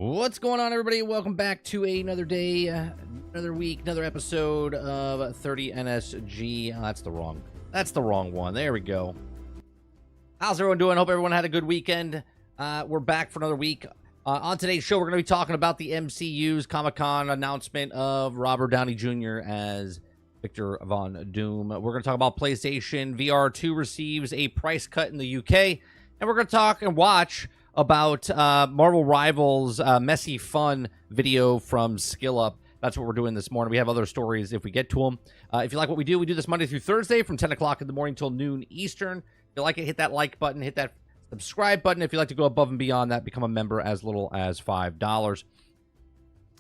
What's going on, everybody? Welcome back to another day, another week, another episode of 30 NSG. Oh, that's the wrong one. There we go. How's everyone doing? Hope everyone had a good weekend. We're back for another week. On today's show, we're going to be talking about the MCU's Comic-Con announcement of Robert Downey Jr. as Victor Von Doom. We're going to talk about PlayStation VR2 receives a price cut in the UK, and we're going to talk and watch about Marvel Rivals messy fun video from Skill Up. That's what we're doing this morning. We have other stories if we get to them. If you like what we do this Monday through Thursday from 10 o'clock in the morning till noon Eastern. If you like it, hit that like button, hit that subscribe button. If you'd like to go above and beyond that, become a member as little as $5.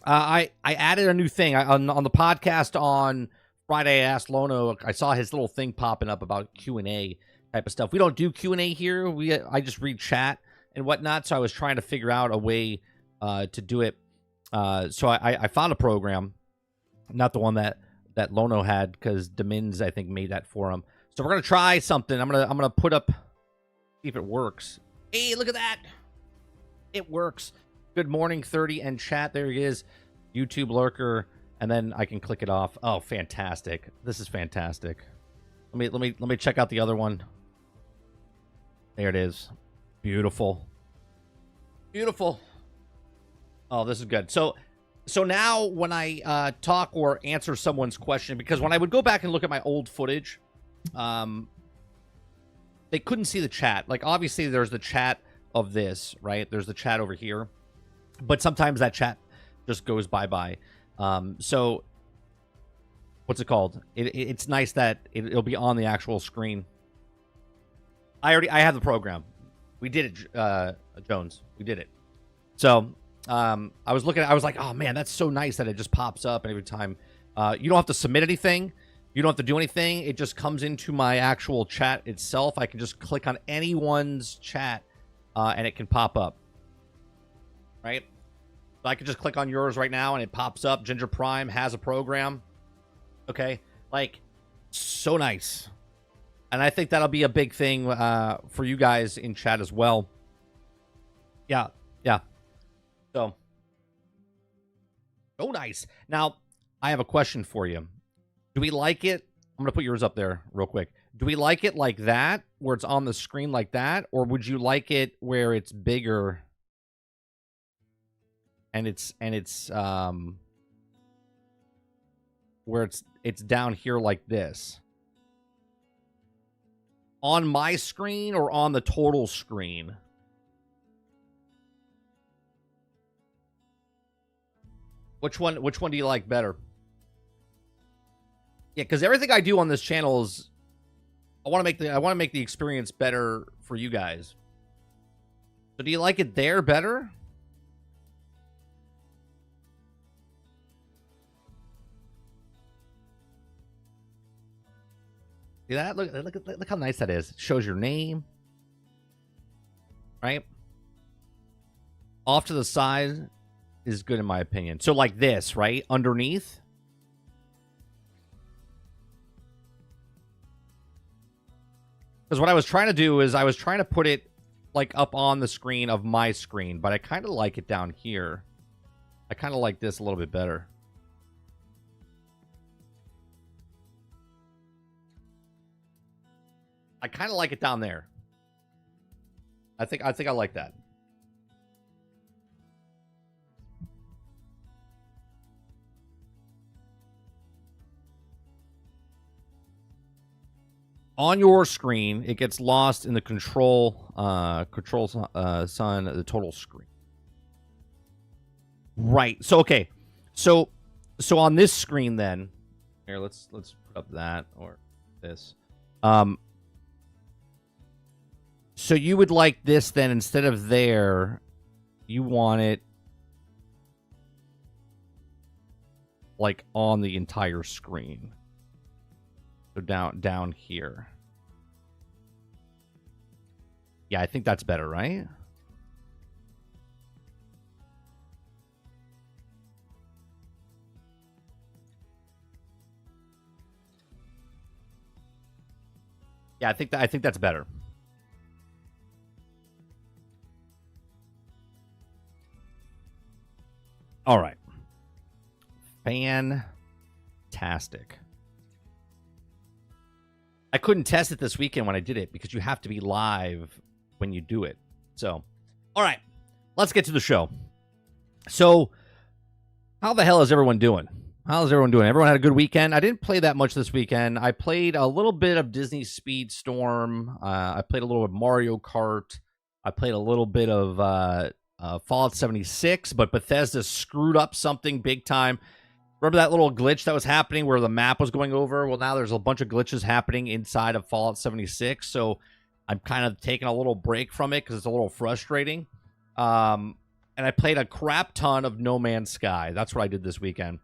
I added a new thing on the podcast on Friday. I asked Lono. I saw his little thing popping up about Q&A type of stuff. We don't do Q&A here. I just read chat and whatnot, so I was trying to figure out a way to do it. So I found a program, not the one that Lono had, because Demins, I think, made that for him. So we're gonna try something. I'm gonna put up, see if it works. Hey, look at that! It works. Good morning, 30 and chat. There he is, YouTube lurker, and then I can click it off. Oh, fantastic! This is fantastic. Let me check out the other one. There it is. Beautiful. Beautiful. Oh, this is good. So now when I talk or answer someone's question, because when I would go back and look at my old footage, they couldn't see the chat. Like, obviously there's the chat of this, right? There's the chat over here, but sometimes that chat just goes bye-bye. So what's it called? It's nice that it'll be on the actual screen. I have the program. We did it, Jones. We did it. So I was like, oh man, that's so nice that it just pops up, and every time you don't have to submit anything, you don't have to do anything. It just comes into my actual chat itself. I can just click on anyone's chat, and it can pop up. Right? So I can just click on yours right now, and it pops up. Ginger Prime has a program. Okay, like, so nice. And I think that'll be a big thing for you guys in chat as well. Yeah. So nice. Now, I have a question for you. Do we like it? I'm going to put yours up there real quick. Do we like it like that, where it's on the screen like that? Or would you like it where it's bigger and it's where it's down here like this? On my screen or on the total screen? Which one do you like better? Yeah, because everything I do on this channel is I want to make the experience better for you guys. So do you like it there better? See that? Look how nice that is. It shows your name. Right? Off to the side is good in my opinion. So like this, right? Underneath. Because what I was trying to do is I was trying to put it like up on the screen of my screen, but I kind of like it down here. I kind of like this a little bit better. I kind of like it down there. I think I like that. On your screen, it gets lost in the control sun, the total screen. Right. So okay. So on this screen then, here let's put up that or this. So you would like this then, instead of there, you want it like on the entire screen. So down here. Yeah, I think that's better, right? Yeah, I think that's better. All right. Fantastic. I couldn't test it this weekend when I did it because you have to be live when you do it. So, all right, let's get to the show. So, how the hell is everyone doing? How's everyone doing? Everyone had a good weekend? I didn't play that much this weekend. I played a little bit of Disney Speedstorm. I played a little bit of Mario Kart. I played a little bit of Fallout 76, but Bethesda screwed up something big time. Remember that little glitch that was happening where the map was going over? Well, now there's a bunch of glitches happening inside of Fallout 76, so I'm kind of taking a little break from it because it's a little frustrating. And I played a crap ton of No Man's Sky. That's what I did this weekend.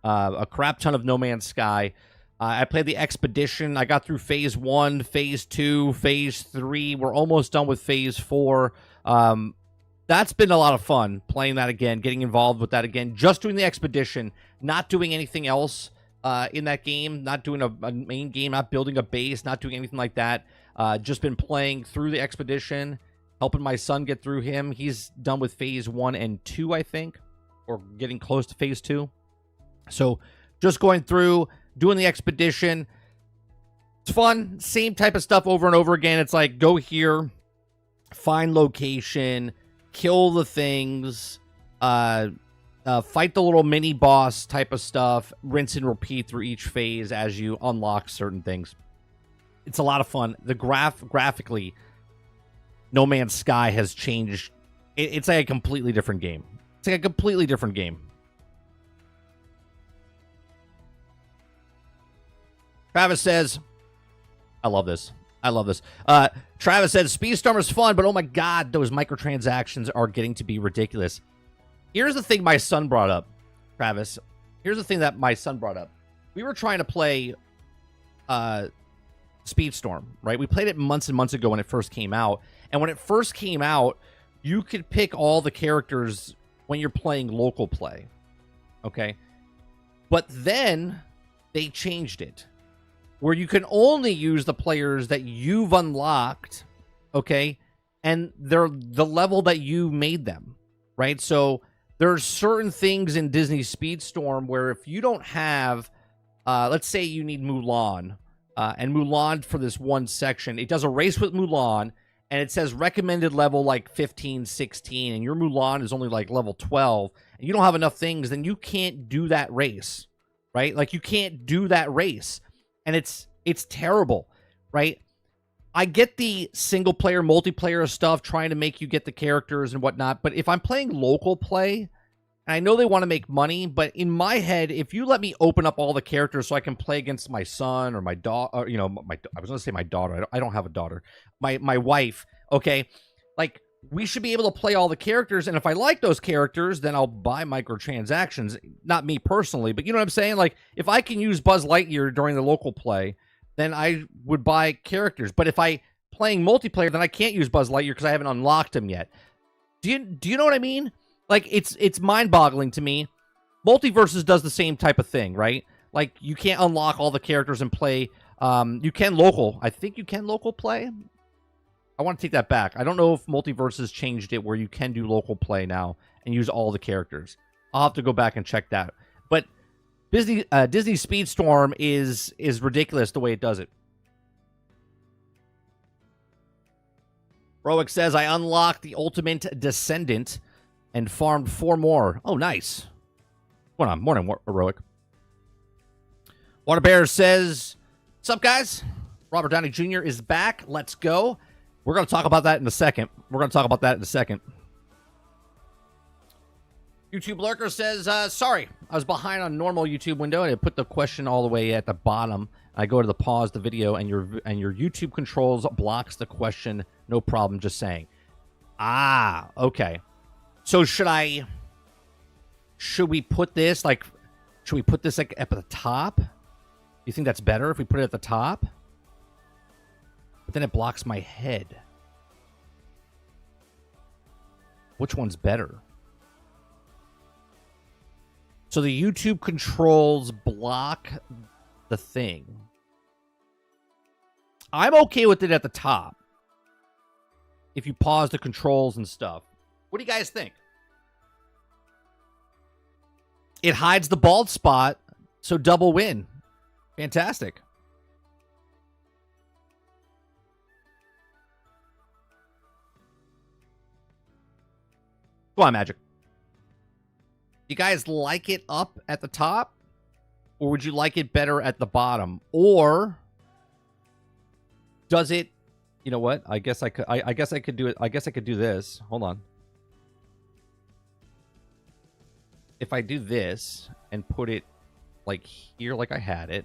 A crap ton of No Man's Sky. I played the Expedition. I got through Phase 1, Phase 2, Phase 3. We're almost done with Phase 4. That's been a lot of fun, playing that again, getting involved with that again. Just doing the Expedition, not doing anything else in that game, not doing a main game, not building a base, not doing anything like that. Just been playing through the Expedition, helping my son get through him. He's done with Phase 1 and 2, I think, or getting close to Phase 2. So just going through, doing the Expedition. It's fun. Same type of stuff over and over again. It's like, go here, find location, kill the things, fight the little mini boss type of stuff, rinse and repeat through each phase as you unlock certain things. It's a lot of fun. The graphically, No Man's Sky has changed. It's like a completely different game. It's like a completely different game. Travis says, I love this. I love this. Travis said, Speedstorm is fun, but oh my god, those microtransactions are getting to be ridiculous. Here's the thing my son brought up, Travis. Here's the thing that my son brought up. We were trying to play Speedstorm, right? We played it months and months ago when it first came out. And when it first came out, you could pick all the characters when you're playing local play. Okay? But then they changed it, where you can only use the players that you've unlocked, okay, and they're the level that you made them, right? So there's certain things in Disney Speedstorm where if you don't have, let's say you need Mulan, and Mulan for this one section, it does a race with Mulan, and it says recommended level like 15, 16, and your Mulan is only like level 12, and you don't have enough things, then you can't do that race, right? Like, you can't do that race. And it's terrible, right? I get the single player, multiplayer stuff, trying to make you get the characters and whatnot. But if I'm playing local play, and I know they want to make money, but in my head, if you let me open up all the characters so I can play against my son or my daughter, I was going to say my daughter. I don't have a daughter. My wife, okay? Like, we should be able to play all the characters, and if I like those characters, then I'll buy microtransactions. Not me personally, but you know what I'm saying? Like, if I can use Buzz Lightyear during the local play, then I would buy characters. But if I playing multiplayer, then I can't use Buzz Lightyear because I haven't unlocked him yet. Do you know what I mean? Like, it's mind-boggling to me. Multiverses does the same type of thing, right? Like, you can't unlock all the characters and play. You can local. I think you can local play. I want to take that back. I don't know if Multiverses changed it where you can do local play now and use all the characters. I'll have to go back and check that. But Disney Speedstorm is ridiculous the way it does it. Roic says, I unlocked the Ultimate Descendant and farmed 4 more. Oh, nice. Morning, Roic. Water Bear says, what's up, guys? Robert Downey Jr. is back. Let's go. We're going to talk about that in a second. YouTube Lurker says, sorry, I was behind on normal YouTube window, and it put the question all the way at the bottom. I go to the pause the video, and your YouTube controls blocks the question. No problem, just saying. Ah, okay. So should we put this, like, at the top? You think that's better if we put it at the top? But then it blocks my head. Which one's better? So the YouTube controls block the thing. I'm okay with it at the top. If you pause the controls and stuff. What do you guys think? It hides the bald spot, so double win. Fantastic. Come on, Magic. You guys like it up at the top? Or would you like it better at the bottom? Or does it... You know what? I guess I could do it. I guess I could do this. Hold on. If I do this and put it like here, like I had it,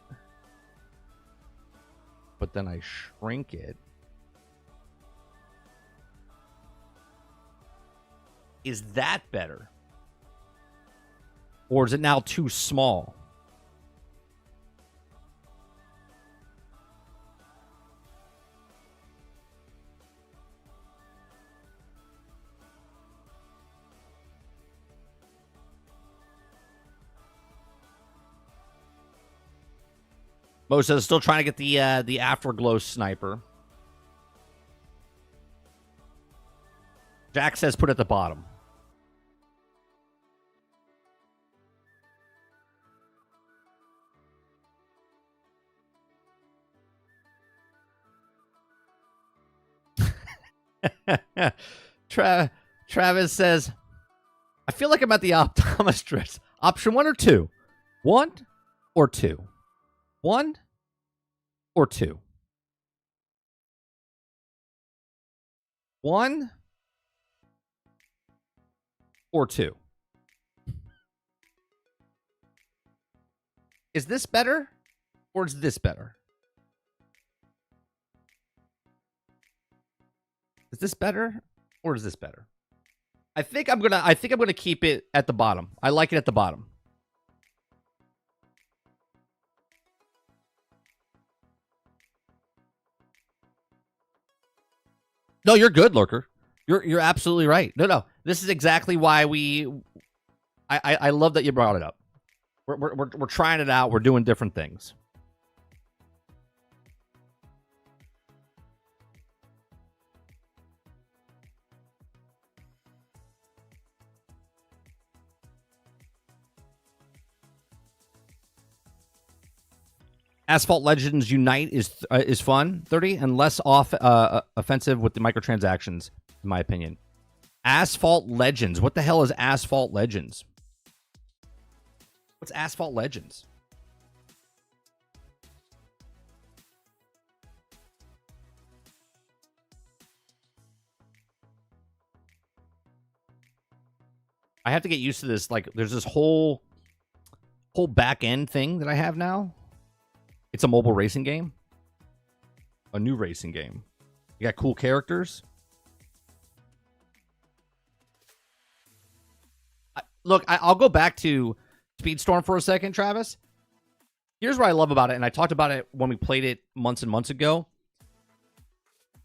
but then I shrink it, is that better? Or is it now too small? Mo says still trying to get the Afterglow sniper. Jack says put it at the bottom. Travis says, I feel like I'm at the optometrist. Option 1 or 2? 1 or 2? 1 or 2? 1 or 2? Is this better or is this better? Is this better or is this better? I think I'm gonna keep it at the bottom. I like it at the bottom. No, you're good, Lurker. You're absolutely right. No. This is exactly why I love that you brought it up. We're trying it out. We're doing different things. Asphalt Legends Unite is fun, 30, and less offensive with the microtransactions, in my opinion. Asphalt Legends. What the hell is Asphalt Legends? What's Asphalt Legends? I have to get used to this. Like, there's this whole back end thing that I have now. It's a mobile racing game. A new racing game. You got cool characters. I'll go back to Speedstorm for a second, Travis. Here's what I love about it, and I talked about it when we played it months and months ago.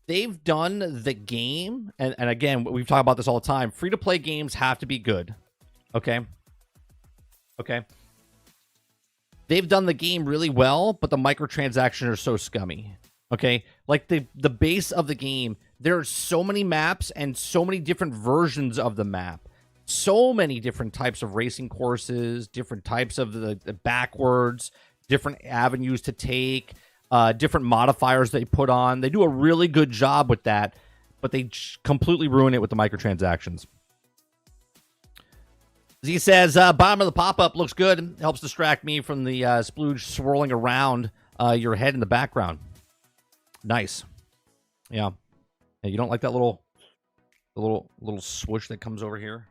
They've done the game, and again, we've talked about this all the time. Free-to-play games have to be good. Okay? Okay? They've done the game really well, but the microtransactions are so scummy. Okay? Like, the base of the game, there are so many maps and so many different versions of the map. So many different types of racing courses, different types of the backwards, different avenues to take, different modifiers they put on. They do a really good job with that, but they completely ruin it with the microtransactions. Z says, bottom of the pop-up looks good. Helps distract me from the splooge swirling around your head in the background. Nice. Yeah. You don't like that little swoosh that comes over here?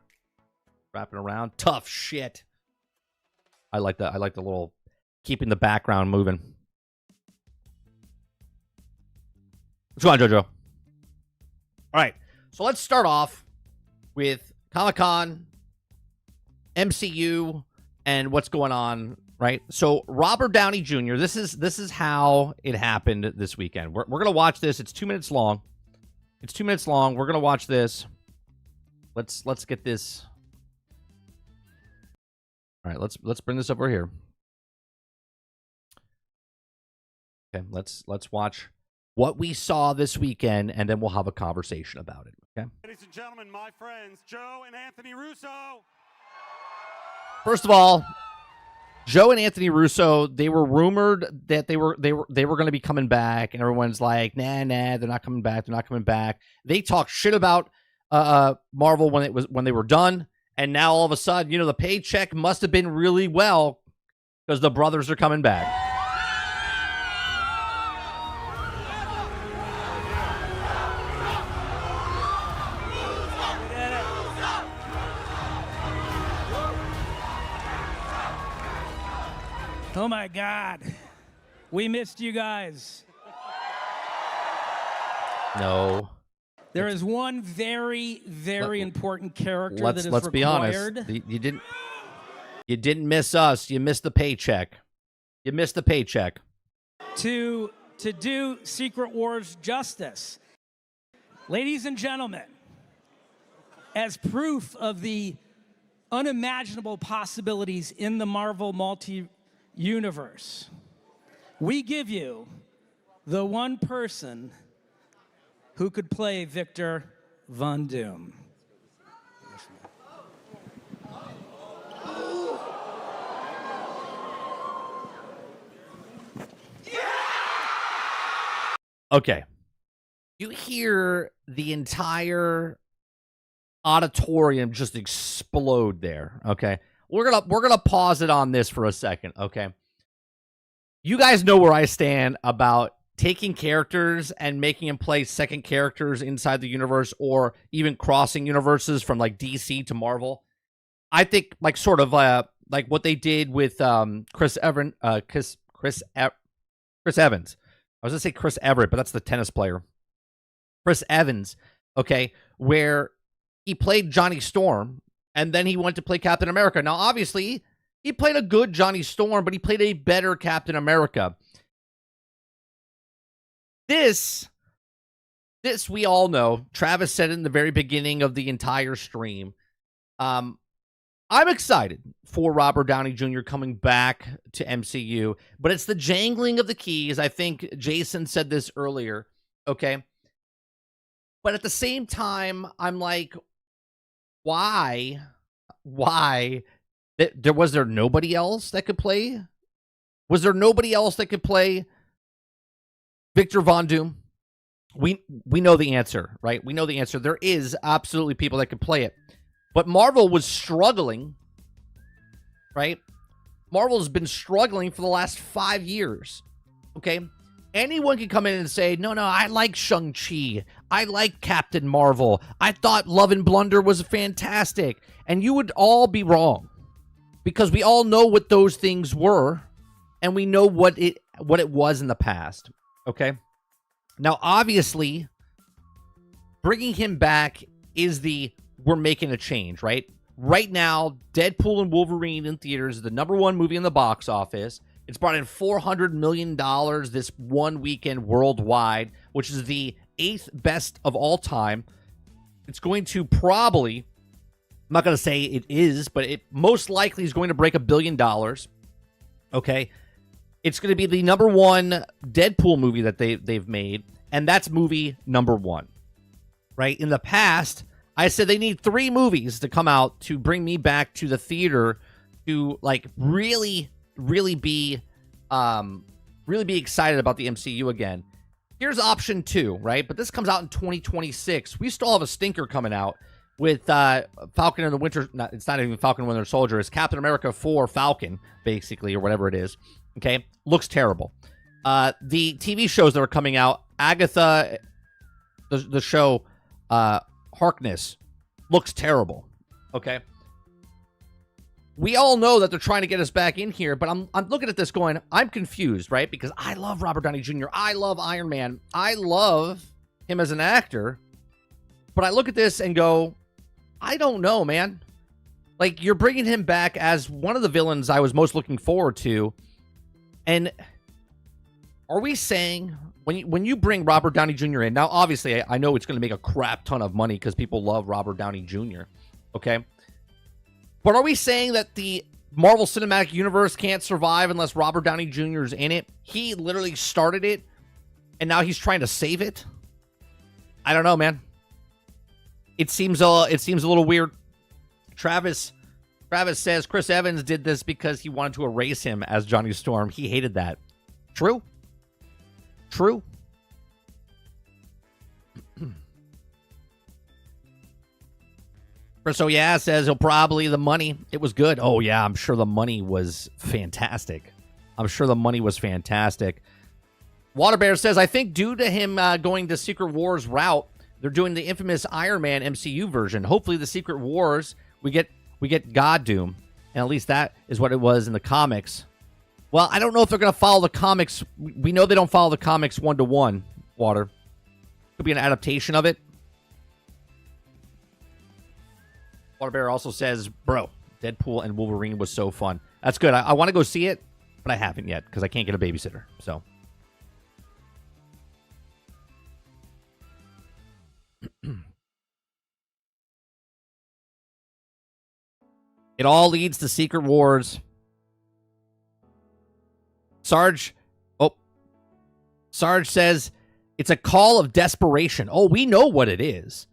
Wrapping around? Tough shit. I like that. I like the little keeping the background moving. What's going on, Jojo? All right. So let's start off with Comic-Con, MCU, and what's going on, right? So Robert Downey Jr., this is how it happened this weekend. We're going to watch this. It's 2 minutes long. It's 2 minutes long. We're going to watch this. Let's get this. All right, let's bring this over here. Okay, let's watch what we saw this weekend, and then we'll have a conversation about it. Okay. Ladies and gentlemen, my friends, Joe and Anthony Russo. First of all, Joe and Anthony Russo, they were rumored that they were going to be coming back, and everyone's like, nah, they're not coming back. They're not coming back. They talked shit about Marvel when they were done, and now all of a sudden, the paycheck must have been really well because the brothers are coming back. Oh my God, we missed you guys. No. There is one very, very important character that is let's required. Be honest. You didn't miss us. You missed the paycheck. You missed the paycheck. To do Secret Wars justice. Ladies and gentlemen, as proof of the unimaginable possibilities in the Marvel multi-universe, we give you the one person who could play Victor Von Doom. Okay. You hear the entire auditorium just explode there, okay? We're gonna pause it on this for a second, okay? You guys know where I stand about taking characters and making them play second characters inside the universe, or even crossing universes from like DC to Marvel. I think like sort of like what they did with Chris Evans. I was gonna say Chris Everett, but that's the tennis player. Chris Evans, okay, where he played Johnny Storm and then he went to play Captain America. Now, obviously, he played a good Johnny Storm, but he played a better Captain America. This we all know. Travis said it in the very beginning of the entire stream. I'm excited for Robert Downey Jr. coming back to MCU, but it's the jangling of the keys. I think Jason said this earlier, okay? But at the same time, I'm like, why? Was there nobody else that could play? Was there nobody else that could play Victor Von Doom? We know the answer, right? We know the answer. There is absolutely people that could play it. But Marvel was struggling, right? Marvel has been struggling for the last 5 years, okay? Anyone can come in and say, no, I like Shang-Chi. I like Captain Marvel. I thought Love and Blunder was fantastic. And you would all be wrong, because we all know what those things were, and we know what it was in the past, okay? Now, obviously, bringing him back is we're making a change, right? Right now, Deadpool and Wolverine in theaters is the #1 movie in the box office. It's brought in $400 million this one weekend worldwide, which is the 8th best of all time. It's going to probably, I'm not going to say it is, but it most likely is going to break $1 billion. Okay? It's going to be the #1 Deadpool movie that they've made, and that's movie #1. Right? In the past, I said they need 3 movies to come out to bring me back to the theater to like really be excited about the MCU again. Here's option 2, right? But this comes out in 2026. We still have a stinker coming out with Falcon and the Winter. It's not even Falcon and Winter Soldier. It's Captain America 4 Falcon, basically, or whatever it is. Okay, looks terrible. The TV shows that are coming out, Agatha, the show Harkness, looks terrible. Okay. We all know that they're trying to get us back in here, but I'm looking at this going, I'm confused, right? Because I love Robert Downey Jr. I love Iron Man. I love him as an actor. But I look at this and go, I don't know, man. Like, you're bringing him back as one of the villains I was most looking forward to. And are we saying, when you bring Robert Downey Jr. in, now, obviously, I know it's going to make a crap ton of money because people love Robert Downey Jr., okay? But are we saying that the Marvel Cinematic Universe can't survive unless Robert Downey Jr. is in it? He literally started it, and now he's trying to save it? I don't know, man. It seems a little weird. Travis, Travis says Chris Evans did this because he wanted to erase him as Johnny Storm. He hated that. True. True. Chris, oh yeah, says he'll probably, the money, it was good. Oh yeah, I'm sure the money was fantastic. I'm sure the money was fantastic. Waterbear says, I think due to him going the Secret Wars route, they're doing the infamous Iron Man MCU version. Hopefully the Secret Wars, we get God Doom. And at least that is what it was in the comics. Well, I don't know if they're going to follow the comics. We know they don't follow the comics one-to-one, Water. Could be an adaptation of it. Waterbear also says, bro, Deadpool and Wolverine was so fun. That's good. I want to go see it, but I haven't yet because I can't get a babysitter. So. It all leads to Secret Wars. Sarge says, it's a call of desperation. Oh, we know what it is.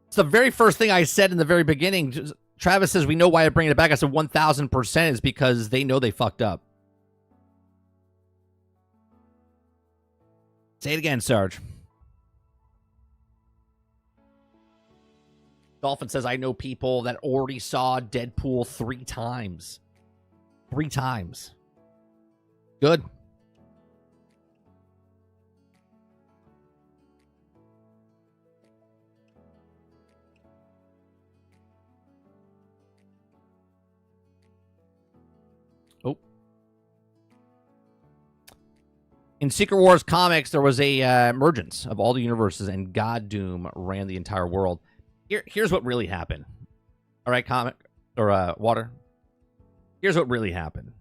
It's the very first thing I said in the very beginning. Travis says, we know why I'm bringing it back. I said 1,000% is because they know they fucked up. Say it again, Sarge. Dolphin says, I know people that already saw Deadpool 3 times. 3 times. Good. Oh. In Secret Wars comics, there was a emergence of all the universes, and God Doom ran the entire world. Here's what really happened. All right, comic or Water. Here's what really happened.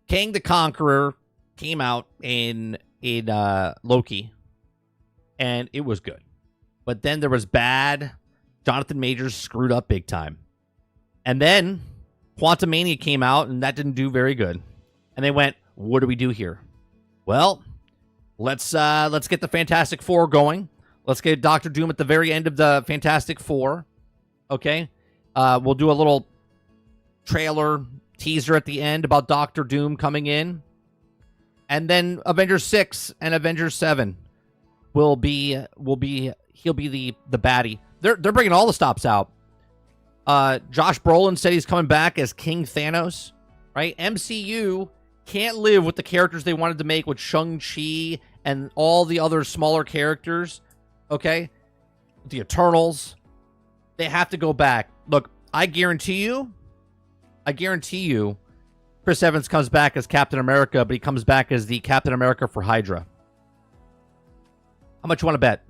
Kang the Conqueror came out in Loki, and it was good. But then there was bad. Jonathan Majors screwed up big time. And then Quantumania came out, and that didn't do very good. And they went, what do we do here? Well, let's get the Fantastic Four going. Let's get Doctor Doom at the very end of the Fantastic Four. Okay? We'll do a little trailer teaser at the end about Doctor Doom coming in. And then Avengers 6 and Avengers 7 he'll be the baddie. They're bringing all the stops out. Josh Brolin said he's coming back as King Thanos, right? MCU can't live with the characters they wanted to make with Shang-Chi and all the other smaller characters. Okay? The Eternals. They have to go back. Look, I guarantee you, Chris Evans comes back as Captain America, but he comes back as the Captain America for Hydra. How much you want to bet?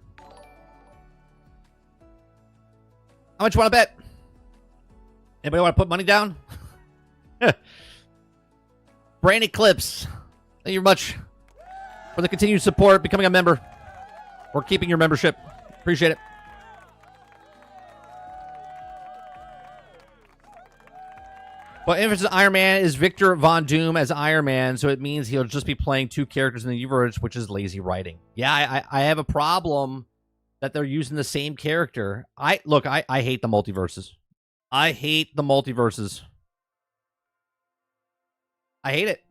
How much you want to bet? Anybody want to put money down? Brain Eclipse. Thank you very much for the continued support, becoming a member, or keeping your membership. Appreciate it. Well, Infamous Iron Man is Victor Von Doom as Iron Man, so it means he'll just be playing 2 characters in the universe, which is lazy writing. Yeah, I have a problem that they're using the same character. I hate the multiverses. I hate the multiverses. I hate it.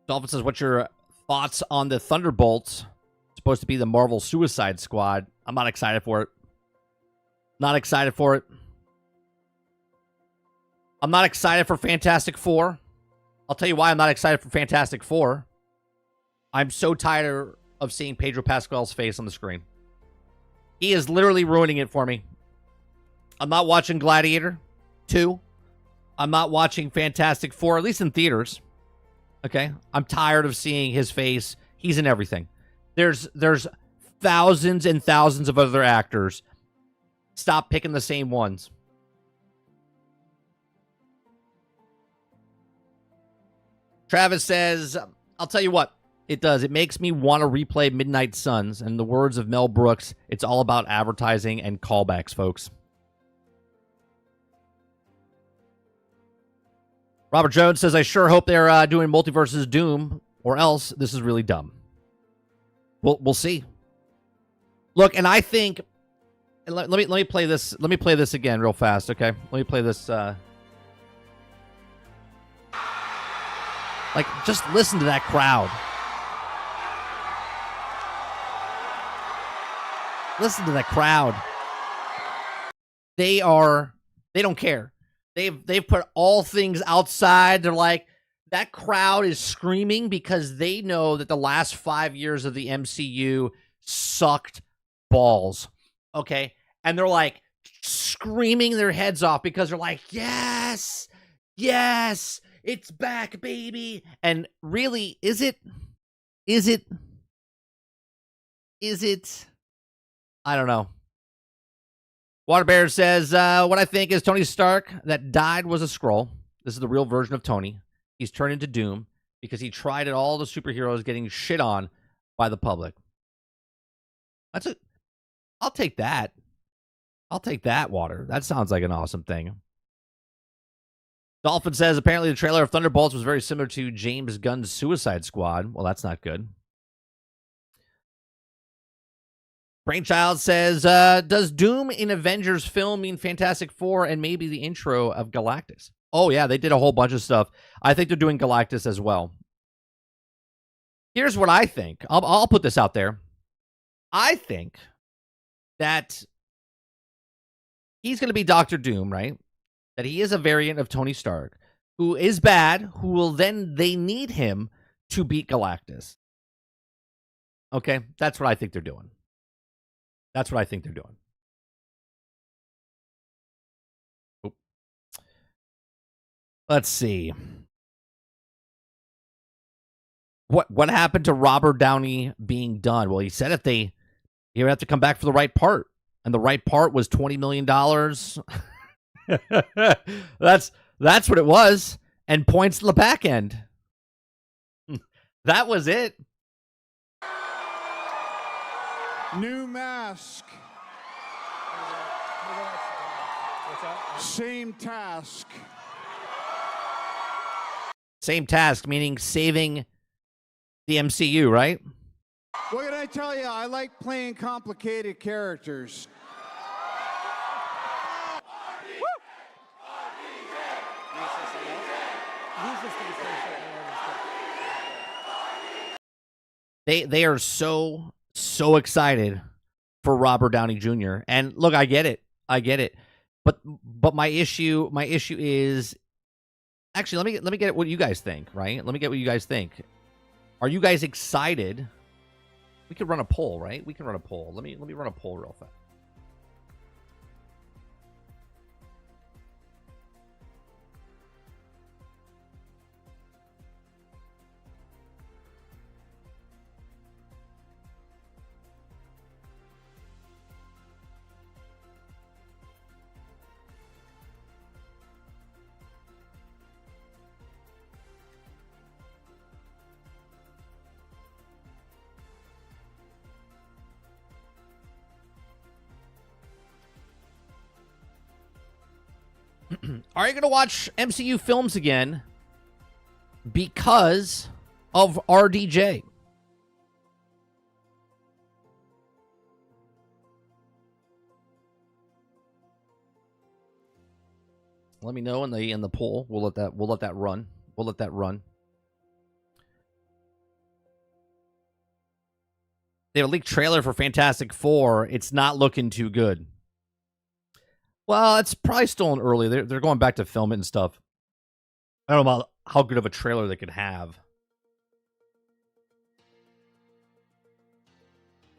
Dolphin says, what's your thoughts on the Thunderbolts? It's supposed to be the Marvel Suicide Squad. I'm not excited for it. Not excited for it. I'm not excited for Fantastic Four. I'll tell you why I'm not excited for Fantastic Four. I'm so tired of seeing Pedro Pascal's face on the screen. He is literally ruining it for me. I'm not watching Gladiator 2. I'm not watching Fantastic Four, at least in theaters. Okay? I'm tired of seeing his face. He's in everything. There's thousands and thousands of other actors. Stop picking the same ones. Travis says, I'll tell you what. It does. It makes me want to replay Midnight Suns. And in the words of Mel Brooks, it's all about advertising and callbacks, folks. Robert Jones says, I sure hope they're doing Multiverses Doom, or else this is really dumb. We'll see. Look, and I think let me play this. Let me play this again real fast, okay? Let me play this. Like, just listen to that crowd. Listen to that crowd. They don't care. They've put all things outside. They're like, that crowd is screaming because they know that the last 5 years of the MCU sucked balls. Okay? And they're like screaming their heads off because they're like, yes, yes, it's back, baby. And really, is it? I don't know. Water Bear says, what I think is Tony Stark that died was a Skrull. This is the real version of Tony. He's turned into Doom because he tried at all the superheroes getting shit on by the public. That's it. I'll take that. I'll take that, Water. That sounds like an awesome thing. Dolphin says, apparently the trailer of Thunderbolts was very similar to James Gunn's Suicide Squad. Well, that's not good. Brainchild says, does Doom in Avengers film mean Fantastic Four and maybe the intro of Galactus? Oh, yeah, they did a whole bunch of stuff. I think they're doing Galactus as well. Here's what I think. I'll put this out there. I think that he's going to be Doctor Doom, right? That he is a variant of Tony Stark, who is bad, who will then, they need him to beat Galactus. Okay, that's what I think they're doing. That's what I think they're doing. Oop. Let's see. What happened to Robert Downey being done? Well, he said if he would have to come back for the right part, and the right part was $20 million. That's what it was, and points to the back end. That was it. New mask. Same task. Same task, meaning saving the MCU, right? What can I tell you? I like playing complicated characters. They are so excited for Robert Downey Jr. And look, I get it. But my issue is actually let me get what you guys think, right? Let me get what you guys think. Are you guys excited? We could run a poll, right? We can run a poll. Let me run a poll real fast. Are you going to watch MCU films again because of RDJ? Let me know in the poll. We'll let that run. We'll let that run. They have a leaked trailer for Fantastic Four. It's not looking too good. Well, it's probably still in early. They're going back to film it and stuff. I don't know about how good of a trailer they could have.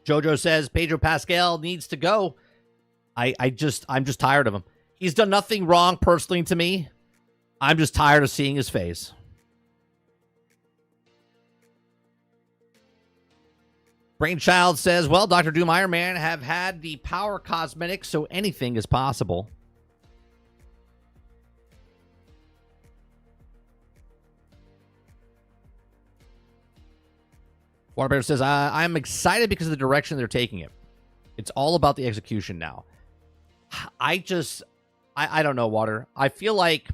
Jojo says Pedro Pascal needs to go. I'm just tired of him. He's done nothing wrong personally to me. I'm just tired of seeing his face. Brainchild says, well, Dr. Doom Iron Man have had the power cosmetics, so anything is possible. Waterbear says, I'm excited because of the direction they're taking it. It's all about the execution now. I don't know, Water. I feel like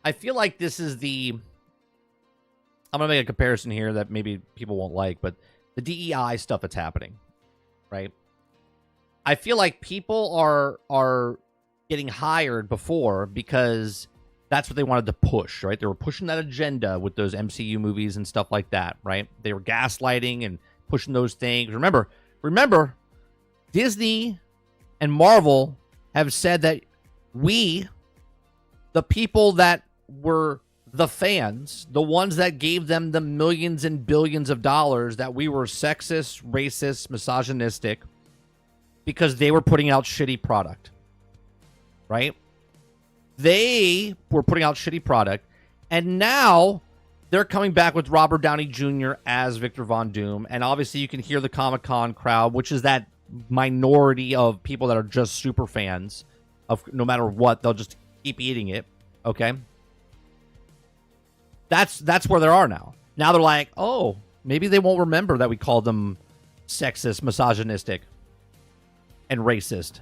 I feel like this is I'm going to make a comparison here that maybe people won't like, but the DEI stuff that's happening, right? I feel like people are getting hired before because that's what they wanted to push, right? They were pushing that agenda with those MCU movies and stuff like that, right? They were gaslighting and pushing those things. Remember, Disney and Marvel have said that we, the people that were the fans, the ones that gave them the millions and billions of dollars, that we were sexist, racist, misogynistic because they were putting out shitty product, right? They were putting out shitty product, and now they're coming back with Robert Downey Jr. as Victor Von Doom, and obviously you can hear the Comic-Con crowd, which is that minority of people that are just super fans of no matter what, they'll just keep eating it, okay? That's where they are now. Now they're like, oh, maybe they won't remember that we called them sexist, misogynistic, and racist,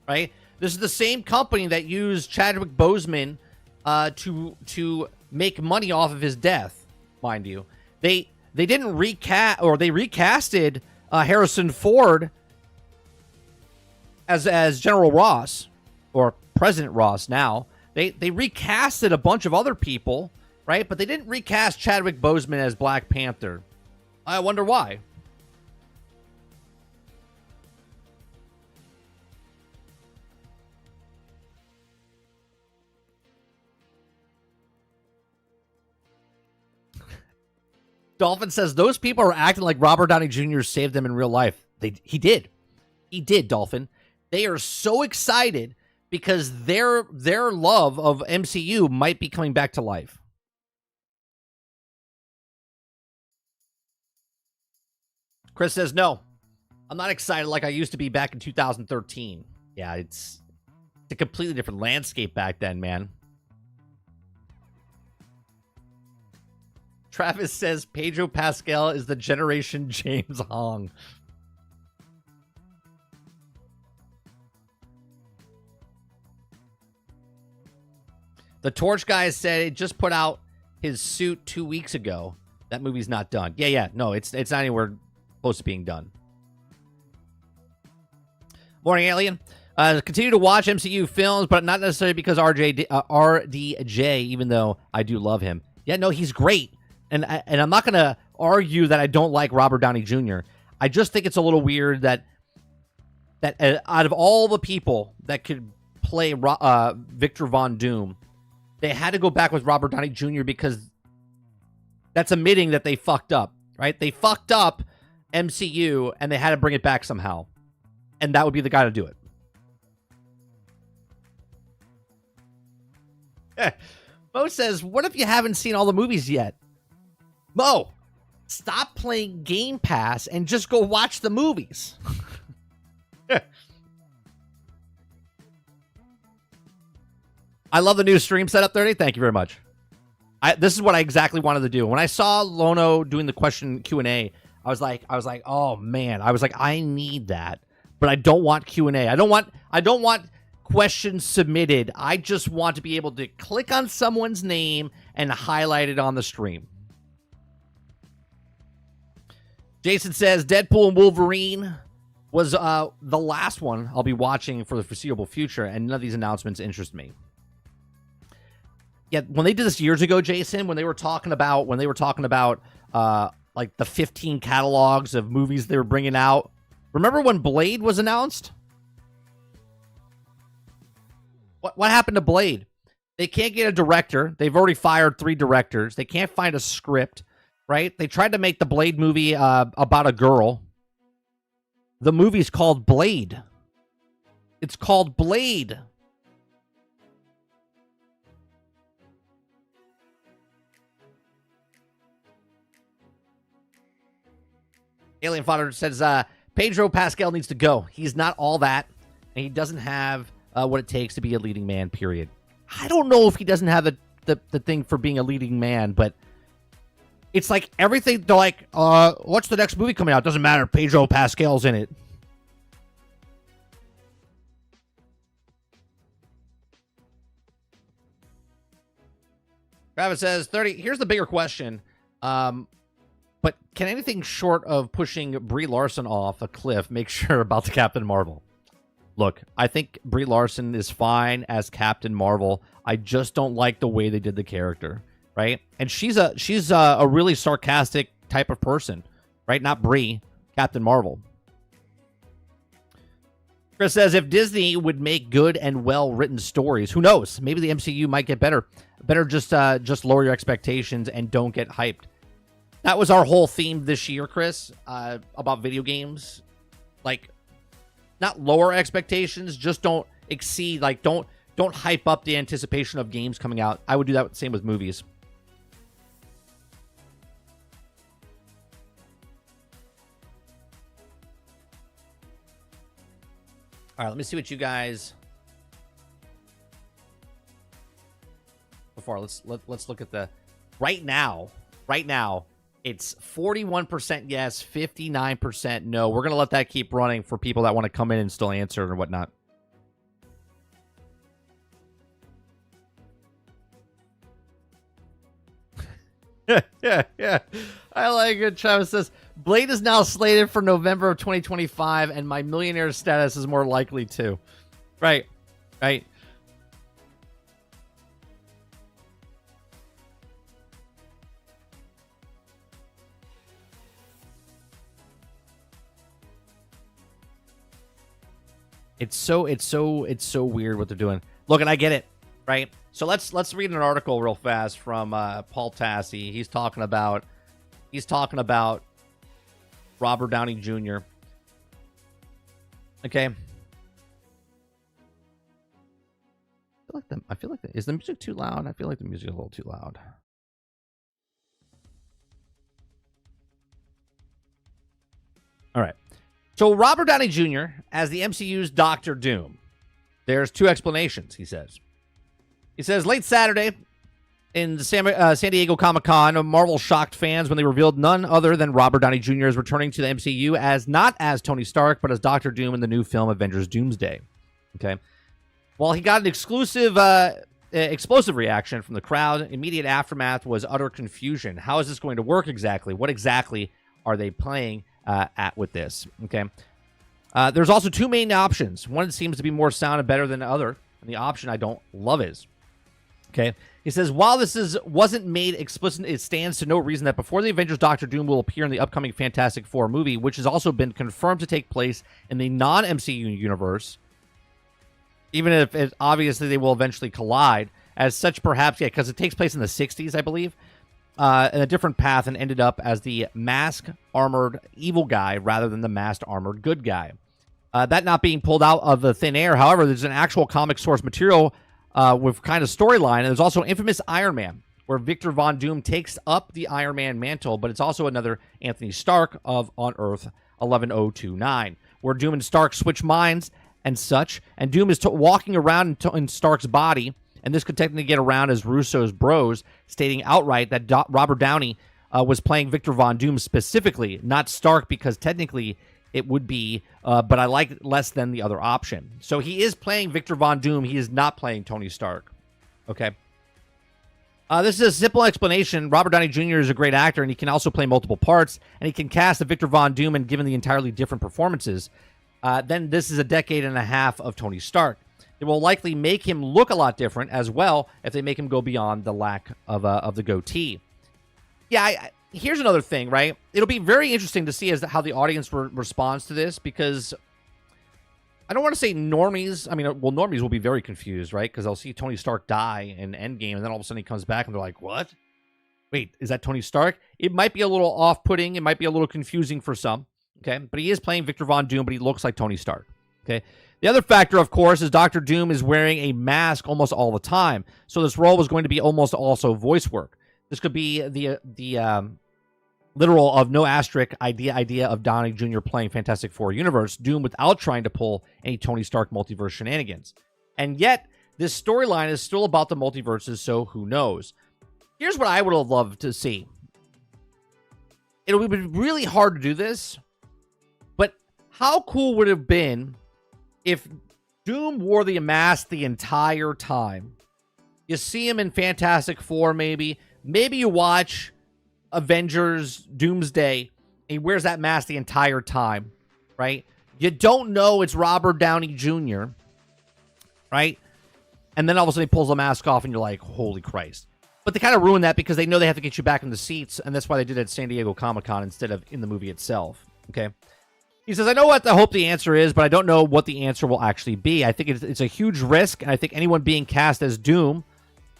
right? This is the same company that used Chadwick Boseman to make money off of his death, mind you. They didn't recast, or they recasted Harrison Ford as General Ross, or President Ross now. They recasted a bunch of other people, right? But they didn't recast Chadwick Boseman as Black Panther. I wonder why. Dolphin says those people are acting like Robert Downey Jr. saved them in real life. He did. He did, Dolphin. They are so excited because their love of MCU might be coming back to life. Chris says, no, I'm not excited like I used to be back in 2013. Yeah, it's a completely different landscape back then, man. Travis says Pedro Pascal is the generation James Hong. The Torch guy said it just put out his suit 2 weeks ago. That movie's not done. Yeah. No, it's not anywhere close to being done. Morning, Alien. Continue to watch MCU films, but not necessarily because RDJ, even though I do love him. Yeah, no, he's great. And I'm not going to argue that I don't like Robert Downey Jr. I just think it's a little weird that out of all the people that could play Victor Von Doom, they had to go back with Robert Downey Jr. because that's admitting that they fucked up, right? They fucked up MCU, and they had to bring it back somehow. And that would be the guy to do it. Mo says, what if you haven't seen all the movies yet? Mo, stop playing Game Pass and just go watch the movies. I love the new stream setup, 30. Thank you very much. This is what I exactly wanted to do. When I saw Lono doing the question Q&A, I was like, oh man. I was like, I need that. But I don't want Q&A. I don't want questions submitted. I just want to be able to click on someone's name and highlight it on the stream. Jason says Deadpool and Wolverine was the last one I'll be watching for the foreseeable future, and none of these announcements interest me. Yeah, when they did this years ago, Jason, when they were talking about like the 15 catalogs of movies they were bringing out. Remember when Blade was announced? What happened to Blade? They can't get a director. They've already fired 3 directors. They can't find a script, right? They tried to make the Blade movie about a girl. The movie's called Blade. It's called Blade. Alien Fodder says Pedro Pascal needs to go. He's not all that, and he doesn't have what it takes to be a leading man, period. I don't know if he doesn't have the thing for being a leading man, but it's like everything, they're like, what's the next movie coming out? Doesn't matter. Pedro Pascal's in it. Travis says 30. Here's the bigger question. But can anything short of pushing Brie Larson off a cliff make sure about the Captain Marvel? Look, I think Brie Larson is fine as Captain Marvel. I just don't like the way they did the character, right? And she's a really sarcastic type of person, right? Not Brie, Captain Marvel. Chris says, if Disney would make good and well-written stories, who knows? Maybe the MCU might get better. Better just lower your expectations and don't get hyped. That was our whole theme this year, Chris, about video games. Like, not lower expectations, just don't exceed, like, don't hype up the anticipation of games coming out. I would do that same with movies. All right, let me see what you guys. Before let's look at the right now. Right now, it's 41% yes, 59% no. We're gonna let that keep running for people that want to come in and still answer and whatnot. yeah. I like it. Travis says, Blade is now slated for November of 2025, and my millionaire status is more likely too. Right. It's so weird what they're doing. Look, and I get it, right? So let's read an article real fast from Paul Tassi. He's talking about Robert Downey Jr. Okay. I feel like is the music too loud? I feel like the music is a little too loud. All right. So Robert Downey Jr. as the MCU's Doctor Doom. There's two explanations, he says. He says, late Saturday in the San Diego Comic-Con, Marvel shocked fans when they revealed none other than Robert Downey Jr. is returning to the MCU as not as Tony Stark, but as Doctor Doom in the new film Avengers Doomsday. Okay. Well, he got an explosive reaction from the crowd. Immediate aftermath was utter confusion. How is this going to work exactly? What exactly are they playing at with this? Okay. There's also two main options. One seems to be more sound and better than the other. And the option I don't love is, okay, he says, while this wasn't made explicit, it stands to no reason that before the Avengers, Doctor Doom will appear in the upcoming Fantastic Four movie, which has also been confirmed to take place in the non-MCU universe, even if obviously they will eventually collide. As such, perhaps, yeah, because it takes place in the 60s, I believe, in a different path, and ended up as the mask-armored evil guy rather than the masked-armored good guy. That not being pulled out of the thin air, however, there's an actual comic source material with kind of storyline, and there's also infamous Iron Man, where Victor Von Doom takes up the Iron Man mantle, but it's also another Anthony Stark of On Earth 11029, where Doom and Stark switch minds and such, and Doom is walking around in Stark's body, and this could technically get around as Russo's bros, stating outright that Robert Downey was playing Victor Von Doom specifically, not Stark, because technically it would be, but I like it less than the other option. So he is playing Victor Von Doom. He is not playing Tony Stark. Okay. This is a simple explanation. Robert Downey Jr. is a great actor, and he can also play multiple parts, and he can cast a Victor Von Doom and given the entirely different performances. Then this is a decade and a half of Tony Stark. It will likely make him look a lot different as well if they make him go beyond the lack of the goatee. Yeah, here's another thing, right? It'll be very interesting to see how the audience responds to this, because I don't want to say normies. I mean, well, normies will be very confused, right? Because they'll see Tony Stark die in Endgame, and then all of a sudden he comes back, and they're like, what? Wait, is that Tony Stark? It might be a little off-putting. It might be a little confusing for some, okay? But he is playing Victor Von Doom, but he looks like Tony Stark, okay? The other factor, of course, is Doctor Doom is wearing a mask almost all the time, so this role was going to be almost also voice work. This could be the literal of no asterisk idea of Downey Jr. playing Fantastic Four universe Doom without trying to pull any Tony Stark multiverse shenanigans. And yet, this storyline is still about the multiverses, so who knows? Here's what I would have loved to see. It would be really hard to do this, but how cool would it have been if Doom wore the mask the entire time? You see him in Fantastic Four, maybe. Maybe you watch Avengers Doomsday, and he wears that mask the entire time, right? You don't know it's Robert Downey Jr., right? And then all of a sudden he pulls the mask off, and you're like, holy Christ. But they kind of ruin that because they know they have to get you back in the seats, and that's why they did it at San Diego Comic-Con instead of in the movie itself, okay? He says, I know what I hope the answer is, but I don't know what the answer will actually be. I think it's a huge risk, and I think anyone being cast as Doom,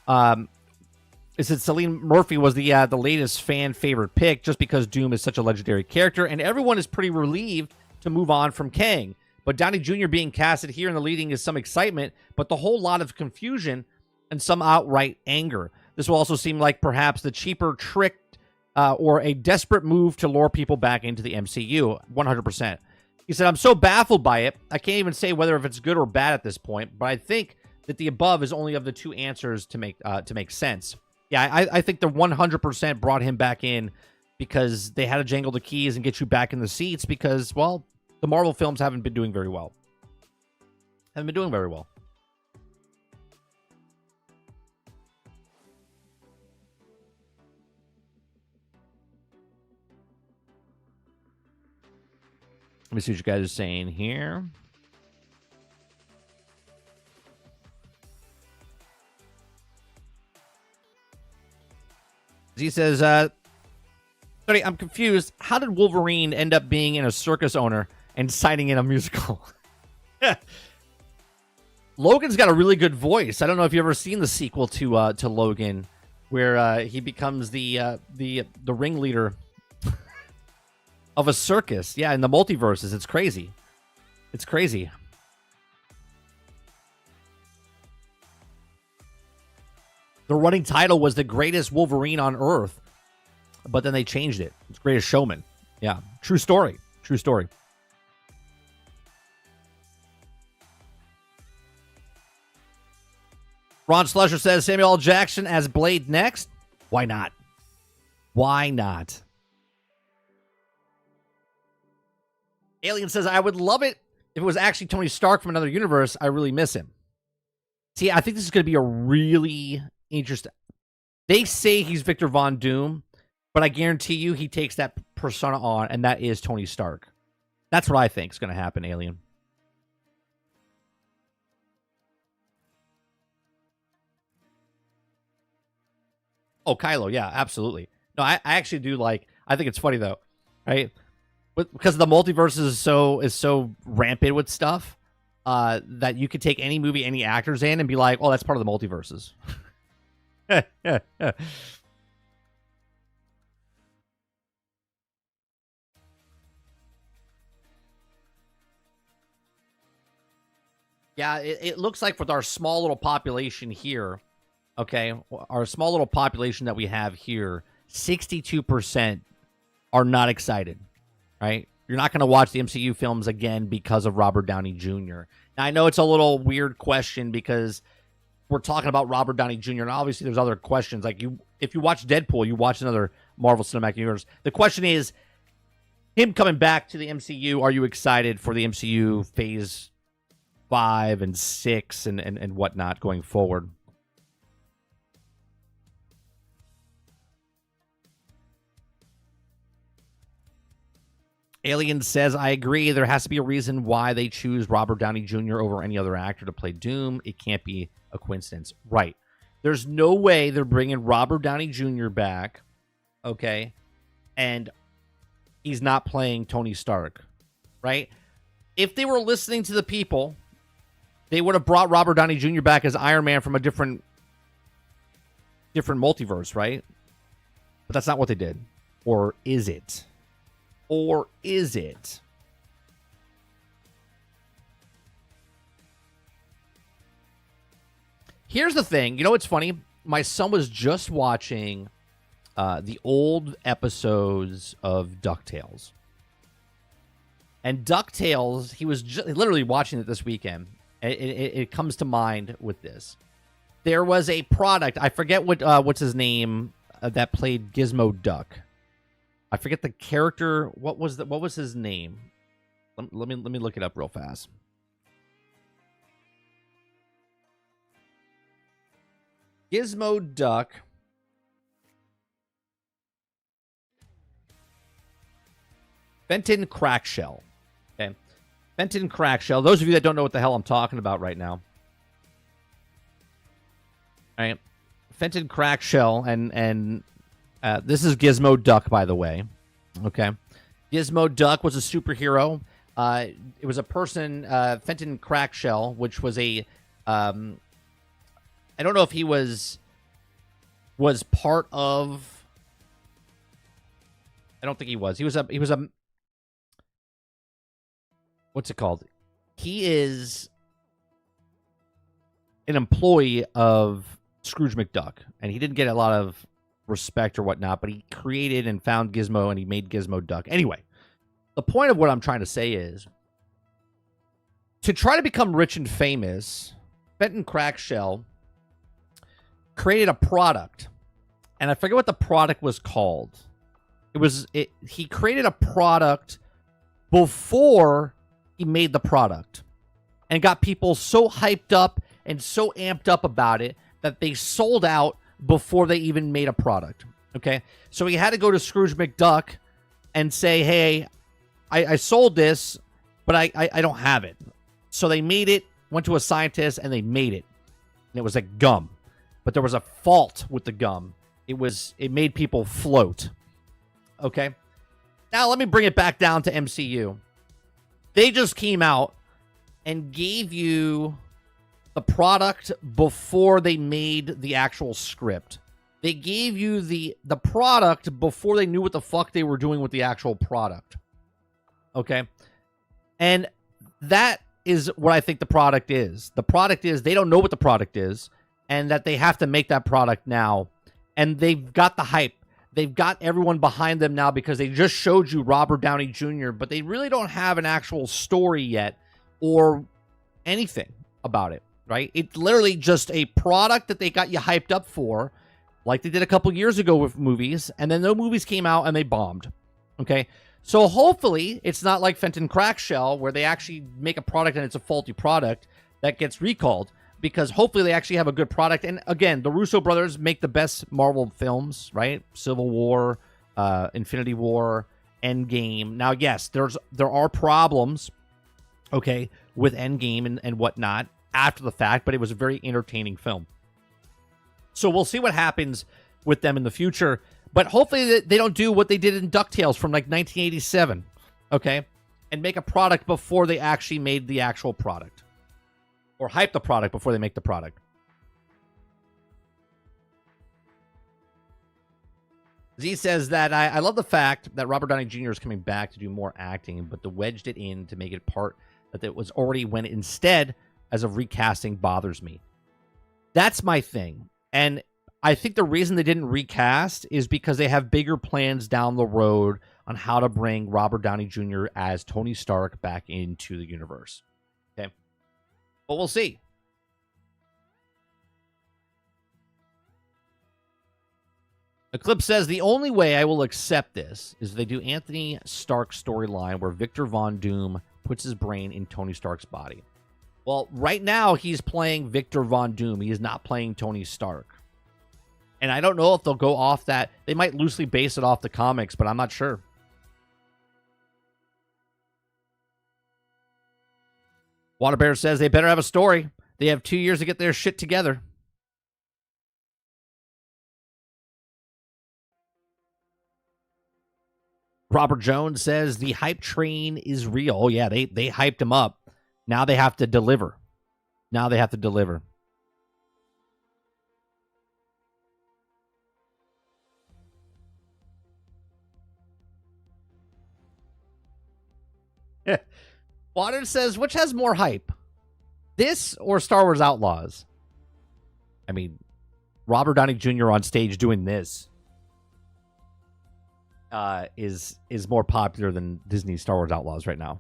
it said Cillian Murphy was the latest fan favorite pick just because Doom is such a legendary character, and everyone is pretty relieved to move on from Kang. But Downey Jr. being casted here in the leading is some excitement, but the whole lot of confusion and some outright anger. This will also seem like perhaps the cheaper trick or a desperate move to lure people back into the MCU, 100%. He said, I'm so baffled by it, I can't even say whether if it's good or bad at this point, but I think that the above is only of the two answers to make sense. Yeah, I think the 100% brought him back in because they had to jangle the keys and get you back in the seats because, well, the Marvel films haven't been doing very well. Haven't been doing very well. Let me see what you guys are saying here. He says, sorry, I'm confused. How did Wolverine end up being in a circus owner and signing in a musical? Logan's got a really good voice. I don't know if you've ever seen the sequel to Logan, where he becomes the ringleader of a circus. Yeah, in the multiverses. It's crazy. It's crazy. The running title was The Greatest Wolverine on Earth, but then they changed it. It's Greatest Showman. Yeah, true story. True story. Ron Slusher says Samuel L. Jackson as Blade next. Why not? Why not? Alien says, I would love it if it was actually Tony Stark from another universe. I really miss him. See, I think this is going to be a really interesting... They say he's Victor Von Doom, but I guarantee you he takes that persona on, and that is Tony Stark. That's what I think is going to happen, Alien. Oh, Kylo, yeah, absolutely. No, I actually do like... I think it's funny, though, right? Because the multiverse is so rampant with stuff that you could take any movie, any actors in, and be like, "Oh, that's part of the multiverses." Yeah, it looks like with our small little population here, okay, our small little population that we have here, 62% are not excited. Right? You're not going to watch the MCU films again because of Robert Downey Jr. Now, I know it's a little weird question because we're talking about Robert Downey Jr., and obviously there's other questions. Like, if you watch Deadpool, you watch another Marvel Cinematic Universe. The question is, him coming back to the MCU, are you excited for the MCU Phase 5 and 6 and whatnot going forward? Alien says, I agree. There has to be a reason why they choose Robert Downey Jr. over any other actor to play Doom. It can't be a coincidence. Right. There's no way they're bringing Robert Downey Jr. back, okay, and he's not playing Tony Stark, right? If they were listening to the people, they would have brought Robert Downey Jr. back as Iron Man from a different multiverse, right? But that's not what they did. Or is it? Or is it? Here's the thing. You know what's funny? My son was just watching the old episodes of DuckTales. And DuckTales, he was literally watching it this weekend. It comes to mind with this. There was a product. I forget what's his name that played Gizmo Duck. I forget the character. What was his name? Let me look it up real fast. Gizmo Duck. Fenton Crackshell. Okay. Fenton Crackshell. Those of you that don't know what the hell I'm talking about right now. All right. Fenton Crackshell, and this is Gizmo Duck, by the way. Okay. Gizmo Duck was a superhero. It was a person, Fenton Crackshell, which was a, I don't know if he was part of, I don't think he was. He was a, what's it called? He is an employee of Scrooge McDuck, and he didn't get a lot of respect or whatnot, but he created and found Gizmo, and he made Gizmo Duck. Anyway, the point of what I'm trying to say is, to try to become rich and famous, Fenton Crackshell created a product, and I forget what the product was called. He created a product before he made the product, and got people so hyped up and so amped up about it that they sold out before they even made a product. Okay, so he had to go to Scrooge McDuck and say, hey, I sold this, but I don't have it. So they made it, went to a scientist, and they made it. And it was a gum. But there was a fault with the gum. It made people float. Okay? Now let me bring it back down to MCU. They just came out and gave you the product before they made the actual script. They gave you the product before they knew what the fuck they were doing with the actual product. Okay? And that is what I think the product is. The product is they don't know what the product is, and that they have to make that product now. And they've got the hype. They've got everyone behind them now because they just showed you Robert Downey Jr., but they really don't have an actual story yet or anything about it, right? It's literally just a product that they got you hyped up for, like they did a couple years ago with movies, and then no movies came out and they bombed, okay? So hopefully it's not like Fenton Crackshell where they actually make a product and it's a faulty product that gets recalled, because hopefully they actually have a good product. And again, the Russo brothers make the best Marvel films, right? Civil War, Infinity War, Endgame. Now, yes, there are problems, okay, with Endgame and whatnot after the fact, but it was a very entertaining film. So we'll see what happens with them in the future. But hopefully they don't do what they did in DuckTales from like 1987, okay? And make a product before they actually made the actual product. Or hype the product before they make the product. Z says that I love the fact that Robert Downey Jr. is coming back to do more acting, but the wedged it in to make it part that it was already when instead as of recasting bothers me. That's my thing. And I think the reason they didn't recast is because they have bigger plans down the road on how to bring Robert Downey Jr. as Tony Stark back into the universe. Okay? But we'll see. Eclipse says, the only way I will accept this is if they do Anthony Stark's storyline where Victor Von Doom puts his brain in Tony Stark's body. Well, right now he's playing Victor Von Doom. He is not playing Tony Stark. And I don't know if they'll go off that. They might loosely base it off the comics, but I'm not sure. Water Bear says they better have a story. They have 2 years to get their shit together. Robert Jones says the hype train is real. Oh, yeah, they hyped him up. Now they have to deliver. Now they have to deliver. Water says, which has more hype? This or Star Wars Outlaws? I mean, Robert Downey Jr. on stage doing this is more popular than Disney's Star Wars Outlaws right now.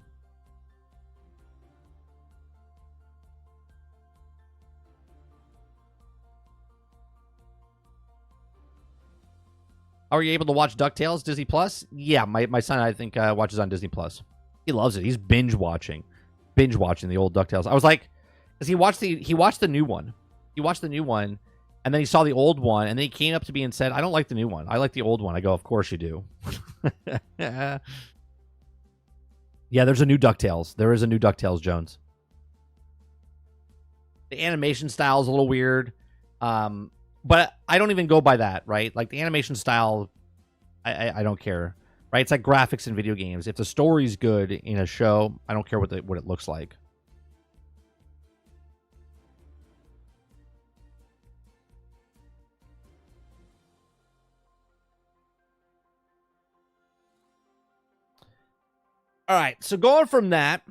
Are you able to watch DuckTales Disney Plus? Yeah, my son I think watches on Disney Plus. He loves it. He's binge watching the old DuckTales. I was like, because he watched the new one. He watched the new one, And then he saw the old one, and then he came up to me and said, I don't like the new one. I like the old one. I go, of course you do. Yeah, there's a new DuckTales. There is a new DuckTales, Jones. The animation style is a little weird. But I don't even go by that, right? Like, the animation style, I don't care, right? It's like graphics in video games. If the story's good in a show, I don't care what it looks like. All right, so going from that,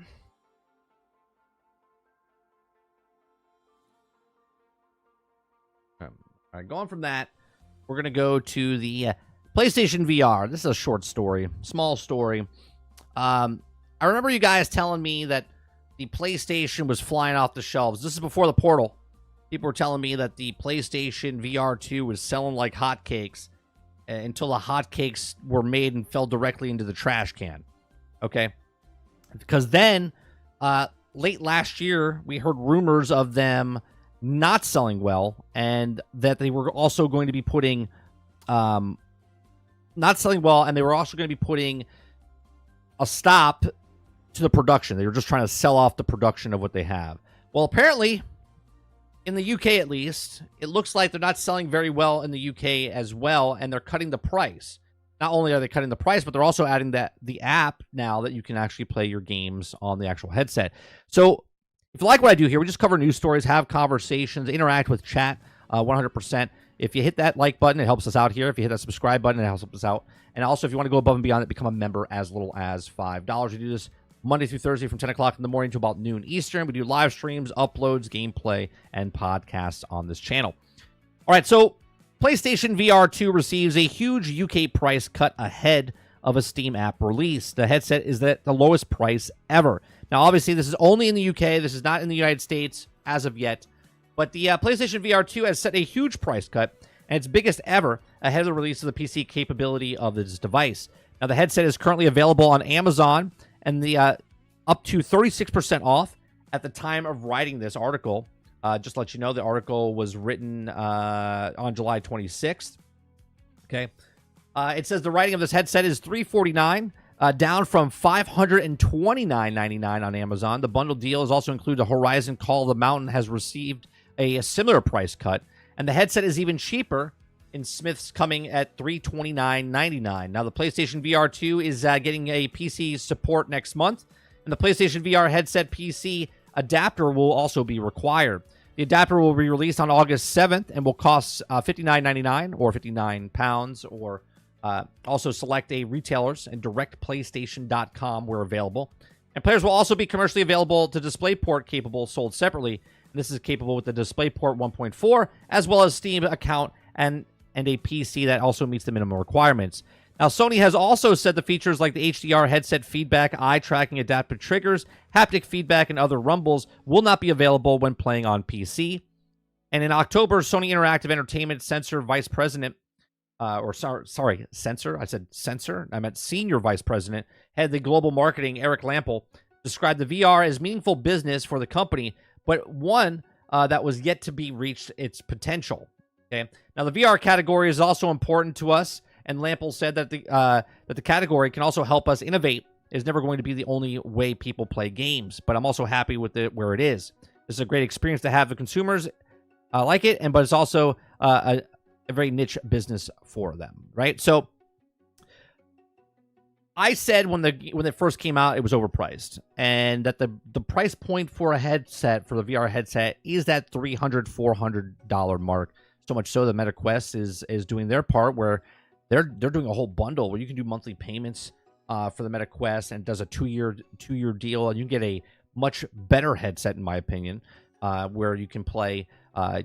we're going to go to the PlayStation VR. This is a short story, small story. I remember you guys telling me that the PlayStation was flying off the shelves. This is before the portal. People were telling me that the PlayStation VR2 was selling like hotcakes until the hotcakes were made and fell directly into the trash can. Okay, because then late last year, we heard rumors of them not selling well, and that they were also going to be putting not selling well, and they were also going to be putting a stop to the production. They were just trying to sell off the production of what they have. Well, apparently, in the UK at least, it looks like they're not selling very well in the UK as well, and they're cutting the price. Not only are they cutting the price, but they're also adding the app now that you can actually play your games on the actual headset. So if you like what I do here, we just cover news stories, have conversations, interact with chat 100%. If you hit that like button, it helps us out here. If you hit that subscribe button, it helps us out. And also, if you want to go above and beyond it, become a member as little as $5. We do this Monday through Thursday from 10 o'clock in the morning to about noon Eastern. We do live streams, uploads, gameplay, and podcasts on this channel. All right, so PlayStation VR2 receives a huge UK price cut ahead of a Steam app release. The headset is at the lowest price ever. Now, obviously, this is only in the UK. This is not in the United States as of yet. But the PlayStation VR2 has set a huge price cut, and its biggest ever, ahead of the release of the PC capability of this device. Now, the headset is currently available on Amazon, and the up to 36% off at the time of writing this article. Just to let you know, the article was written on July 26th. Okay. It says the writing of this headset is $349, down from $529.99 on Amazon. The bundle deal is also included. The Horizon Call of the Mountain has received a similar price cut, and the headset is even cheaper in Smith's, coming at $329.99. Now, the PlayStation VR2 is getting a PC support next month, and the PlayStation VR headset PC adapter will also be required. The adapter will be released on August 7th and will cost $59.99 or £59, or also select a retailers and directplaystation.com where available. And players will also be commercially available to DisplayPort capable, sold separately. And this is capable with the DisplayPort 1.4, as well as Steam account and a PC that also meets the minimum requirements. Now, Sony has also said the features like the HDR headset feedback, eye tracking, adaptive triggers, haptic feedback, and other rumbles will not be available when playing on PC. And in October, Sony Interactive Entertainment Censor Vice President, Censor. I said Censor. I meant Senior Vice President, head the global marketing, Eric Lampel, described the VR as meaningful business for the company, but one that was yet to be reached its potential. Okay. Now, the VR category is also important to us, and Lampel said that the category can also help us innovate. It's never going to be the only way people play games, but I'm also happy with it where it is. This is a great experience to have the consumers like it, but it's also a very niche business for them, right? So I said when it first came out, it was overpriced, and that the price point for a headset, for the VR headset, is that $300, $400 mark. So much so that MetaQuest is doing their part, where they're doing a whole bundle where you can do monthly payments for the MetaQuest, and does a two-year deal, and you can get a much better headset, in my opinion, where you can play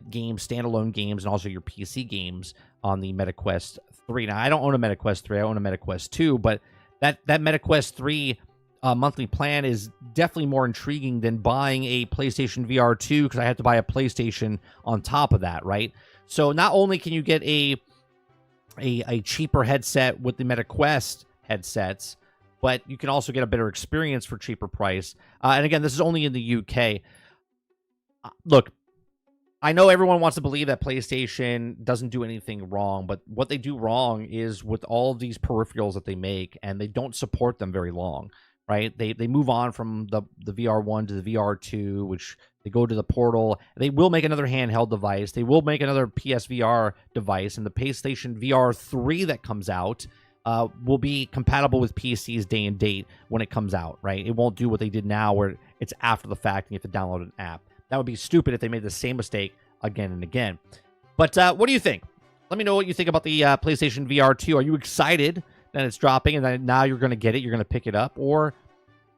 games, standalone games, and also your PC games on the MetaQuest 3. Now, I don't own a MetaQuest 3. I own a MetaQuest 2, but that MetaQuest 3 monthly plan is definitely more intriguing than buying a PlayStation VR 2, because I have to buy a PlayStation on top of that, right? So not only can you get a cheaper headset with the MetaQuest headsets, but you can also get a better experience for cheaper price. And again, this is only in the UK. Look, I know everyone wants to believe that PlayStation doesn't do anything wrong, but what they do wrong is with all of these peripherals that they make, and they don't support them very long, right? They move on from the VR1 to the VR2, which they go to the Portal. They will make another handheld device. They will make another PSVR device, and the PlayStation VR3 that comes out will be compatible with PCs day and date when it comes out, right? It won't do what they did now where it's after the fact and you have to download an app. That would be stupid if they made the same mistake again and again. But what do you think? Let me know what you think about the PlayStation VR2. Are you excited that it's dropping and that now you're going to get it, you're going to pick it up, or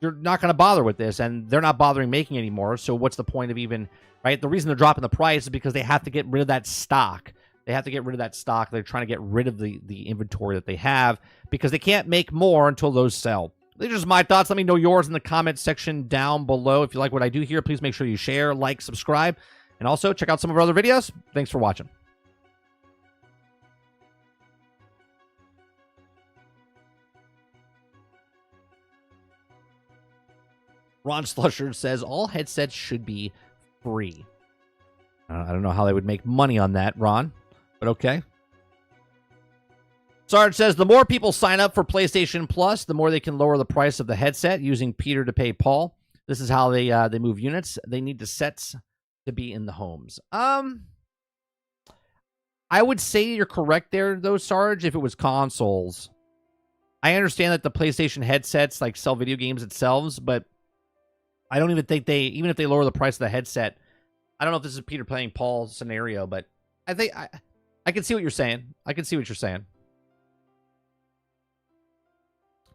you're not going to bother with this and they're not bothering making anymore? So what's the point of even, right? The reason they're dropping the price is because they have to get rid of that stock. They have to get rid of that stock. They're trying to get rid of the inventory that they have because they can't make more until those sell. These are just my thoughts. Let me know yours in the comment section down below. If you like what I do here, please make sure you share, like, subscribe, and also check out some of our other videos. Thanks for watching. Ron Slusher says all headsets should be free. I don't know how they would make money on that, Ron, but okay. Sarge says, the more people sign up for PlayStation Plus, the more they can lower the price of the headset using Peter to pay Paul. This is how they move units. They need the sets to be in the homes. I would say you're correct there, though, Sarge, if it was consoles. I understand that the PlayStation headsets like sell video games themselves, but I don't even think even if they lower the price of the headset, I don't know if this is Peter playing Paul's scenario, but I think I can see what you're saying. I can see what you're saying.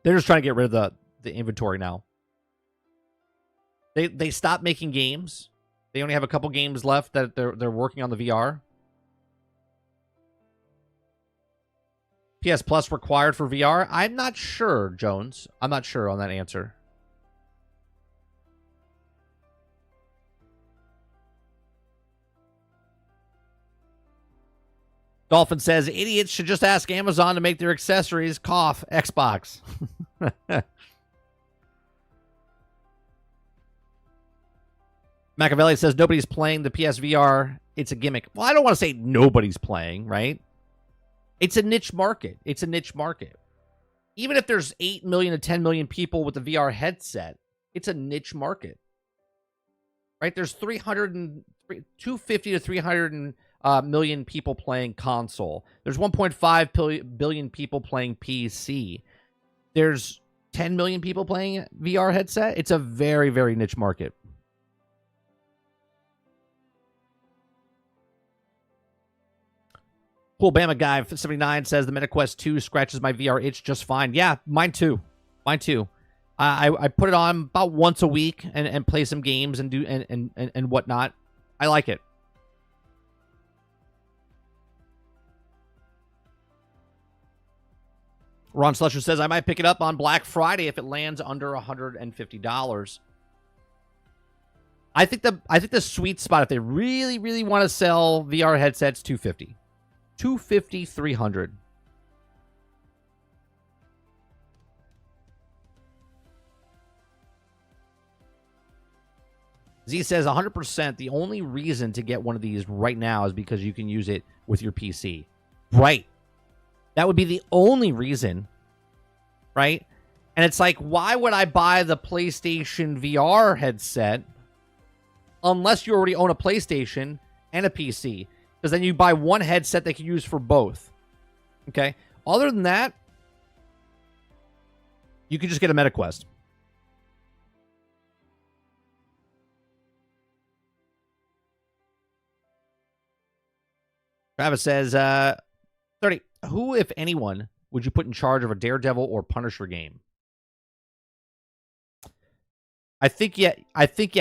They're just trying to get rid of the inventory now. They stopped making games. They only have a couple games left that they're working on the VR. PS Plus required for VR? I'm not sure, Jones. I'm not sure on that answer. Dolphin says, idiots should just ask Amazon to make their accessories. Cough, Xbox. Machiavelli says, nobody's playing the PSVR. It's a gimmick. Well, I don't want to say nobody's playing, right? It's a niche market. It's a niche market. Even if there's 8 million to 10 million people with the VR headset, it's a niche market. Right? There's 250 to 300 million people playing console. There's 1.5 billion people playing PC. There's 10 million people playing VR headset. It's a very, very niche market. Cool Bama Guy 79 says the MetaQuest 2 scratches my VR itch just fine. Yeah, mine too. Mine too. I put it on about once a week and play some games and do and whatnot. I like it. Ron Slusher says I might pick it up on Black Friday if it lands under $150. I think the sweet spot if they really, really want to sell VR headsets, $250. $250, $300. Z says 100%. The only reason to get one of these right now is because you can use it with your PC. Right. That would be the only reason. Right? And it's like, why would I buy the PlayStation VR headset unless you already own a PlayStation and a PC? Because then you buy one headset that you use for both. Okay? Other than that, you can just get a MetaQuest. Travis says, 30. Who, if anyone, would you put in charge of a Daredevil or Punisher game? I think you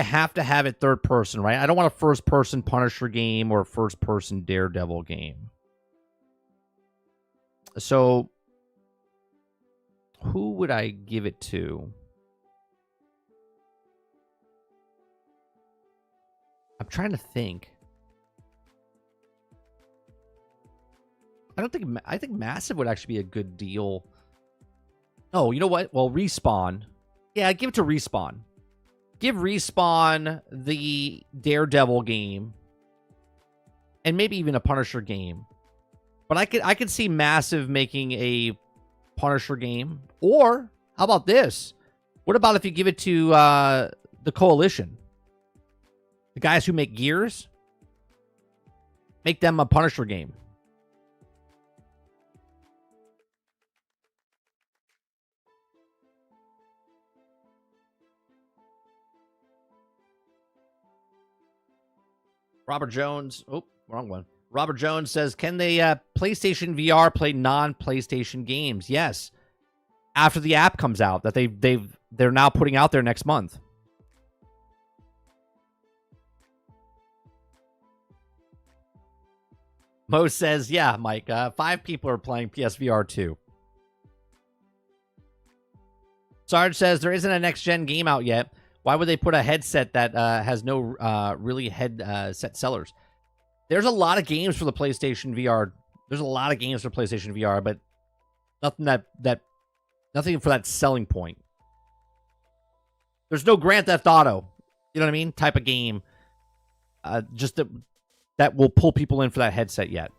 have to have it third person, right? I don't want a first person Punisher game or a first person Daredevil game. So who would I give it to? I'm trying to think. I think Massive would actually be a good deal. Oh, you know what? Well, Respawn. Yeah, give it to Respawn. Give Respawn the Daredevil game. and maybe even a Punisher game. But I could see Massive making a Punisher game. Or how about this? What about if you give it to the Coalition? The guys who make Gears? Make them a Punisher game. Robert Jones. Oh, wrong one. Robert Jones says, can they PlayStation VR play non-PlayStation games? Yes. After the app comes out that they're now putting out there next month. Mo says, yeah, Mike, 5 people are playing PSVR 2. Sarge says, there isn't a next-gen game out yet. Why would they put a headset that has no really headset sellers? There's a lot of games for the PlayStation VR. There's a lot of games for PlayStation VR, but nothing for that selling point. There's no Grand Theft Auto, you know what I mean, type of game. Just that will pull people in for that headset yet.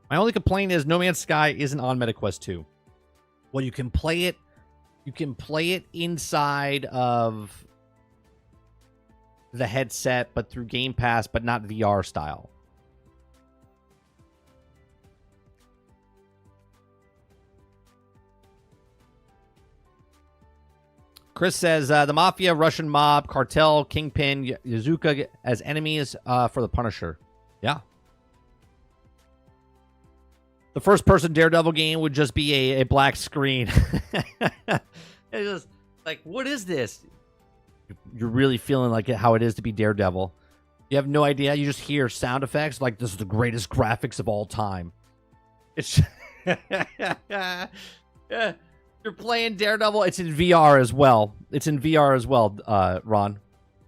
My only complaint is No Man's Sky isn't on MetaQuest 2. Well, you can play it. You can play it inside of the headset, but through Game Pass, but not VR style. Chris says, the Mafia, Russian Mob, Cartel, Kingpin, Yazuka as enemies for the Punisher. Yeah. The first-person Daredevil game would just be a black screen. It's just like, what is this? You're really feeling like how it is to be Daredevil. You have no idea. You just hear sound effects like, this is the greatest graphics of all time. It's yeah. You're playing Daredevil. It's in VR as well. It's in VR as well, Ron.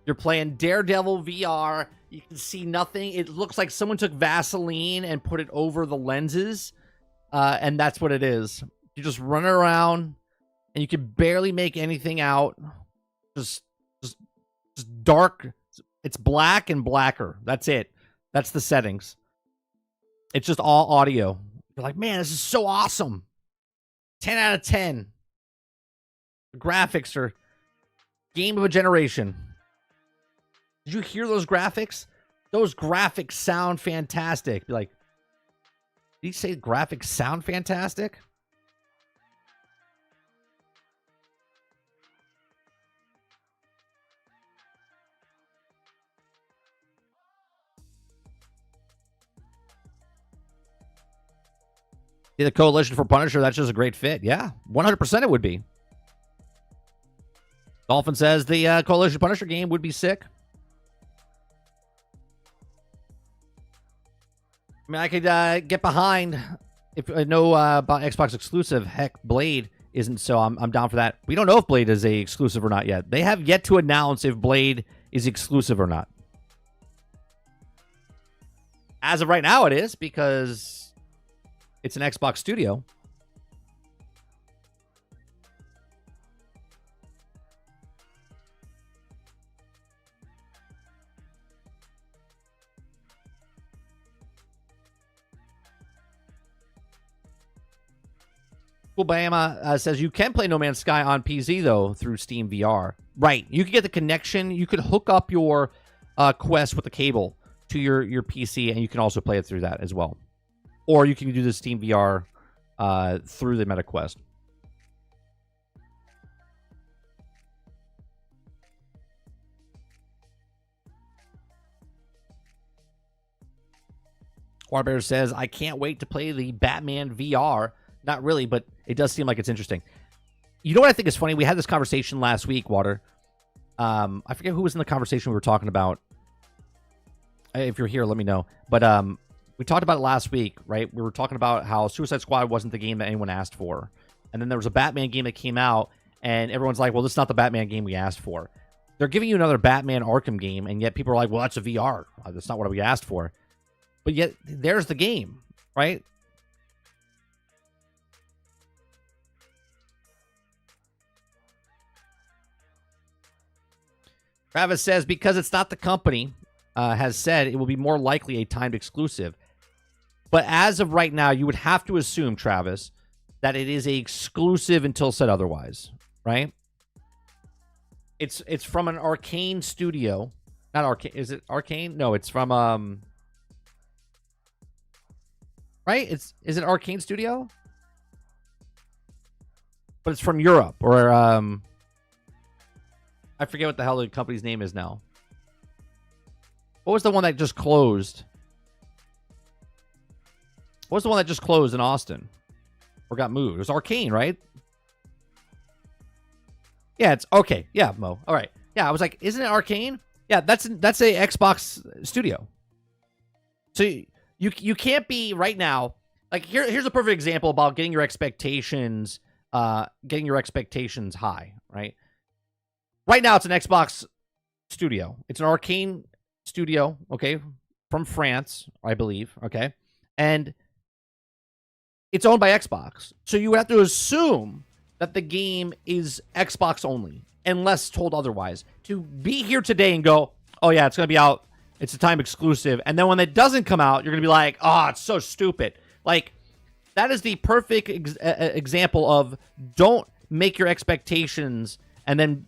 You're playing Daredevil VR. You can see nothing. It looks like someone took Vaseline and put it over the lenses. And that's what it is. You just run around and you can barely make anything out. Just dark. It's black and blacker. That's it. That's the settings. It's just all audio. You're like, man, this is so awesome. 10 out of 10. The graphics are game of a generation. Did you hear those graphics? Those graphics sound fantastic. Be like, did you say graphics sound fantastic? Yeah, the Coalition for Punisher, that's just a great fit. Yeah, 100% it would be. Dolphin says the Coalition Punisher game would be sick. I mean, I could get behind if I know about Xbox exclusive. Heck, Blade isn't, so I'm down for that. We don't know if Blade is a exclusive or not yet. They have yet to announce if Blade is exclusive or not. As of right now, it is, because it's an Xbox studio. Obama says you can play No Man's Sky on PC, though, through Steam VR. Right. You can get the connection. You could hook up your Quest with a cable to your PC, and you can also play it through that as well. Or you can do the Steam VR through the MetaQuest. Warbear says, I can't wait to play the Batman VR. Not really, but it does seem like it's interesting. You know what I think is funny? We had this conversation last week, Water. I forget who was in the conversation we were talking about. If you're here, let me know. But we talked about it last week, right? We were talking about how Suicide Squad wasn't the game that anyone asked for. And then there was a Batman game that came out, and everyone's like, well, this is not the Batman game we asked for. They're giving you another Batman Arkham game, and yet people are like, well, that's a VR. That's not what we asked for. But yet, there's the game, right? Travis says, because it's not the company, has said it will be more likely a timed exclusive. But as of right now, you would have to assume, Travis, that it is a exclusive until said otherwise, right? It's from an Arcane studio. Not Arcane. Is it Arcane? No, it's from right? Is it Arcane Studio? But it's from Europe, or I forget what the hell the company's name is now. What was the one that just closed? What was the one that just closed in Austin? Or got moved? It was Arcane, right? Yeah, it's okay. Yeah, Mo. All right. Yeah, I was like, isn't it Arcane? Yeah, that's a Xbox studio. So you can't be right now. Like here's a perfect example about getting your expectations high, right? Right now it's an Xbox studio. It's an Arcane studio, okay, from France, I believe, okay? And it's owned by Xbox. So you would have to assume that the game is Xbox only, unless told otherwise. To be here today and go, oh yeah, it's going to be out, it's a time exclusive, and then when it doesn't come out, you're going to be like, oh, it's so stupid. Like, that is the perfect example of don't make your expectations and then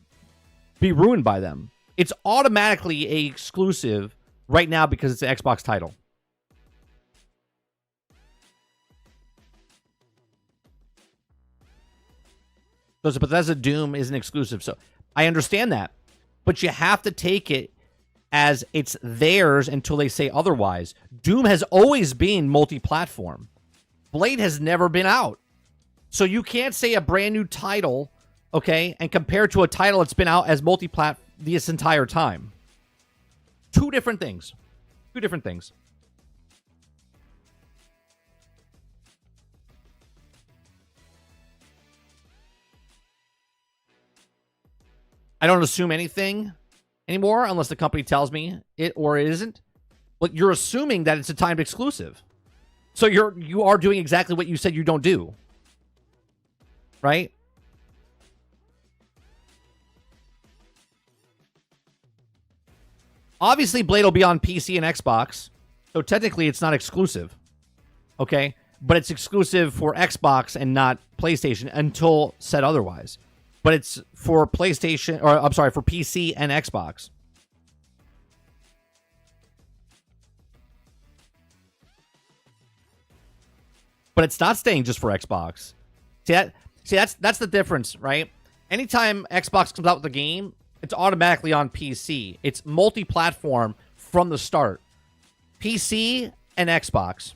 be ruined by them. It's automatically a exclusive right now because it's an Xbox title. So Bethesda Doom isn't exclusive. So I understand that. But you have to take it as it's theirs until they say otherwise. Doom has always been multi-platform. Blade has never been out. So you can't say a brand new title, okay, and compare it to a title that's been out as multi-plat this entire time. Two different things. Two different things. I don't assume anything anymore unless the company tells me it or it isn't. But you're assuming that it's a timed exclusive. So you are doing exactly what you said you don't do. Right? Obviously, Blade will be on PC and Xbox. So technically, it's not exclusive. Okay? But it's exclusive for Xbox and not PlayStation until said otherwise. But it's for PlayStation, or I'm sorry, for PC and Xbox. But it's not staying just for Xbox. See, that's the difference, right? Anytime Xbox comes out with a game, it's automatically on PC. It's multi-platform from the start. PC and Xbox.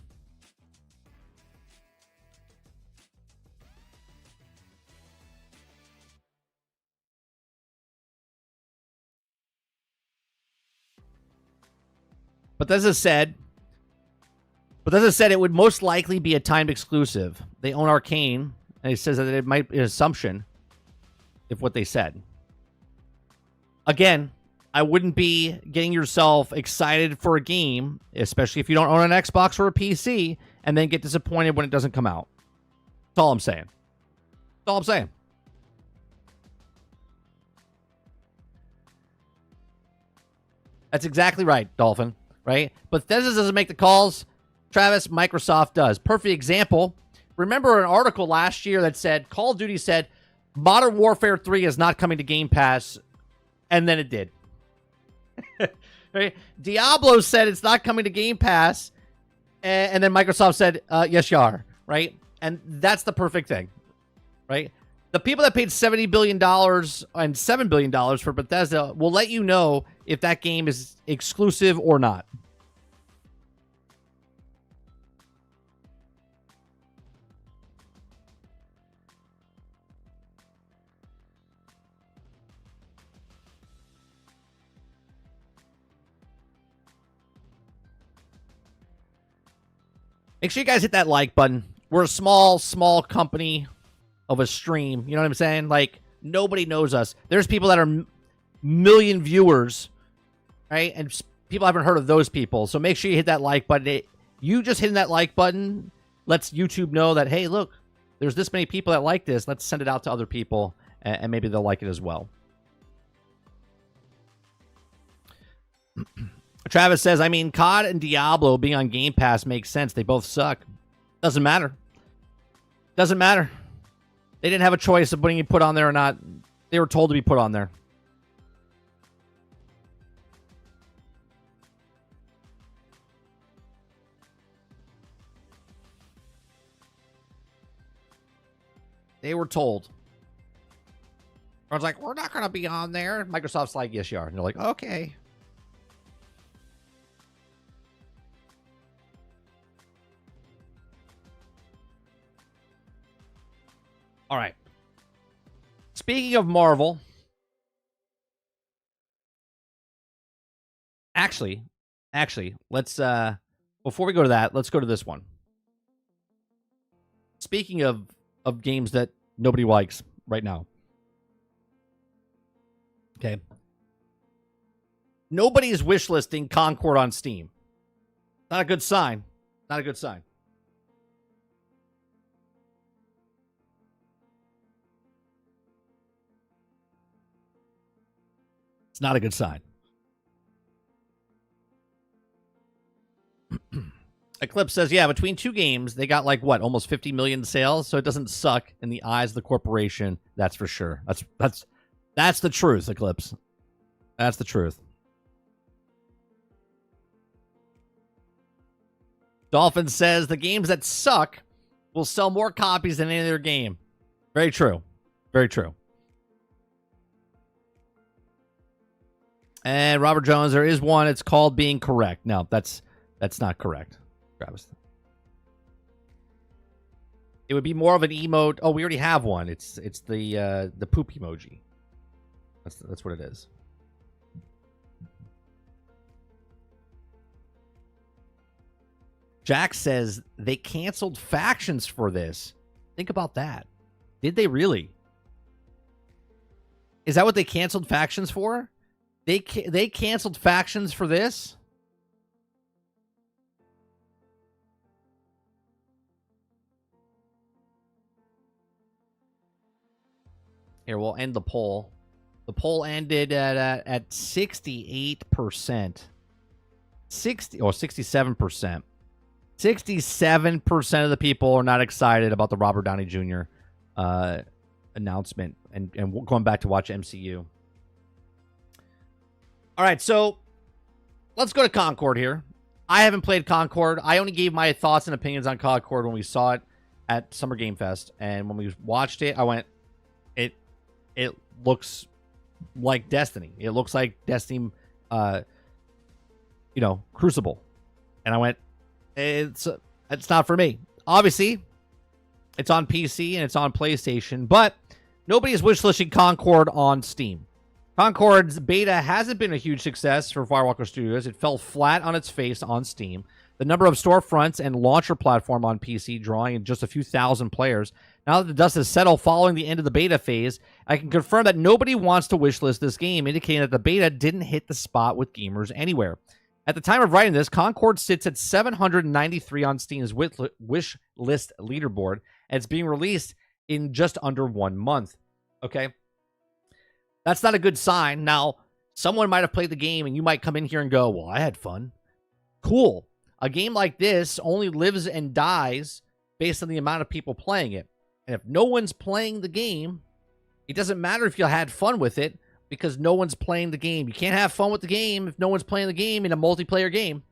Bethesda said it would most likely be a timed exclusive. They own Arcane, and it says that it might be an assumption if what they said. Again, I wouldn't be getting yourself excited for a game, especially if you don't own an Xbox or a PC, and then get disappointed when it doesn't come out. That's all I'm saying. That's all I'm saying. That's exactly right, Dolphin. Right? Bethesda doesn't make the calls. Travis, Microsoft does. Perfect example. Remember an article last year that said, Call of Duty said, Modern Warfare 3 is not coming to Game Pass, and then it did. Right? Diablo said it's not coming to Game Pass, and then Microsoft said, yes, you are. Right? And that's the perfect thing. Right? The people that paid $70 billion and $7 billion for Bethesda will let you know if that game is exclusive or not. Make sure you guys hit that like button. We're a small company of a stream. You know what I'm saying? Like, nobody knows us. There's people that are million viewers, right? And people haven't heard of those people. So make sure you hit that like button. You just hitting that like button lets YouTube know that, hey, look, there's this many people that like this. Let's send it out to other people, and maybe they'll like it as well. Travis says, I mean, COD and Diablo being on Game Pass makes sense. They both suck. Doesn't matter. Doesn't matter. They didn't have a choice of being put on there or not. They were told to be put on there. They were told. I was like, we're not going to be on there. Microsoft's like, yes, you are. And they're like, okay. All right. Speaking of Marvel, actually, let's before we go to that, let's go to this one. Speaking of games that nobody likes right now. Okay. Nobody's wishlisting Concord on Steam. Not a good sign. Not a good sign. It's not a good sign. Eclipse says, yeah, between two games, they got like, what, almost 50 million sales? So it doesn't suck in the eyes of the corporation. That's for sure. That's the truth, Eclipse. That's the truth. Dolphin says, the games that suck will sell more copies than any other game. Very true. Very true. And Robert Jones, there is one. It's called being correct. No, that's not correct, Travis. It would be more of an emote. Oh, we already have one. It's the poop emoji. That's what it is. Jack says they canceled factions for this. Think about that. Did they really? Is that what they canceled factions for? They canceled factions for this? Here, we'll end the poll. The poll ended at 68%. 67%. 67% of the people are not excited about the Robert Downey Jr. Announcement and going back to watch MCU. All right, so let's go to Concord here. I haven't played Concord. I only gave my thoughts and opinions on Concord when we saw it at Summer Game Fest. And when we watched it, I went, it looks like Destiny. It looks like Destiny, Crucible. And I went, it's not for me. Obviously, it's on PC and it's on PlayStation, but nobody is wishlisting Concord on Steam. Concord's beta hasn't been a huge success for Firewalker Studios. It fell flat on its face on Steam. The number of storefronts and launcher platform on PC drawing in just a few thousand players. Now that the dust has settled following the end of the beta phase, I can confirm that nobody wants to wishlist this game, indicating that the beta didn't hit the spot with gamers anywhere. At the time of writing this, Concord sits at 793 on Steam's wish list leaderboard, and it's being released in just under 1 month. Okay? That's not a good sign. Now, someone might have played the game, and you might come in here and go, well, I had fun. Cool. A game like this only lives and dies based on the amount of people playing it. And if no one's playing the game, it doesn't matter if you had fun with it because no one's playing the game. You can't have fun with the game if no one's playing the game in a multiplayer game.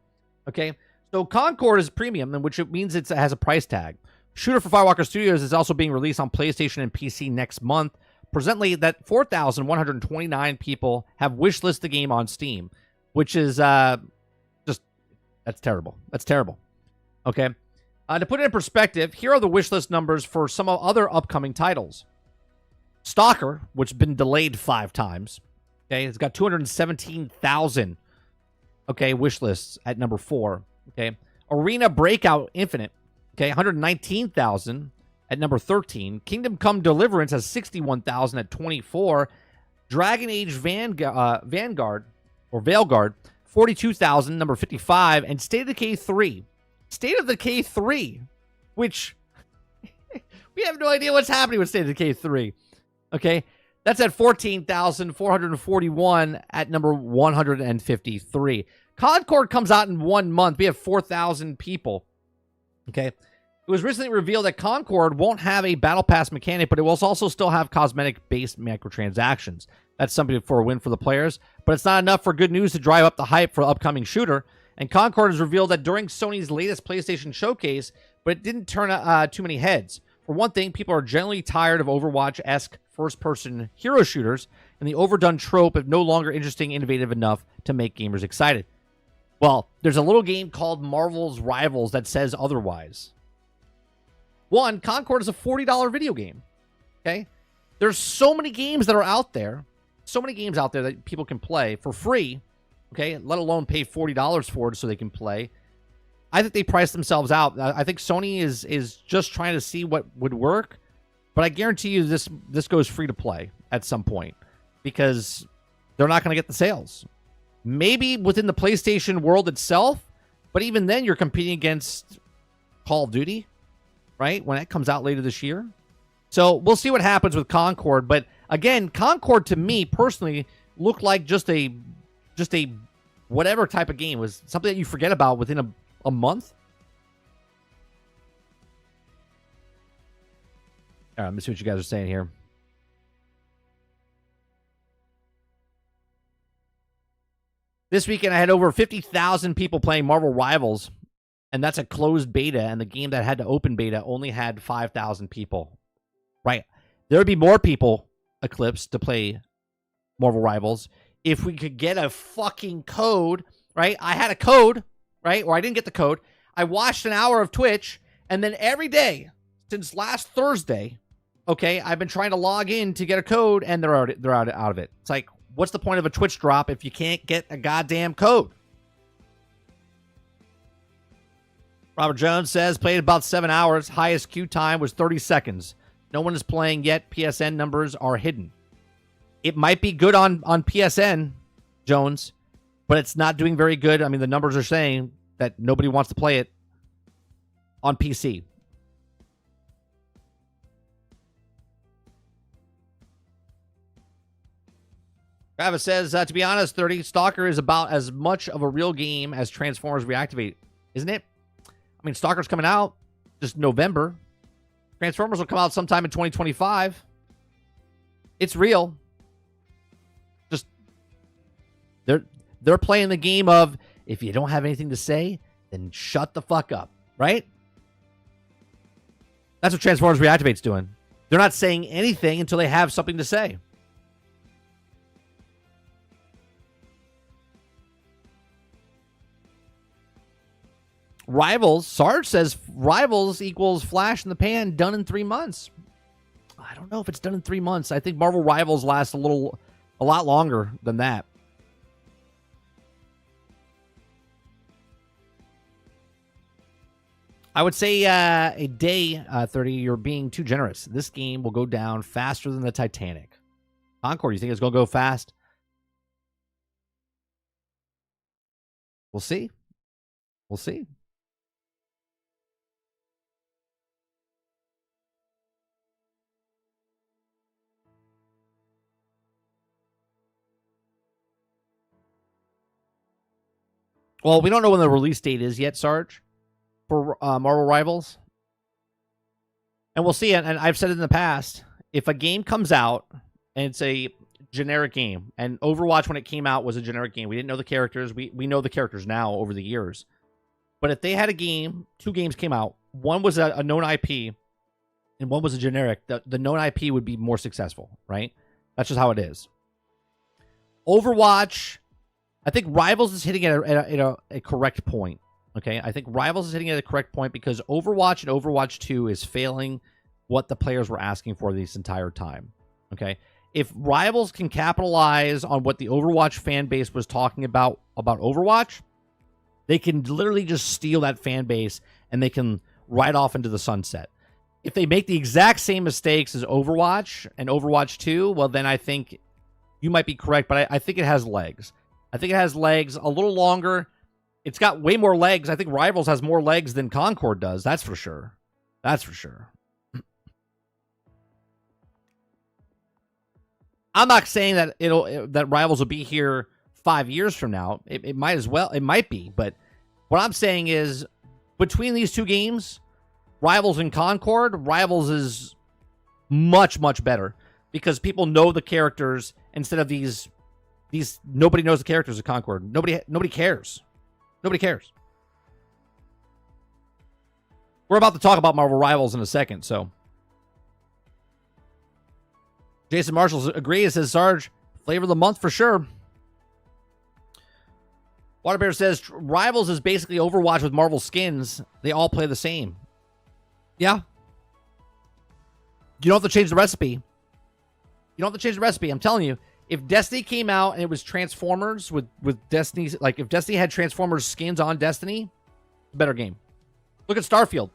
Okay? So Concord is premium, which it means it has a price tag. Shooter for Firewalker Studios is also being released on PlayStation and PC next month. Presently, that 4,129 people have wishlisted the game on Steam, which is that's terrible. That's terrible. Okay? To put it in perspective, here are the wishlist numbers for some other upcoming titles. Stalker, which has been delayed 5 times. Okay? It's got 217,000 wishlists at number 4. Okay? Arena Breakout Infinite, 119,000 at number 13. Kingdom Come Deliverance has 61,000 at 24. Dragon Age Vanguard, 42,000, number 55. And State of Decay 3. State of Decay 3, which we have no idea what's happening with State of Decay 3. Okay? That's at 14,441 at number 153. Concord comes out in 1 month. We have 4,000 people. Okay. It was recently revealed that Concord won't have a battle pass mechanic, but it will also still have cosmetic-based microtransactions. That's something for a win for the players, but it's not enough for good news to drive up the hype for the upcoming shooter. And Concord has revealed that during Sony's latest PlayStation showcase, but it didn't turn too many heads. For one thing, people are generally tired of Overwatch-esque first-person hero shooters, and the overdone trope is no longer interesting, innovative enough to make gamers excited. Well, there's a little game called Marvel's Rivals that says otherwise. One, Concord is a $40 video game. Okay? There's so many games that are out there. So many games out there that people can play for free. Okay? Let alone pay $40 for it so they can play. I think they price themselves out. I think Sony is just trying to see what would work. But I guarantee you this goes free to play at some point. Because they're not going to get the sales. Maybe within the PlayStation world itself. But even then you're competing against Call of Duty. Right? When it comes out later this year. So we'll see what happens with Concord. But again, Concord to me personally looked like just a whatever type of game. It was something that you forget about within a month. All right, let me see what you guys are saying here. This weekend I had over 50,000 people playing Marvel Rivals. And that's a closed beta, and the game that had to open beta only had 5,000 people. Right. There would be more people, Eclipse, to play Marvel Rivals if we could get a fucking code, right? I had a code, right? Or I didn't get the code. I watched an hour of Twitch, and then every day since last Thursday, okay, I've been trying to log in to get a code, and they're out of it. It's like, what's the point of a Twitch drop if you can't get a goddamn code? Robert Jones says, played about 7 hours. Highest queue time was 30 seconds. No one is playing yet. PSN numbers are hidden. It might be good on PSN, Jones, but it's not doing very good. I mean, the numbers are saying that nobody wants to play it on PC. Travis says, to be honest, 30 Stalker is about as much of a real game as Transformers Reactivate, isn't it? I mean, Stalker's coming out just November. Transformers will come out sometime in 2025. It's real. Just they're playing the game of, if you don't have anything to say, then shut the fuck up, right? That's what Transformers Reactivate's doing. They're not saying anything until they have something to say. Rivals, Sarge says Rivals equals Flash in the Pan, done in 3 months. I don't know if it's done in 3 months. I think Marvel Rivals lasts a lot longer than that. I would say a day, 30, you're being too generous. This game will go down faster than the Titanic. Concord, you think it's going to go fast? We'll see. We'll see. Well, we don't know when the release date is yet, Sarge, for Marvel Rivals. And we'll see. And I've said it in the past, if a game comes out and it's a generic game, and Overwatch when it came out was a generic game. We didn't know the characters. We know the characters now over the years. But if they had a game, 2 games came out. One was a known IP, and one was a generic. The known IP would be more successful, right? That's just how it is. Overwatch, I think Rivals is hitting at a correct point. Okay, I think Rivals is hitting at a correct point because Overwatch and Overwatch 2 is failing what the players were asking for this entire time. Okay, if Rivals can capitalize on what the Overwatch fan base was talking about Overwatch, they can literally just steal that fan base and they can ride off into the sunset. If they make the exact same mistakes as Overwatch and Overwatch 2, well, then I think you might be correct, but I think it has legs. I think it has legs a little longer. It's got way more legs. I think Rivals has more legs than Concord does. That's for sure. That's for sure. I'm not saying that that Rivals will be here 5 years from now. It might as well. It might be. But what I'm saying is, between these two games, Rivals and Concord, Rivals is much, much better because people know the characters instead of these nobody knows the characters of Concord. Nobody cares. Nobody cares. We're about to talk about Marvel Rivals in a second, so. Jason Marshall agrees, says Sarge, flavor of the month for sure. Waterbear says Rivals is basically Overwatch with Marvel skins. They all play the same. Yeah. You don't have to change the recipe. You don't have to change the recipe. I'm telling you, if Destiny came out and it was Transformers with Destiny's, like if Destiny had Transformers skins on Destiny, better game. Look at Starfield.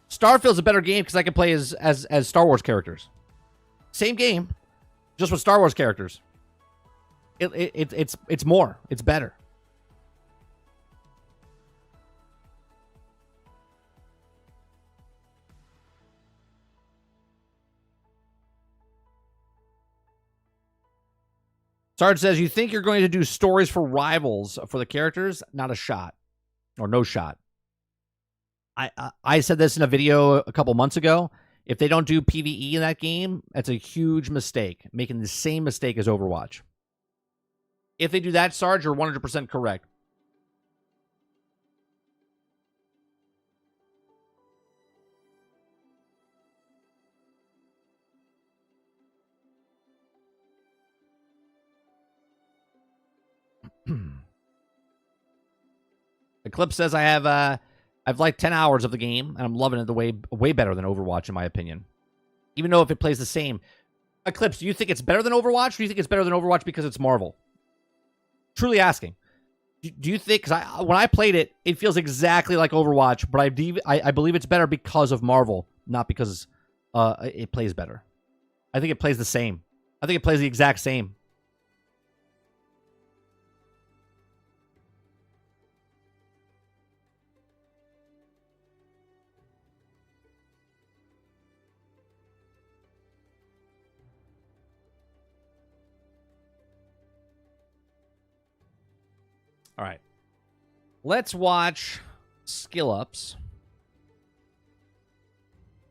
Starfield's a better game because I can play as Star Wars characters. Same game, just with Star Wars characters. It's more. It's better. Sarge says, you think you're going to do stories for Rivals for the characters? Not a shot. Or no shot. I said this in a video a couple months ago. If they don't do PvE in that game, that's a huge mistake. Making the same mistake as Overwatch. If they do that, Sarge, you're 100% correct. Eclipse says I've liked 10 hours of the game, and I'm loving it way better than Overwatch, in my opinion. Even though if it plays the same. Eclipse, do you think it's better than Overwatch, or do you think it's better than Overwatch because it's Marvel? Truly asking. Do you think, because when I played it, it feels exactly like Overwatch, but I believe it's better because of Marvel, not because it plays better. I think it plays the same. I think it plays the exact same. All right. Let's watch skill ups.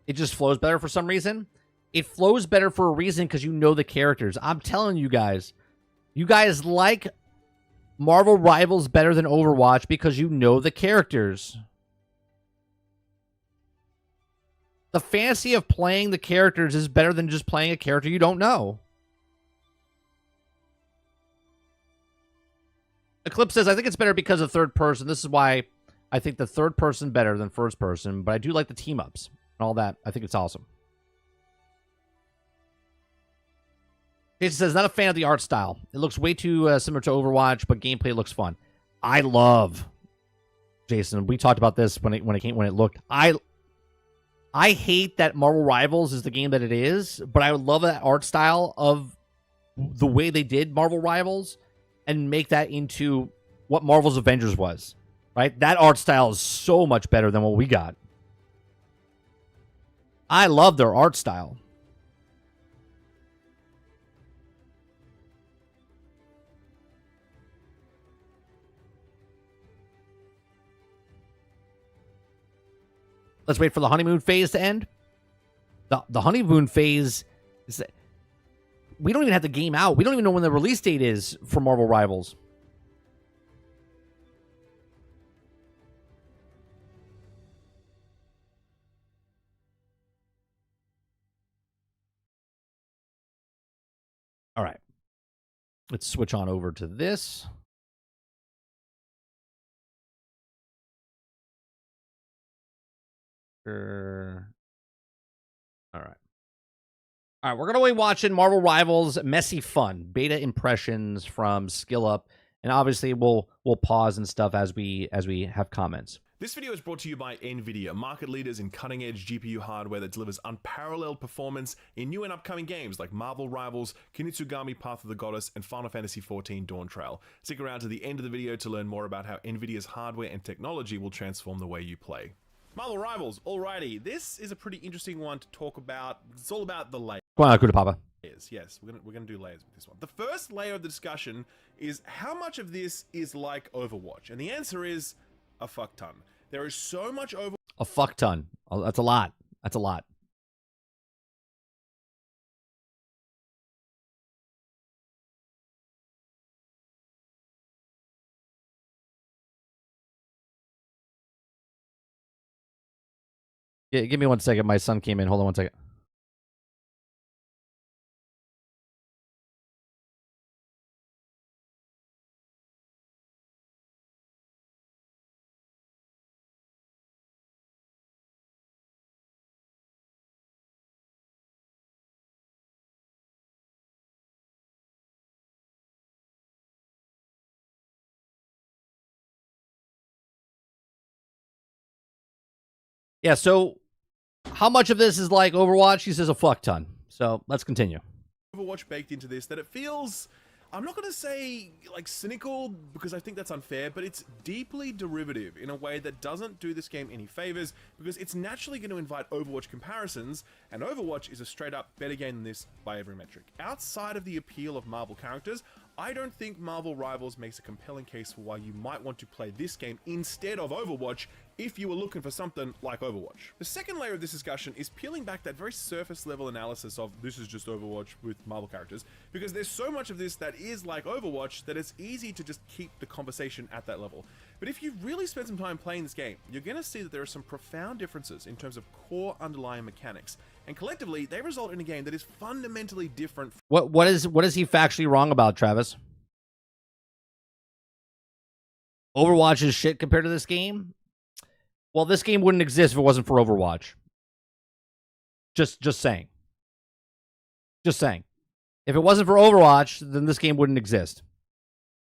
It just flows better for some reason. It flows better for a reason because you know the characters. I'm telling you guys like Marvel Rivals better than Overwatch because you know the characters. The fantasy of playing the characters is better than just playing a character you don't know. Eclipse says, I think it's better because of third person. This is why I think the third person better than first person, but I do like the team ups and all that. I think it's awesome. Jason says, not a fan of the art style. It looks way too similar to Overwatch, but gameplay looks fun. I love, Jason, we talked about this when it looked. I hate that Marvel Rivals is the game that it is, but I would love that art style of the way they did Marvel Rivals and make that into what Marvel's Avengers was, right? That art style is so much better than what we got. I love their art style. Let's wait for the honeymoon phase to end. The honeymoon phase is... We don't even have the game out. We don't even know when the release date is for Marvel Rivals. All right. Let's switch on over to this. All right. All right, we're going to be watching Marvel Rivals Messy Fun, beta impressions from Skill Up, and obviously we'll pause and stuff as we have comments. This video is brought to you by NVIDIA, market leaders in cutting-edge GPU hardware that delivers unparalleled performance in new and upcoming games like Marvel Rivals, Kinutsugami Path of the Goddess, and Final Fantasy XIV Dawn Trail. Stick around to the end of the video to learn more about how NVIDIA's hardware and technology will transform the way you play. Marvel Rivals, alrighty, this is a pretty interesting one to talk about. It's all about the layout. Come on, Akuta Papa. Yes, we're gonna do layers with this one. The first layer of the discussion is how much of this is like Overwatch, and the answer is a fuck ton. There is so much Overwatch. A fuck ton. Oh, that's a lot. That's a lot. Yeah, give me 1 second. My son came in. Hold on 1 second. Yeah, so how much of this is like Overwatch? He says a fuck ton. So let's continue. Overwatch baked into this that it feels, I'm not going to say like cynical because I think that's unfair, but it's deeply derivative in a way that doesn't do this game any favors because it's naturally going to invite Overwatch comparisons, and Overwatch is a straight up better game than this by every metric. Outside of the appeal of Marvel characters, I don't think Marvel Rivals makes a compelling case for why you might want to play this game instead of Overwatch if you were looking for something like Overwatch. The second layer of this discussion is peeling back that very surface level analysis of this is just Overwatch with Marvel characters, because there's so much of this that is like Overwatch that it's easy to just keep the conversation at that level. But if you really spend some time playing this game, you're going to see that there are some profound differences in terms of core underlying mechanics, and collectively they result in a game that is fundamentally different. What is he factually wrong about, Travis? Overwatch is shit compared to this game? Well, this game wouldn't exist if it wasn't for Overwatch. Just saying. Just saying. If it wasn't for Overwatch, then this game wouldn't exist.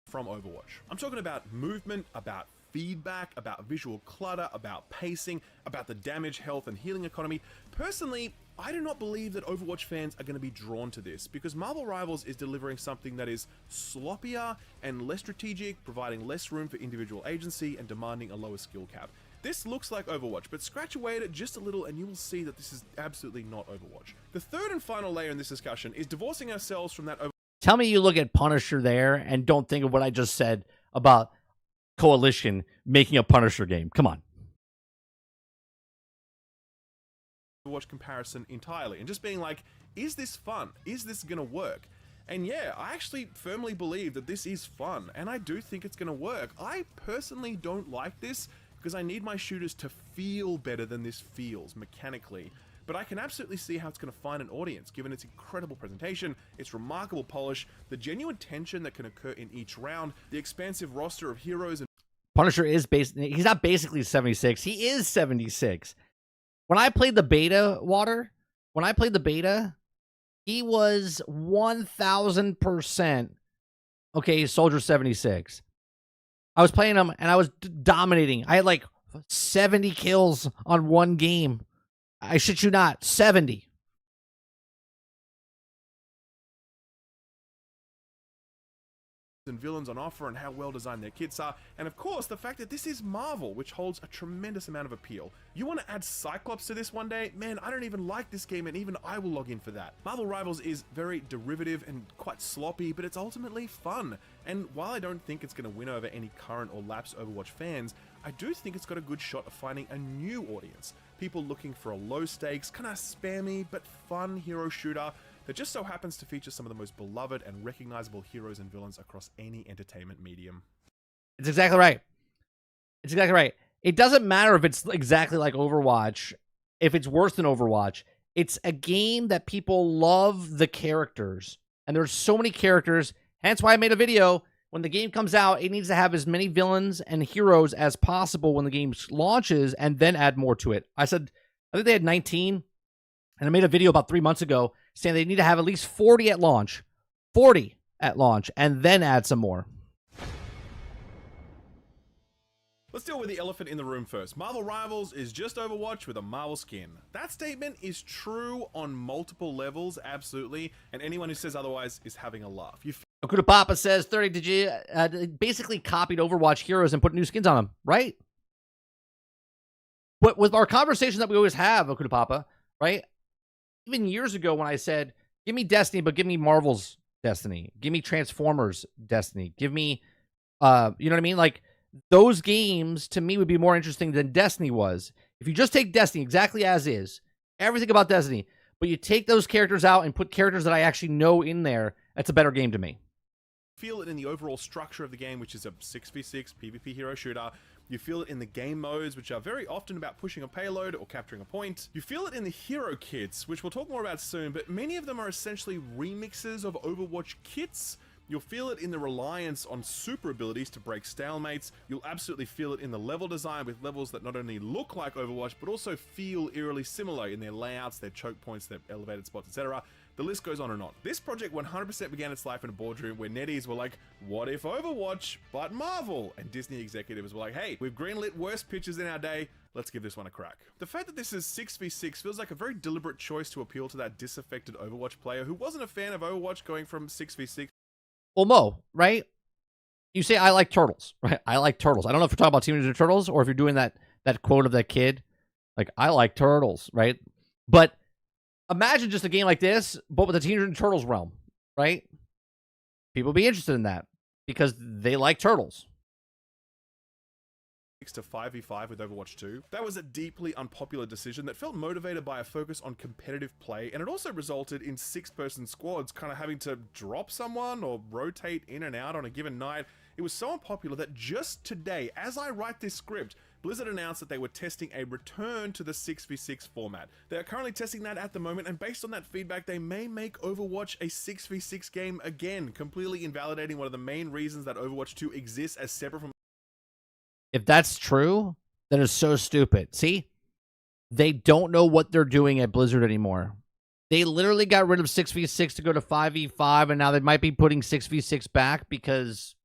From Overwatch. I'm talking about movement, about feedback, about visual clutter, about pacing, about the damage, health, and healing economy. Personally, I do not believe that Overwatch fans are going to be drawn to this because Marvel Rivals is delivering something that is sloppier and less strategic, providing less room for individual agency and demanding a lower skill cap. This looks like Overwatch, but scratch away at it just a little and you will see that this is absolutely not Overwatch. The third and final layer in this discussion is divorcing ourselves from that Tell me you look at Punisher there and don't think of what I just said about Coalition making a Punisher game. Come on. Overwatch comparison entirely and just being like, is this fun? Is this gonna work? And yeah, I actually firmly believe that this is fun, and I do think it's gonna work. I personally don't like this because I need my shooters to feel better than this feels mechanically. But I can absolutely see how it's going to find an audience, given its incredible presentation, its remarkable polish, the genuine tension that can occur in each round, the expansive roster of heroes and... Punisher is he's not basically 76, he is 76. When I played the beta, he was 1000%, okay, Soldier 76. I was playing him, and I was dominating. I had like 70 kills on one game. I shit you not, 70. and villains on offer and how well designed their kits are, and of course the fact that this is Marvel, which holds a tremendous amount of appeal. You want to add Cyclops to this one day? Man, I don't even like this game and even I will log in for that. Marvel Rivals is very derivative and quite sloppy, but it's ultimately fun. And while I don't think it's going to win over any current or lapsed Overwatch fans, I do think it's got a good shot of finding a new audience. People looking for a low stakes, kind of spammy, but fun hero shooter that just so happens to feature some of the most beloved and recognizable heroes and villains across any entertainment medium. It's exactly right. It's exactly right. It doesn't matter if it's exactly like Overwatch, if it's worse than Overwatch. It's a game that people love the characters. And there's so many characters. Hence why I made a video. When the game comes out, it needs to have as many villains and heroes as possible when the game launches and then add more to it. I think they had 19. And I made a video about 3 months ago saying they need to have at least 40 at launch. 40 at launch, and then add some more. Let's deal with the elephant in the room first. Marvel Rivals is just Overwatch with a Marvel skin. That statement is true on multiple levels, absolutely, and anyone who says otherwise is having a laugh. Okuda Papa says, 30, did you basically copied Overwatch heroes and put new skins on them, right? But with our conversation that we always have, Okuda Papa, right? Even years ago when I said, Give me Destiny, but give me Marvel's Destiny. Give me Transformers Destiny. Give me, you know what I mean? Like, those games, to me, would be more interesting than Destiny was. If you just take Destiny exactly as is, everything about Destiny, but you take those characters out and put characters that I actually know in there, that's a better game to me. Feel it in the overall structure of the game, which is a 6v6 PvP hero shooter. You feel it in the game modes, which are very often about pushing a payload or capturing a point. You feel it in the hero kits, which we'll talk more about soon, but many of them are essentially remixes of Overwatch kits. You'll feel it in the reliance on super abilities to break stalemates. You'll absolutely feel it in the level design, with levels that not only look like Overwatch, but also feel eerily similar in their layouts, their choke points, their elevated spots, etc. The list goes on and on. This project 100% began its life in a boardroom where NetEase were like, what if Overwatch, but Marvel? And Disney executives were like, hey, we've greenlit worst pitches in our day, let's give this one a crack. The fact that this is 6v6 feels like a very deliberate choice to appeal to that disaffected Overwatch player who wasn't a fan of Overwatch going from 6v6. Well, Mo, right? You say, I like turtles, right? I like turtles. I don't know if you're talking about Teenage Mutant Ninja Turtles or if you're doing that quote of that kid. Like, I like turtles, right? But imagine just a game like this, but with the Teenage Mutant Ninja Turtles realm, right? People be interested in that because they like turtles. To 5v5 with Overwatch 2. That was a deeply unpopular decision that felt motivated by a focus on competitive play, and it also resulted in 6-person squads kind of having to drop someone or rotate in and out on a given night. It was so unpopular that just today, as I write this script, Blizzard announced that they were testing a return to the 6v6 format. They are currently testing that at the moment, and based on that feedback, they may make Overwatch a 6v6 game again, completely invalidating one of the main reasons that Overwatch 2 exists as separate from... If that's true, that is so stupid. See? They don't know what they're doing at Blizzard anymore. They literally got rid of 6v6 to go to 5v5, and now they might be putting 6v6 back because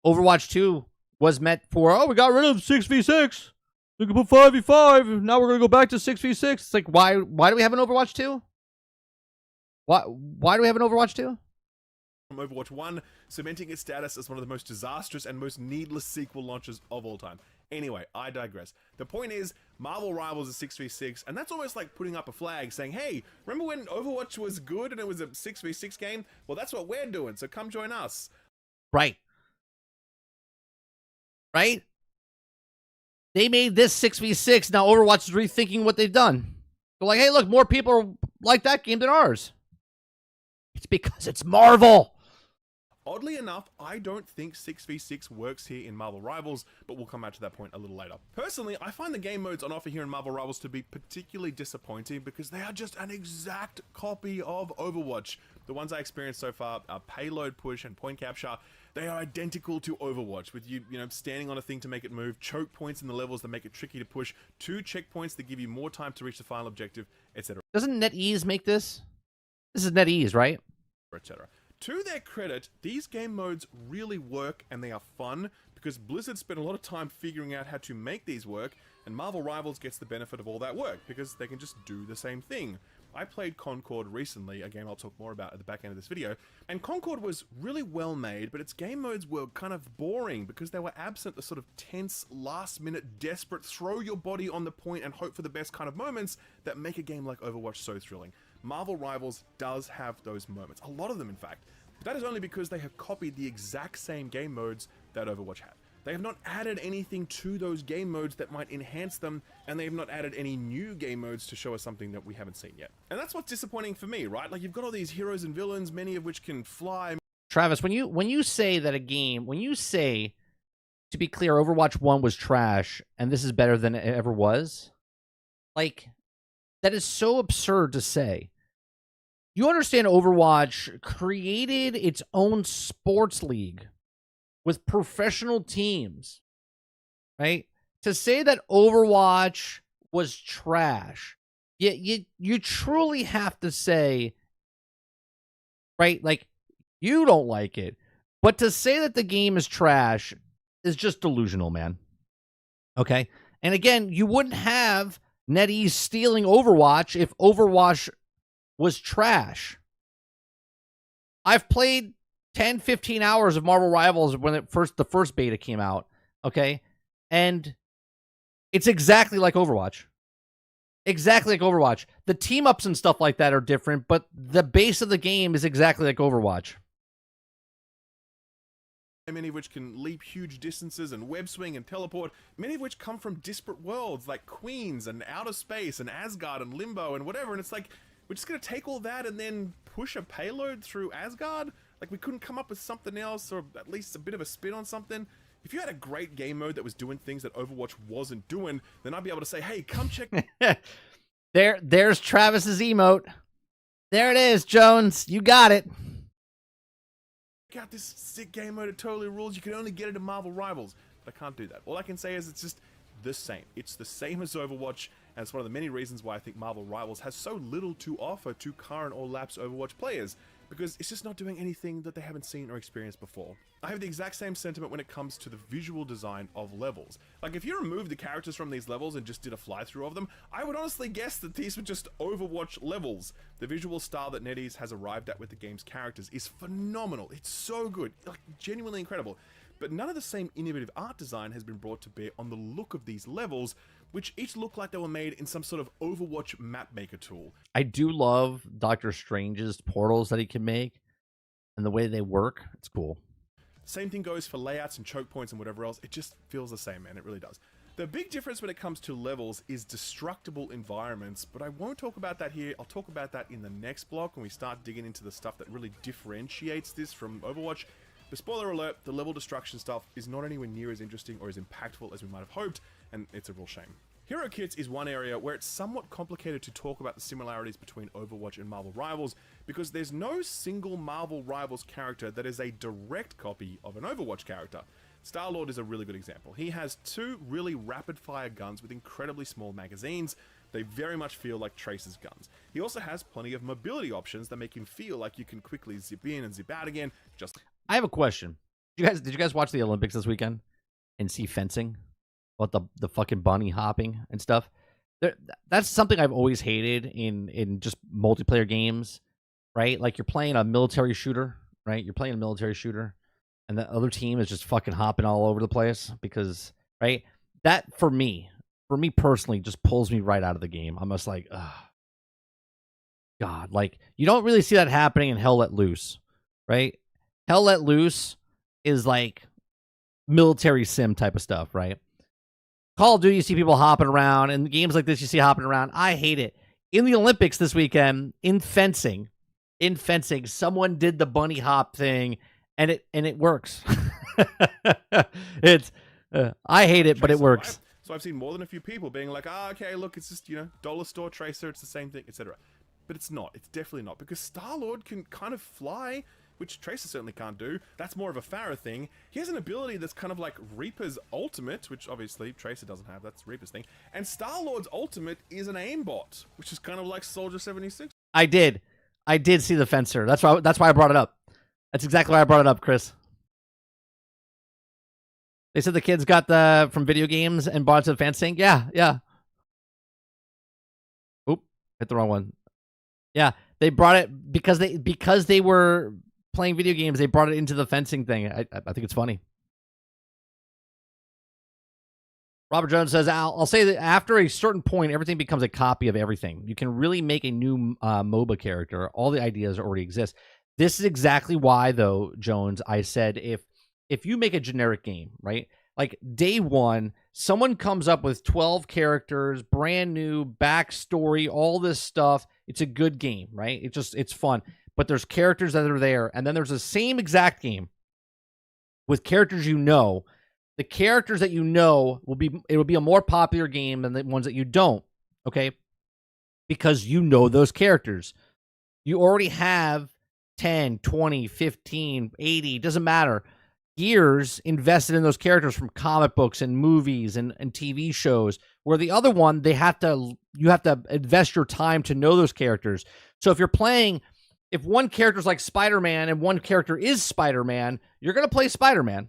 Overwatch 2 was meant for, oh, we got rid of 6v6. We can put 5v5. Now we're going to go back to 6v6. It's like, why do we have an Overwatch 2? Why do we have an Overwatch 2? From Overwatch 1, cementing its status as one of the most disastrous and most needless sequel launches of all time. Anyway, I digress. The point is, Marvel Rivals is 6v6, and that's almost like putting up a flag saying, hey, remember when Overwatch was good and it was a 6v6 game? Well, that's what we're doing, so come join us. Right. Right? They made this 6v6, now Overwatch is rethinking what they've done. They're like, hey, look, more people like that game than ours. It's because it's Marvel. Oddly enough, I don't think 6v6 works here in Marvel Rivals, but we'll come back to that point a little later. Personally, I find the game modes on offer here in Marvel Rivals to be particularly disappointing because they are just an exact copy of Overwatch. The ones I experienced so far are payload push and point capture. They are identical to Overwatch, with you know, standing on a thing to make it move, choke points in the levels that make it tricky to push, 2 checkpoints that give you more time to reach the final objective, etc. Doesn't NetEase make this? This is NetEase, right? Etc. To their credit, these game modes really work and they are fun because Blizzard spent a lot of time figuring out how to make these work, and Marvel Rivals gets the benefit of all that work because they can just do the same thing. I played Concord recently, a game I'll talk more about at the back end of this video, and Concord was really well made, but its game modes were kind of boring because they were absent the sort of tense, last-minute, desperate, throw your body on the point and hope for the best kind of moments that make a game like Overwatch so thrilling. Marvel Rivals does have those moments, a lot of them in fact, but that is only because they have copied the exact same game modes that Overwatch had. They have not added anything to those game modes that might enhance them, and they have not added any new game modes to show us something that we haven't seen yet. And that's what's disappointing for me, right? Like, you've got all these heroes and villains, many of which can fly. Travis, when you say that a game, when you say, to be clear, Overwatch 1 was trash and this is better than it ever was, like, that is so absurd to say. You understand Overwatch created its own sports league with professional teams, right? To say that Overwatch was trash, you truly have to say, right, like, you don't like it. But to say that the game is trash is just delusional, man. Okay? And again, you wouldn't have NetEase stealing Overwatch if Overwatch was trash. I've played 10, 15 hours of Marvel Rivals when the first beta came out, okay? And it's exactly like Overwatch. Exactly like Overwatch. The team ups and stuff like that are different, but the base of the game is exactly like Overwatch. Many of which can leap huge distances and web swing and teleport, many of which come from disparate worlds like Queens and outer space and Asgard and Limbo and whatever, and it's like, we're just gonna take all that and then push a payload through Asgard? Like, we couldn't come up with something else, or at least a bit of a spin on something? If you had a great game mode that was doing things that Overwatch wasn't doing, then I'd be able to say, hey, come check There's Travis's emote. There it is, Jones. You got it. out this sick game mode, it totally rules. You can only get it in Marvel Rivals, but I can't do that. All I can say is it's just the same. It's the same as Overwatch, and it's one of the many reasons why I think Marvel Rivals has so little to offer to current or lapsed Overwatch players, because it's just not doing anything that they haven't seen or experienced before. I have the exact same sentiment when it comes to the visual design of levels. Like, if you removed the characters from these levels and just did a fly-through of them, I would honestly guess that these were just Overwatch levels. The visual style that NetEase has arrived at with the game's characters is phenomenal. It's so good, like, genuinely incredible. But none of the same innovative art design has been brought to bear on the look of these levels, which each look like they were made in some sort of Overwatch map maker tool. I do love Doctor Strange's portals that he can make and the way they work. It's cool. Same thing goes for layouts and choke points and whatever else. It just feels the same, man. It really does. The big difference when it comes to levels is destructible environments, but I won't talk about that here. I'll talk about that in the next block when we start digging into the stuff that really differentiates this from Overwatch. But spoiler alert, the level destruction stuff is not anywhere near as interesting or as impactful as we might have hoped, and it's a real shame. Hero Kits is one area where it's somewhat complicated to talk about the similarities between Overwatch and Marvel Rivals, because there's no single Marvel Rivals character that is a direct copy of an Overwatch character. Star-Lord is a really good example. He has two really rapid-fire guns with incredibly small magazines. They very much feel like Tracer's guns. He also has plenty of mobility options that make him feel like you can quickly zip in and zip out again. I have a question. Did you guys watch the Olympics this weekend and see fencing? About the fucking bunny hopping and stuff. That's something I've always hated in just multiplayer games, right? Like, you're playing a military shooter, right? You're playing a military shooter, and the other team is just fucking hopping all over the place because, right? That, for me personally, just pulls me right out of the game. I'm just like, ugh. God, like, you don't really see that happening in Hell Let Loose, right? Hell Let Loose is like military sim type of stuff, right? Call of Duty, you see people hopping around, and games like this, you see hopping around. I hate it. In the Olympics this weekend, in fencing, someone did the bunny hop thing, and it works. I hate it, but it works. So I've seen more than a few people being like, okay, look, it's just, dollar store Tracer, it's the same thing, etc. But it's not. It's definitely not, because Star-Lord can kind of fly, which Tracer certainly can't do. That's more of a Pharah thing. He has an ability that's kind of like Reaper's ultimate, which obviously Tracer doesn't have. That's Reaper's thing. And Star-Lord's ultimate is an aimbot, which is kind of like Soldier 76. I did see the fencer. That's why I brought it up. That's exactly why I brought it up, Chris. They said the kids got from video games and bought it to the fencing. Yeah. Oop, hit the wrong one. Yeah, they brought it because they were playing video games. They brought it into the fencing thing. I think it's funny. Robert Jones says, I'll say that after a certain point, everything becomes a copy of everything. You can really make a new MOBA character. All the ideas already exist. This is exactly why, though, Jones, I said if you make a generic game, right? Like, day one, someone comes up with 12 characters, brand new backstory, all this stuff. It's a good game, right? It's fun. But there's characters that are there, and then there's the same exact game with characters you know. The characters that you know will be a more popular game than the ones that you don't, okay? Because you know those characters. You already have 10, 20, 15, 80, doesn't matter, years invested in those characters from comic books and movies and TV shows, where the other one, you have to invest your time to know those characters. So if one character is like Spider-Man and one character is Spider-Man, you're going to play Spider-Man.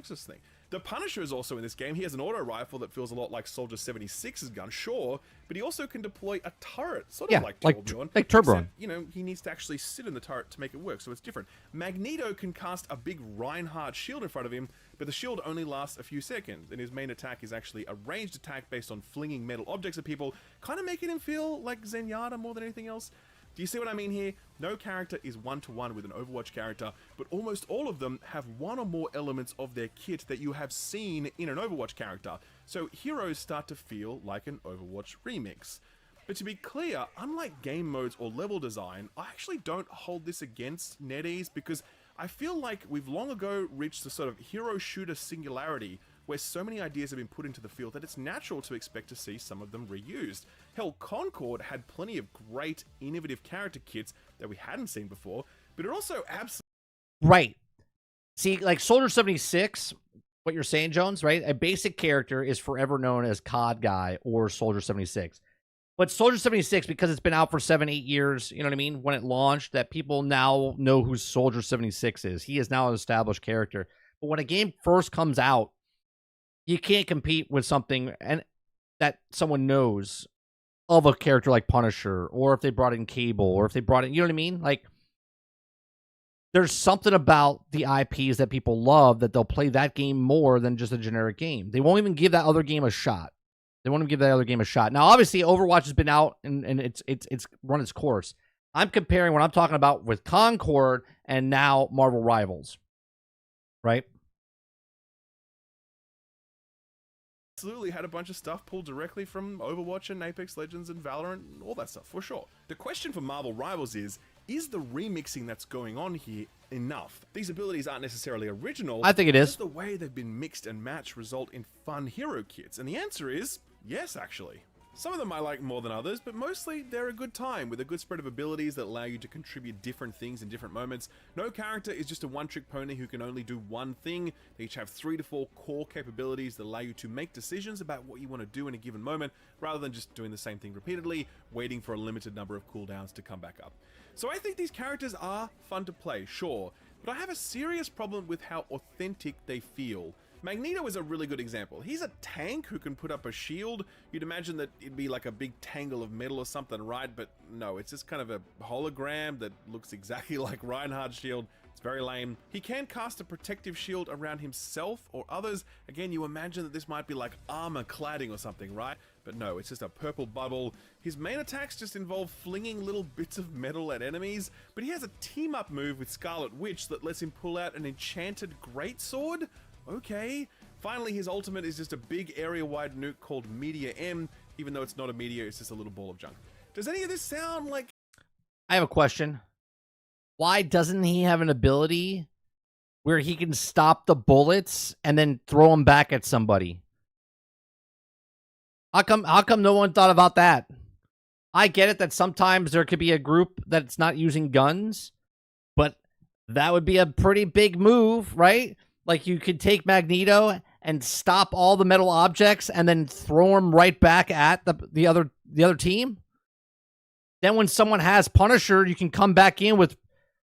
Thing. The Punisher is also in this game. He has an auto rifle that feels a lot like Soldier 76's gun, sure, but he also can deploy a turret, sort of like Torbjorn. Like Torbjorn. Except, he needs to actually sit in the turret to make it work, so it's different. Magneto can cast a big Reinhardt shield in front of him, but the shield only lasts a few seconds, and his main attack is actually a ranged attack based on flinging metal objects at people, kind of making him feel like Zenyatta more than anything else. Do you see what I mean here? No character is one-to-one with an Overwatch character, but almost all of them have one or more elements of their kit that you have seen in an Overwatch character, so heroes start to feel like an Overwatch remix. But to be clear, unlike game modes or level design, I actually don't hold this against NetEase because I feel like we've long ago reached the sort of hero-shooter singularity where so many ideas have been put into the field that it's natural to expect to see some of them reused. Hell, Concord had plenty of great, innovative character kits that we hadn't seen before, but it also absolutely... Right. See, like Soldier 76, what you're saying, Jones, right? A basic character is forever known as COD Guy or Soldier 76. But Soldier 76, because it's been out for 7-8 years, you know what I mean, when it launched, that people now know who Soldier 76 is. He is now an established character. But when a game first comes out, you can't compete with something and that someone knows of a character like Punisher, or if they brought in Cable, or if they brought in, you know what I mean? Like, there's something about the IPs that people love that they'll play that game more than just a generic game. They won't even give that other game a shot. They won't even give that other game a shot. Now, obviously, Overwatch has been out and it's run its course. I'm comparing what I'm talking about with Concord and now Marvel Rivals, right? Absolutely had a bunch of stuff pulled directly from Overwatch and Apex Legends and Valorant and all that stuff, for sure. The question for Marvel Rivals is the remixing that's going on here enough? These abilities aren't necessarily original. I think it is. Does the way they've been mixed and matched result in fun hero kits? And the answer is yes, actually. Some of them I like more than others, but mostly they're a good time with a good spread of abilities that allow you to contribute different things in different moments. No character is just a one-trick pony who can only do one thing. They each have 3 to 4 core capabilities that allow you to make decisions about what you want to do in a given moment, rather than just doing the same thing repeatedly, waiting for a limited number of cooldowns to come back up. So I think these characters are fun to play, sure, but I have a serious problem with how authentic they feel. Magneto is a really good example. He's a tank who can put up a shield. You'd imagine that it'd be like a big tangle of metal or something, right? But no, it's just kind of a hologram that looks exactly like Reinhardt's shield. It's very lame. He can cast a protective shield around himself or others. Again, you imagine that this might be like armor cladding or something, right? But no, it's just a purple bubble. His main attacks just involve flinging little bits of metal at enemies, but he has a team-up move with Scarlet Witch that lets him pull out an enchanted greatsword. Okay. Finally, his ultimate is just a big area-wide nuke called Meteor M, even though it's not a meteor, it's just a little ball of junk. Does any of this sound like... I have a question. Why doesn't he have an ability where he can stop the bullets and then throw them back at somebody? How come no one thought about that? I get it that sometimes there could be a group that's not using guns, but that would be a pretty big move, right? Like, you could take Magneto and stop all the metal objects and then throw them right back at the other team. Then when someone has Punisher, you can come back in with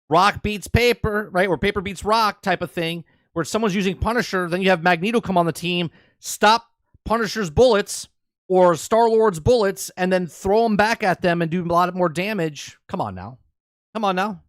rock beats paper, right? Or paper beats rock type of thing, where someone's using Punisher, then you have Magneto come on the team, stop Punisher's bullets or Star-Lord's bullets, and then throw them back at them and do a lot more damage. Come on now. Come on now.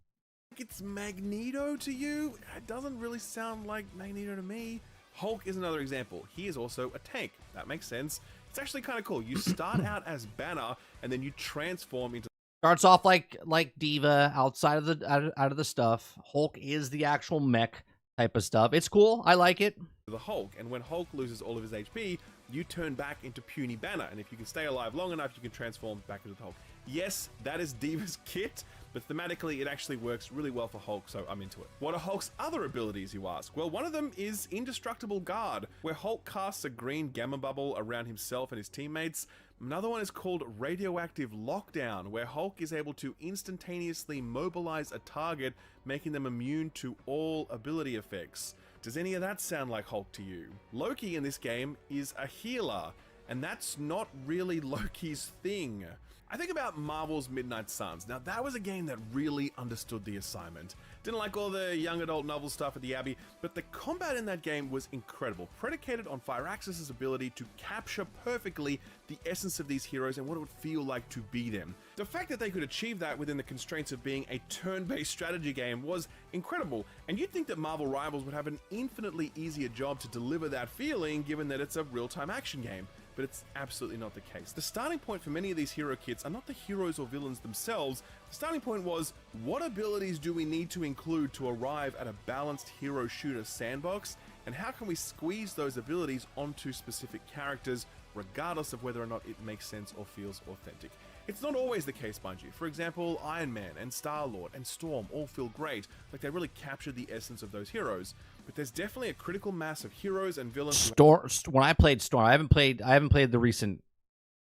It's Magneto to you? It doesn't really sound like Magneto to me. Hulk is another example. He is also a tank. That makes sense. It's actually kind of cool. You start out as Banner, and then you transform into... Starts off like Diva outside of out of the stuff. Hulk is the actual mech type of stuff. It's cool. I like it. The Hulk, and when Hulk loses all of his HP, you turn back into puny Banner, and if you can stay alive long enough, you can transform back into the Hulk. Yes, that is Diva's kit, but thematically it actually works really well for Hulk, so I'm into it. What are Hulk's other abilities, you ask? Well, one of them is Indestructible Guard, where Hulk casts a green gamma bubble around himself and his teammates. Another one is called Radioactive Lockdown, where Hulk is able to instantaneously mobilize a target, making them immune to all ability effects. Does any of that sound like Hulk to you? Loki in this game is a healer, and that's not really Loki's thing. I think about Marvel's Midnight Suns. Now, that was a game that really understood the assignment. Didn't like all the young adult novel stuff at the Abbey, but the combat in that game was incredible, predicated on Firaxis' ability to capture perfectly the essence of these heroes and what it would feel like to be them. The fact that they could achieve that within the constraints of being a turn-based strategy game was incredible, and you'd think that Marvel Rivals would have an infinitely easier job to deliver that feeling given that it's a real-time action game. But it's absolutely not the case. The starting point for many of these hero kits are not the heroes or villains themselves. The starting point was, what abilities do we need to include to arrive at a balanced hero shooter sandbox, and how can we squeeze those abilities onto specific characters, regardless of whether or not it makes sense or feels authentic. It's not always the case, mind you. For example, Iron Man and Star-Lord and Storm all feel great, like they really captured the essence of those heroes. But there's definitely a critical mass of heroes and villains. When I played Storm, I haven't played the recent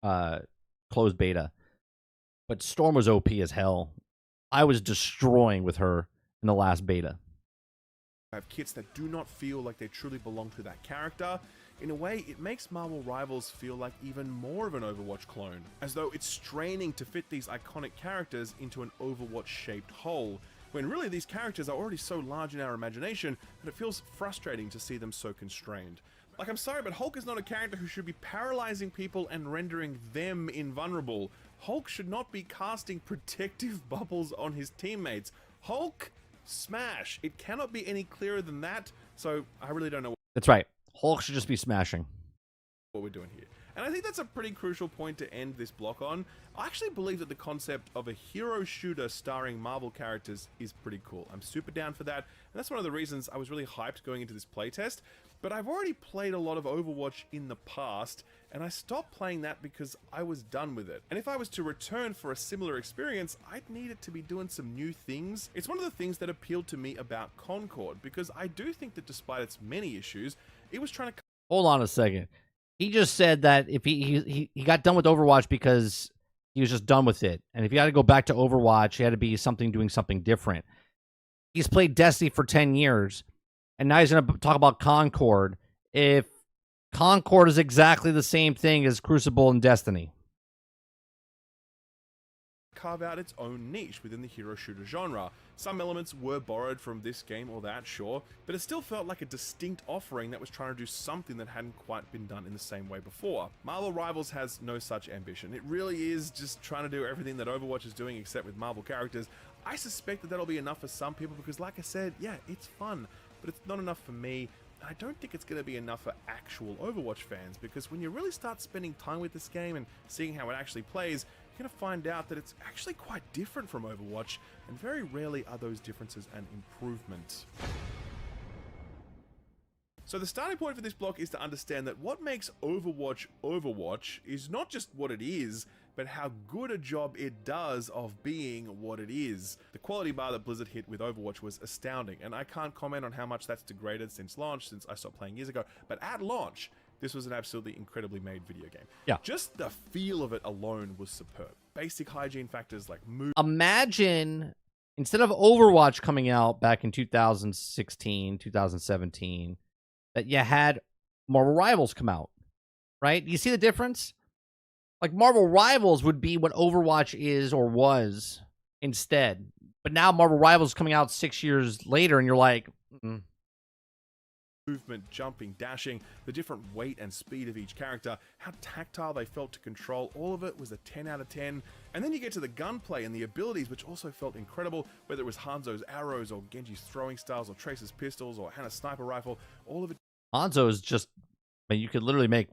closed beta, but Storm was OP as hell. I was destroying with her in the last beta. Have kits that do not feel like they truly belong to that character. In a way, it makes Marvel Rivals feel like even more of an Overwatch clone, as though it's straining to fit these iconic characters into an Overwatch-shaped whole, when really these characters are already so large in our imagination that it feels frustrating to see them so constrained. Like, I'm sorry, but Hulk is not a character who should be paralyzing people and rendering them invulnerable. Hulk should not be casting protective bubbles on his teammates. Hulk, smash. It cannot be any clearer than that, so I really don't know That's right. Hulk should just be smashing. What we're doing here. And I think that's a pretty crucial point to end this block on. I actually believe that the concept of a hero shooter starring Marvel characters is pretty cool. I'm super down for that, and that's one of the reasons I was really hyped going into this playtest. But I've already played a lot of Overwatch in the past, and I stopped playing that because I was done with it. And if I was to return for a similar experience, I'd need it to be doing some new things. It's one of the things that appealed to me about Concord, because I do think that despite its many issues, it was trying to... Hold on a second. He just said that if he got done with Overwatch because he was just done with it. And if he had to go back to Overwatch, he had to be doing something different. He's played Destiny for 10 years, and now he's going to talk about Concord. If Concord is exactly the same thing as Crucible and Destiny. Carve out its own niche within the hero shooter genre. Some elements were borrowed from this game or that, sure, but it still felt like a distinct offering that was trying to do something that hadn't quite been done in the same way before. Marvel Rivals has no such ambition. It really is just trying to do everything that Overwatch is doing except with Marvel characters. I suspect that that'll be enough for some people because, like I said, yeah, it's fun, but it's not enough for me. I don't think it's going to be enough for actual Overwatch fans, because when you really start spending time with this game and seeing how it actually plays, you're going to find out that it's actually quite different from Overwatch, and very rarely are those differences an improvement. So the starting point for this block is to understand that what makes Overwatch Overwatch is not just what it is, but how good a job it does of being what it is. The quality bar that Blizzard hit with Overwatch was astounding, and I can't comment on how much that's degraded since launch, since I stopped playing years ago, but at launch, this was an absolutely incredibly made video game. Yeah. Just the feel of it alone was superb. Basic hygiene factors like move. Imagine, instead of Overwatch coming out back in 2016, 2017, that you had Marvel Rivals come out, right? You see the difference? Like, Marvel Rivals would be what Overwatch is or was instead. But now Marvel Rivals is coming out 6 years later, and you're like, movement, jumping, dashing, the different weight and speed of each character, how tactile they felt to control, all of it was a 10 out of 10. And then you get to the gunplay and the abilities, which also felt incredible, whether it was Hanzo's arrows or Genji's throwing styles or Tracer's pistols or Hannah's sniper rifle, all of it. Hanzo is just, I mean, you could literally make,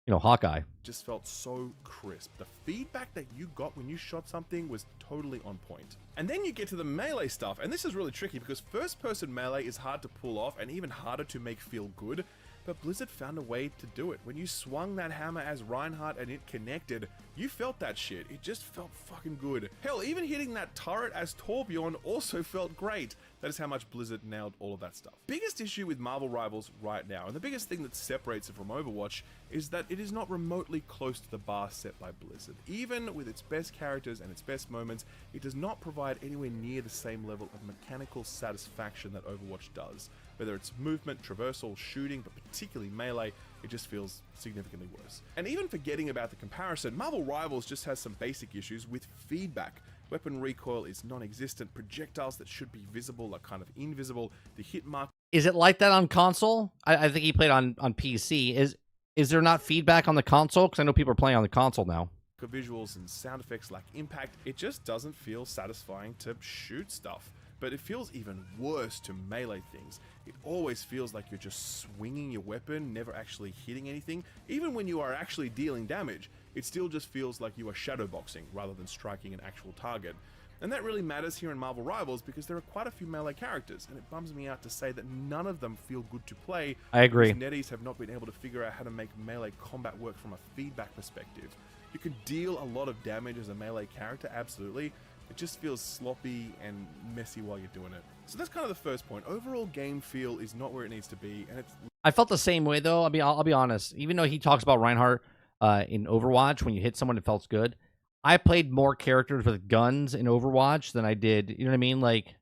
Hawkeye. Just felt so crisp. The feedback that you got when you shot something was totally on point. And then you get to the melee stuff, and this is really tricky because first-person melee is hard to pull off and even harder to make feel good, but Blizzard found a way to do it. When you swung that hammer as Reinhardt and it connected, you felt that shit. It just felt fucking good. Hell, even hitting that turret as Torbjorn also felt great. That is how much Blizzard nailed all of that stuff. Biggest issue with Marvel Rivals right now, and the biggest thing that separates it from Overwatch, is that it is not remotely close to the bar set by Blizzard. Even with its best characters and its best moments, it does not provide anywhere near the same level of mechanical satisfaction that Overwatch does. Whether it's movement, traversal, shooting, but particularly melee, it just feels significantly worse. And even forgetting about the comparison, Marvel Rivals just has some basic issues with feedback. Weapon recoil is non-existent, projectiles that should be visible are kind of invisible, the hit mark... Is it like that on console? I think he played on PC. Is there not feedback on the console? Because I know people are playing on the console now. Visuals and sound effects lack impact. It just doesn't feel satisfying to shoot stuff. But it feels even worse to melee things. It always feels like you're just swinging your weapon, never actually hitting anything. Even when you are actually dealing damage, it still just feels like you are shadowboxing rather than striking an actual target. And that really matters here in Marvel Rivals because there are quite a few melee characters, and it bums me out to say that none of them feel good to play. I agree. Netties have not been able to figure out how to make melee combat work from a feedback perspective. You can deal a lot of damage as a melee character, absolutely. It just feels sloppy and messy while you're doing it. So that's kind of the first point. Overall game feel is not where it needs to be, and it's... I felt the same way though. I mean, I'll be honest. Even though he talks about Reinhardt in Overwatch, when you hit someone, it felt good. I played more characters with guns in Overwatch than I did. You know what I mean? Like,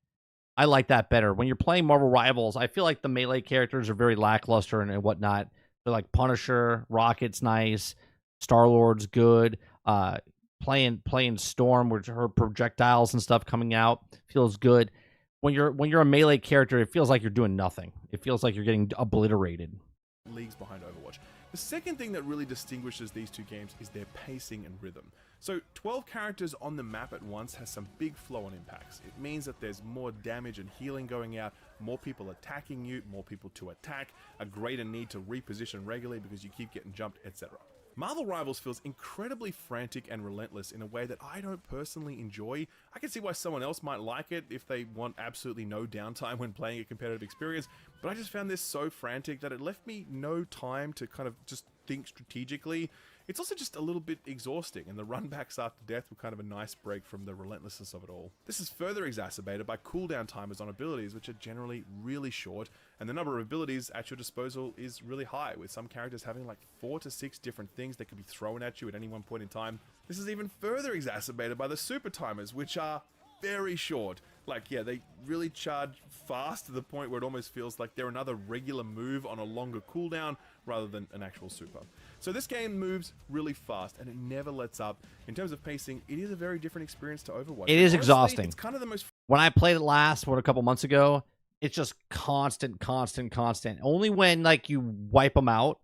I like that better. When you're playing Marvel Rivals, I feel like the melee characters are very lackluster and whatnot. They're like Punisher, Rocket's nice, Star-Lord's good. Playing Storm with her projectiles and stuff coming out feels good. When you're a melee character, it feels like you're doing nothing. It feels like you're getting obliterated. Leagues behind Overwatch. The second thing that really distinguishes these two games is their pacing and rhythm. So 12 characters on the map at once has some big flow-on impacts. It means that there's more damage and healing going out, more people attacking you, more people to attack, a greater need to reposition regularly because you keep getting jumped, etc. Marvel Rivals feels incredibly frantic and relentless in a way that I don't personally enjoy. I can see why someone else might like it if they want absolutely no downtime when playing a competitive experience, but I just found this so frantic that it left me no time to kind of just think strategically. It's also just a little bit exhausting, and the runbacks after death were kind of a nice break from the relentlessness of it all. This is further exacerbated by cooldown timers on abilities, which are generally really short, and the number of abilities at your disposal is really high, with some characters having like 4 to 6 different things that could be thrown at you at any one point in time. This is even further exacerbated by the super timers, which are very short. Like, yeah, they really charge fast to the point where it almost feels like they're another regular move on a longer cooldown rather than an actual super. So this game moves really fast and it never lets up. In terms of pacing, it is a very different experience to Overwatch. It is honestly, exhausting. It's kind of the most... When I played it last, a couple months ago, it's just constant. Only when like you wipe them out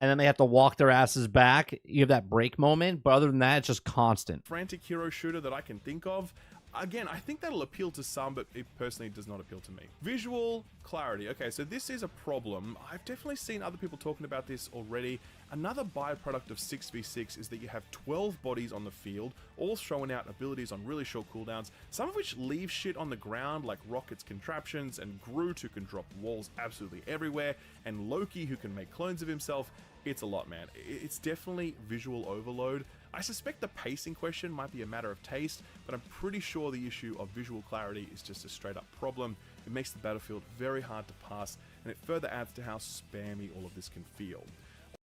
and then they have to walk their asses back, you have that break moment. But other than that, it's just constant. Frantic hero shooter that I can think of. Again, I think that'll appeal to some, but it personally does not appeal to me. Visual clarity. Okay, so this is a problem. I've definitely seen other people talking about this already. Another byproduct of 6v6 is that you have 12 bodies on the field, all throwing out abilities on really short cooldowns, some of which leave shit on the ground, like Rocket's contraptions, and Groot, who can drop walls absolutely everywhere, and Loki, who can make clones of himself. It's a lot, man. It's definitely visual overload. I suspect the pacing question might be a matter of taste, but I'm pretty sure the issue of visual clarity is just a straight up problem. It makes the battlefield very hard to pass, and it further adds to how spammy all of this can feel.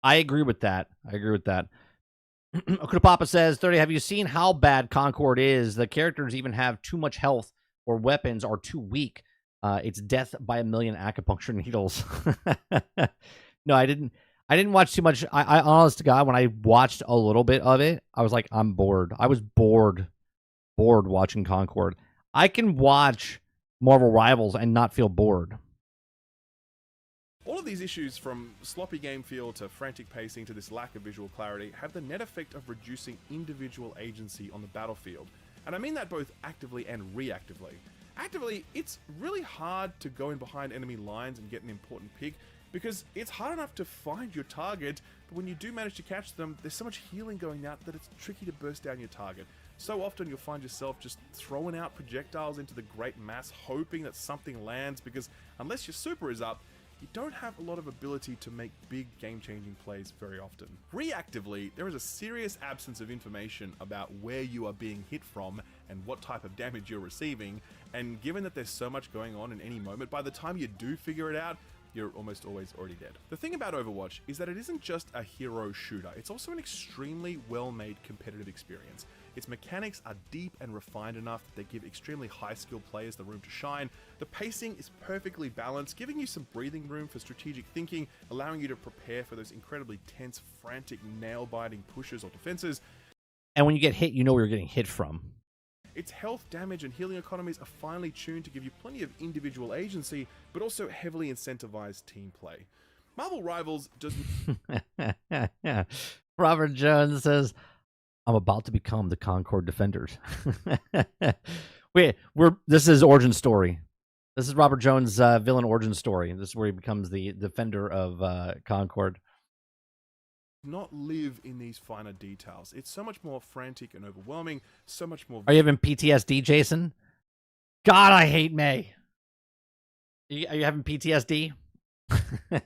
I agree with that. Okudapapa says, 30, have you seen how bad Concord is? The characters even have too much health or weapons are too weak. It's death by a million acupuncture needles. No, I didn't watch too much. I honest to God, when I watched a little bit of it, I was like, I'm bored. I was bored watching Concord. I can watch Marvel Rivals and not feel bored. All of these issues, from sloppy game feel to frantic pacing to this lack of visual clarity, have the net effect of reducing individual agency on the battlefield. And I mean that both actively and reactively. Actively, it's really hard to go in behind enemy lines and get an important pick, because it's hard enough to find your target, but when you do manage to catch them, there's so much healing going out that it's tricky to burst down your target. So often you'll find yourself just throwing out projectiles into the great mass, hoping that something lands, because unless your super is up, you don't have a lot of ability to make big game-changing plays very often. Reactively, there is a serious absence of information about where you are being hit from and what type of damage you're receiving, and given that there's so much going on in any moment, by the time you do figure it out, you're almost always already dead. The thing about Overwatch is that it isn't just a hero shooter, it's also an extremely well-made competitive experience. Its mechanics are deep and refined enough that they give extremely high-skilled players the room to shine. The pacing is perfectly balanced, giving you some breathing room for strategic thinking, allowing you to prepare for those incredibly tense, frantic, nail-biting pushes or defenses. And when you get hit, you know where you're getting hit from. Its health, damage, and healing economies are finely tuned to give you plenty of individual agency, but also heavily incentivized team play. Marvel Rivals does... Robert Jones says, I'm about to become the Concord Defenders. This is origin story. This is Robert Jones' villain origin story. This is where he becomes the defender of Concord. Not live in these finer details. It's so much more frantic and overwhelming, so much more... Are you having PTSD, Jason? God, I hate May. Are you having PTSD? You're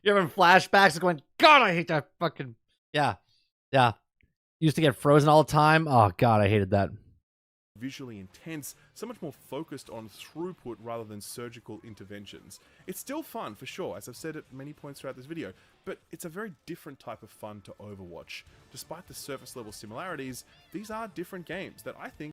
having flashbacks going, God, I hate that fucking... Yeah. Used to get frozen all the time. Oh, God, I hated that. Visually intense, so much more focused on throughput rather than surgical interventions. It's still fun, for sure, as I've said at many points throughout this video, but it's a very different type of fun to Overwatch. Despite the surface level similarities, these are different games that I think...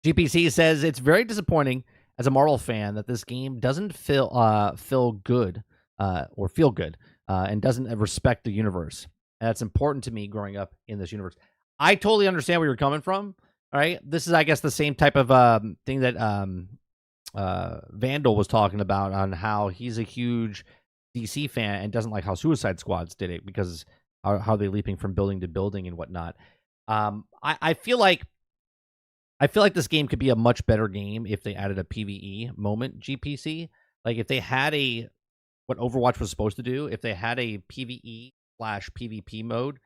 GPC says it's very disappointing as a Marvel fan that this game doesn't feel good and doesn't respect the universe. And that's important to me growing up in this universe. I totally understand where you're coming from. All right, this is, I guess, the same type of thing that Vandal was talking about on how he's a huge DC fan and doesn't like how Suicide Squads did it because how they're leaping from building to building and whatnot. I feel like this game could be a much better game if they added a PvE moment. GPC, like if they had what Overwatch was supposed to do, if they had a PvE/PvP mode,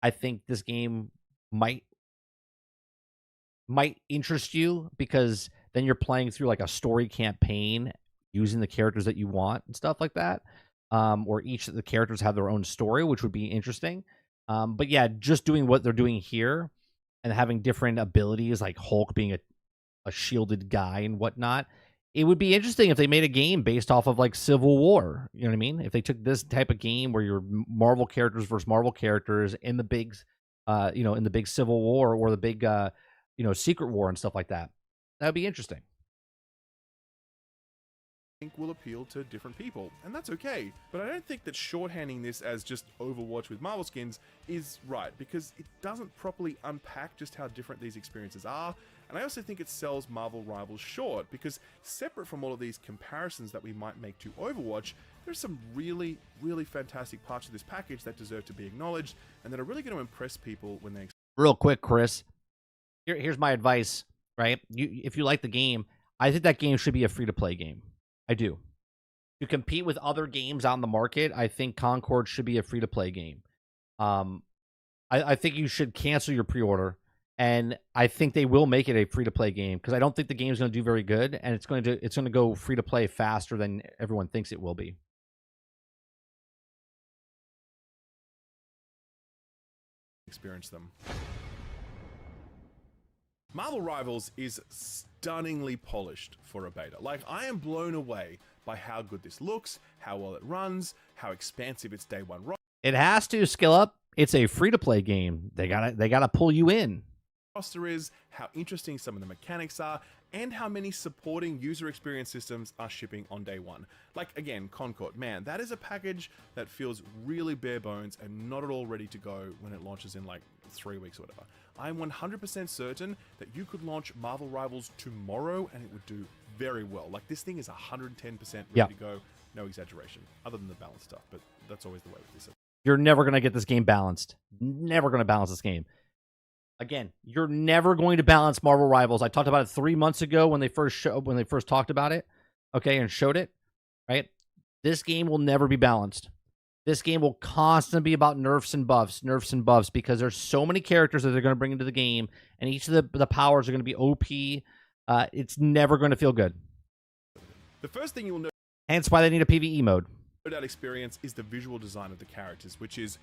I think this game might interest you because then you're playing through like a story campaign using the characters that you want and stuff like that. Or each of the characters have their own story, which would be interesting. But yeah, just doing what they're doing here and having different abilities like Hulk being a shielded guy and whatnot. It would be interesting if they made a game based off of like Civil War. You know what I mean? If they took this type of game where you're Marvel characters versus Marvel characters in the big, in the big Civil War or the big, Secret War and stuff like that. That would be interesting. Will appeal to different people, and that's okay. But I don't think that shorthanding this as just Overwatch with Marvel skins is right, because it doesn't properly unpack just how different these experiences are. And I also think it sells Marvel Rivals short, because separate from all of these comparisons that we might make to Overwatch, there's some really, really fantastic parts of this package that deserve to be acknowledged, and that are really going to impress people when they... Real quick, Chris, here's my advice, right? If you like the game, I think that game should be a free-to-play game. I do. To compete with other games on the market, I think Concord should be a free-to-play game. I think you should cancel your pre-order, and I think they will make it a free-to-play game because I don't think the game is going to do very good, and it's going to go free-to-play faster than everyone thinks it will be. Experience them. Marvel Rivals is stunningly polished for a beta. Like, I am blown away by how good this looks, how well it runs, how expansive its day one. It has to skill up. It's a free-to-play game. They gotta pull you in. Roster is, how interesting some of the mechanics are, and how many supporting user experience systems are shipping on day one. Like, again, Concord, man, that is a package that feels really bare bones and not at all ready to go when it launches in like 3 weeks or whatever. I'm 100% certain that you could launch Marvel Rivals tomorrow and it would do very well. Like, this thing is 110% ready to go, no exaggeration, other than the balance stuff, but that's always the way with this. You're never going to get this game balanced. Never going to balance this game. Again, you're never going to balance Marvel Rivals. I talked about it 3 months ago when they first talked about it, okay, and showed it, right? This game will never be balanced. This game will constantly be about nerfs and buffs, because there's so many characters that they're going to bring into the game, and each of the powers are going to be OP. It's never going to feel good. The first thing you will know. Hence why they need a PvE mode. Loadout experience is the visual design of the characters, which is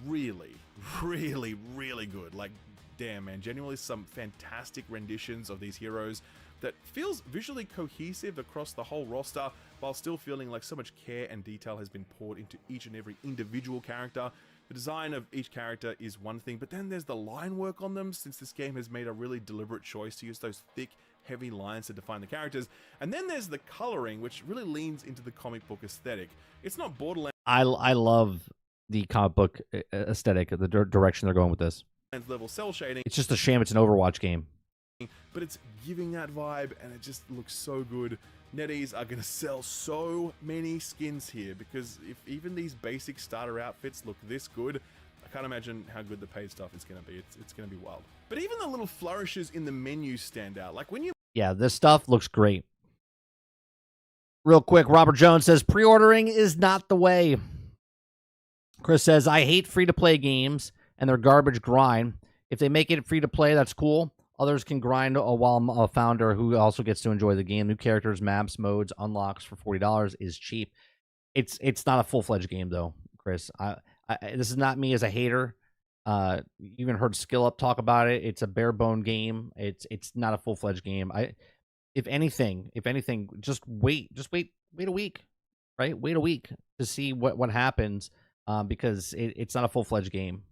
really, really, really good. Like, damn, man, genuinely some fantastic renditions of these heroes that feels visually cohesive across the whole roster, while still feeling like so much care and detail has been poured into each and every individual character. The design of each character is one thing, but then there's the line work on them, since this game has made a really deliberate choice to use those thick, heavy lines to define the characters. And then there's the coloring, which really leans into the comic book aesthetic. It's not Borderlands I love the comic book aesthetic, the direction they're going with this. level cell shading, It's just a shame it's an Overwatch game. but it's giving that vibe, and it just looks so good. NetEase are going to sell so many skins here, because if even these basic starter outfits look this good, I can't imagine how good the paid stuff is going to be. It's going to be wild. But even the little flourishes in the menu stand out. Like when you... Yeah, this stuff looks great. Real quick, Robert Jones says, pre-ordering is not the way. Chris says, I hate free-to-play games and their garbage grind. If they make it free-to-play, that's cool. Others can grind while a founder who also gets to enjoy the game. New characters, maps, modes, unlocks for $40 is cheap. It's not a full-fledged game, though, Chris. This is not me as a hater. You even heard Skill Up talk about it. It's a bare-bone game. It's not a full-fledged game. If anything, just wait a week, right? Wait a week to see what happens, because it's not a full-fledged game.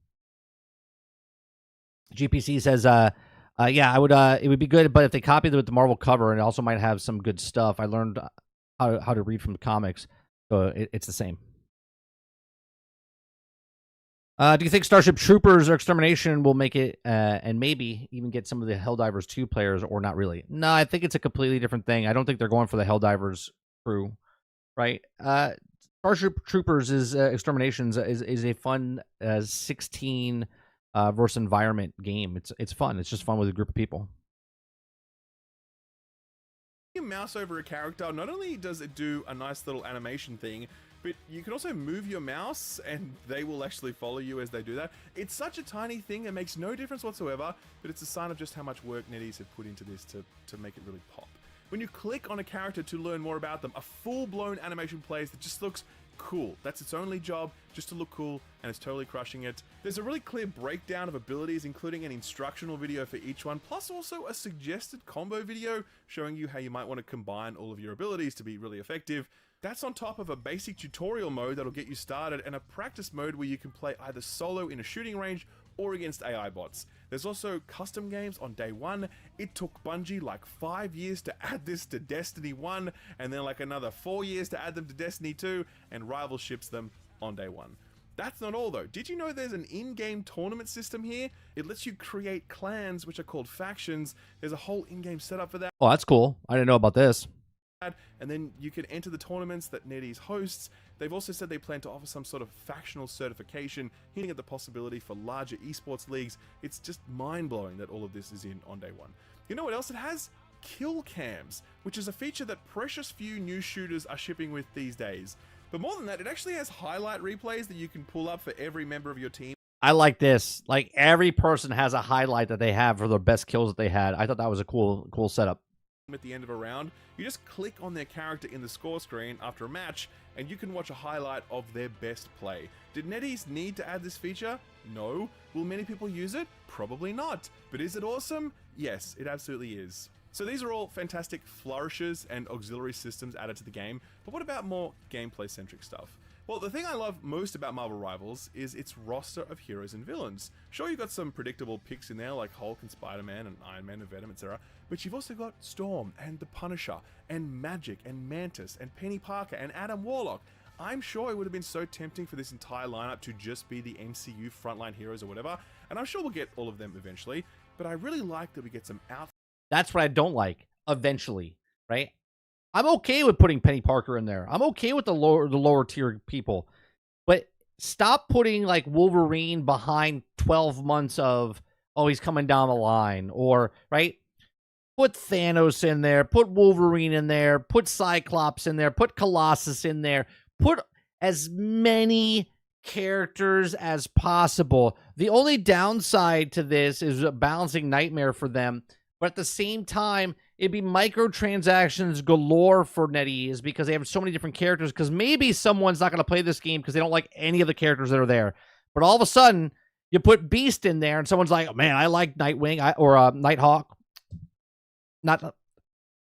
GPC says, yeah, I would. It would be good, but if they copied it with the Marvel cover, and it also might have some good stuff. I learned how to read from the comics, so it's the same. Do you think Starship Troopers or Extermination will make it, and maybe even get some of the Helldivers 2 players, or not really? No, I think it's a completely different thing. I don't think they're going for the Helldivers crew, right? Starship Troopers is Exterminations is a fun 16 versus environment game. It's fun. It's just fun with a group of people. You mouse over a character, not only does it do a nice little animation thing, but you can also move your mouse and they will actually follow you as they do that. It's such a tiny thing, it makes no difference whatsoever, but it's a sign of just how much work NetEase have put into this to make it really pop. When you click on a character to learn more about them, a full-blown animation plays that just looks cool. That's its only job, just to look cool, and it's totally crushing it. There's a really clear breakdown of abilities, including an instructional video for each one, plus also a suggested combo video showing you how you might want to combine all of your abilities to be really effective. That's on top of a basic tutorial mode that'll get you started, and a practice mode where you can play either solo in a shooting range or against AI bots. There's also custom games on day one. It took Bungie like 5 years to add this to Destiny 1, and then like another 4 years to add them to Destiny 2, and Rival ships them on day one. That's not all though. Did you know there's an in-game tournament system here? It lets you create clans, which are called factions. There's a whole in-game setup for that. Oh, that's cool. I didn't know about this. And then you can enter the tournaments that NetEase hosts. They've also said they plan to offer some sort of factional certification, hinting at the possibility for larger esports leagues. It's just mind-blowing that all of this is in on day one. You know what else it has? Kill cams, which is a feature that precious few new shooters are shipping with these days. But more than that, it actually has highlight replays that you can pull up for every member of your team. I like this. Like, every person has a highlight that they have for their best kills that they had. I thought that was a cool setup. At the end of a round, you just click on their character in the score screen after a match, and you can watch a highlight of their best play. Did NetEase need to add this feature? No. Will many people use it? Probably not. But is it awesome? Yes, it absolutely is. So these are all fantastic flourishes and auxiliary systems added to the game, but what about more gameplay-centric stuff? Well, the thing I love most about Marvel Rivals is its roster of heroes and villains. Sure, you've got some predictable picks in there like Hulk and Spider-Man and Iron Man and Venom, etc., but you've also got Storm and the Punisher and Magic and Mantis and Penny Parker and Adam Warlock. I'm sure it would have been so tempting for this entire lineup to just be the MCU frontline heroes or whatever, and I'm sure we'll get all of them eventually, but I really like that we get some out. That's what I don't like. Eventually, right? I'm okay with putting Penny Parker in there. I'm okay with the lower tier people, but stop putting like Wolverine behind 12 months of, oh, he's coming down the line, or right. Put Thanos in there. Put Wolverine in there. Put Cyclops in there. Put Colossus in there. Put as many characters as possible. The only downside to this is a balancing nightmare for them. But at the same time, it'd be microtransactions galore for NetEase because they have so many different characters. Because maybe someone's not going to play this game because they don't like any of the characters that are there. But all of a sudden, you put Beast in there, and someone's like, oh, man, I like Nightwing or Nighthawk. Not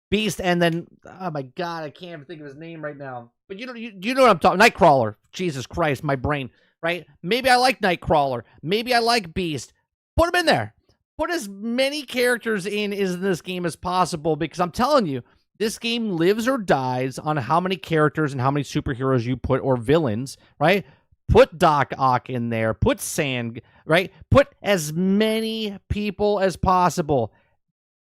Beast, and then, oh my God, I can't even think of his name right now. But you know what I'm talking. Nightcrawler. Jesus Christ, my brain. Right? Maybe I like Nightcrawler. Maybe I like Beast. Put him in there. Put as many characters in this game as possible, because I'm telling you, this game lives or dies on how many characters and how many superheroes you put, or villains, right? Put Doc Ock in there. Put Sand, right? Put as many people as possible.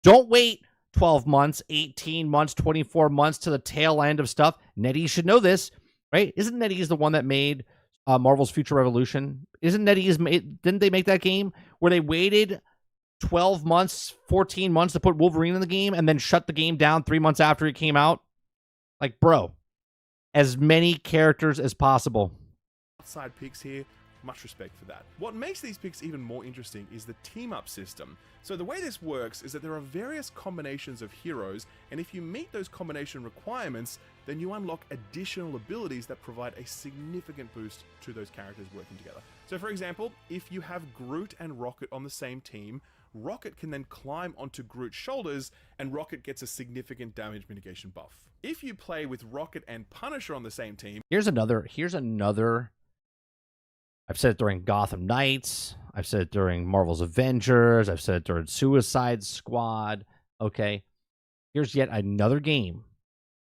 Don't wait 12 months, 18 months, 24 months to the tail end of stuff. NetEase should know this, right? Isn't NetEase the one that made Marvel's Future Revolution? Isn't NetEase didn't they make that game where they waited 12 months, 14 months to put Wolverine in the game and then shut the game down 3 months after it came out? Like, bro, as many characters as possible. Outside picks here, much respect for that. What makes these picks even more interesting is the team-up system. So the way this works is that there are various combinations of heroes, and if you meet those combination requirements, then you unlock additional abilities that provide a significant boost to those characters working together. So for example, if you have Groot and Rocket on the same team, Rocket can then climb onto Groot's shoulders, and Rocket gets a significant damage mitigation buff. If you play with Rocket and Punisher on the same team... Here's another... I've said it during Gotham Knights. I've said it during Marvel's Avengers. I've said it during Suicide Squad. Okay. Here's yet another game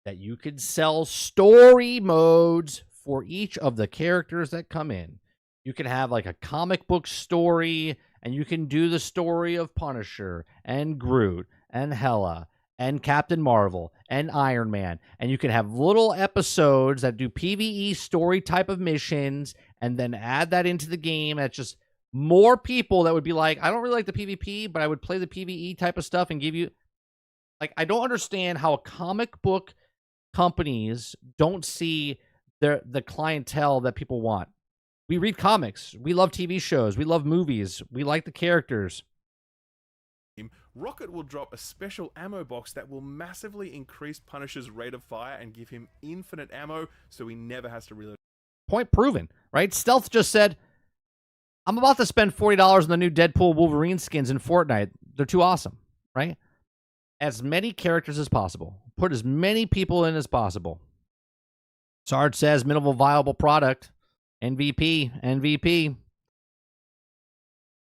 that you could sell story modes for each of the characters that come in. You can have like a comic book story, and you can do the story of Punisher and Groot and Hela and Captain Marvel and Iron Man. And you can have little episodes that do PvE story type of missions, and then add that into the game. That's just more people that would be like, I don't really like the PvP, but I would play the PvE type of stuff and give you... Like, I don't understand how comic book companies don't see the clientele that people want. We read comics. We love TV shows. We love movies. We like the characters. Rocket will drop a special ammo box that will massively increase Punisher's rate of fire and give him infinite ammo, so he never has to reload. Point proven, right? Stealth just said, I'm about to spend $40 on the new Deadpool Wolverine skins in Fortnite. They're too awesome, right? As many characters as possible. Put as many people in as possible. Sarge says, minimal viable product. MVP.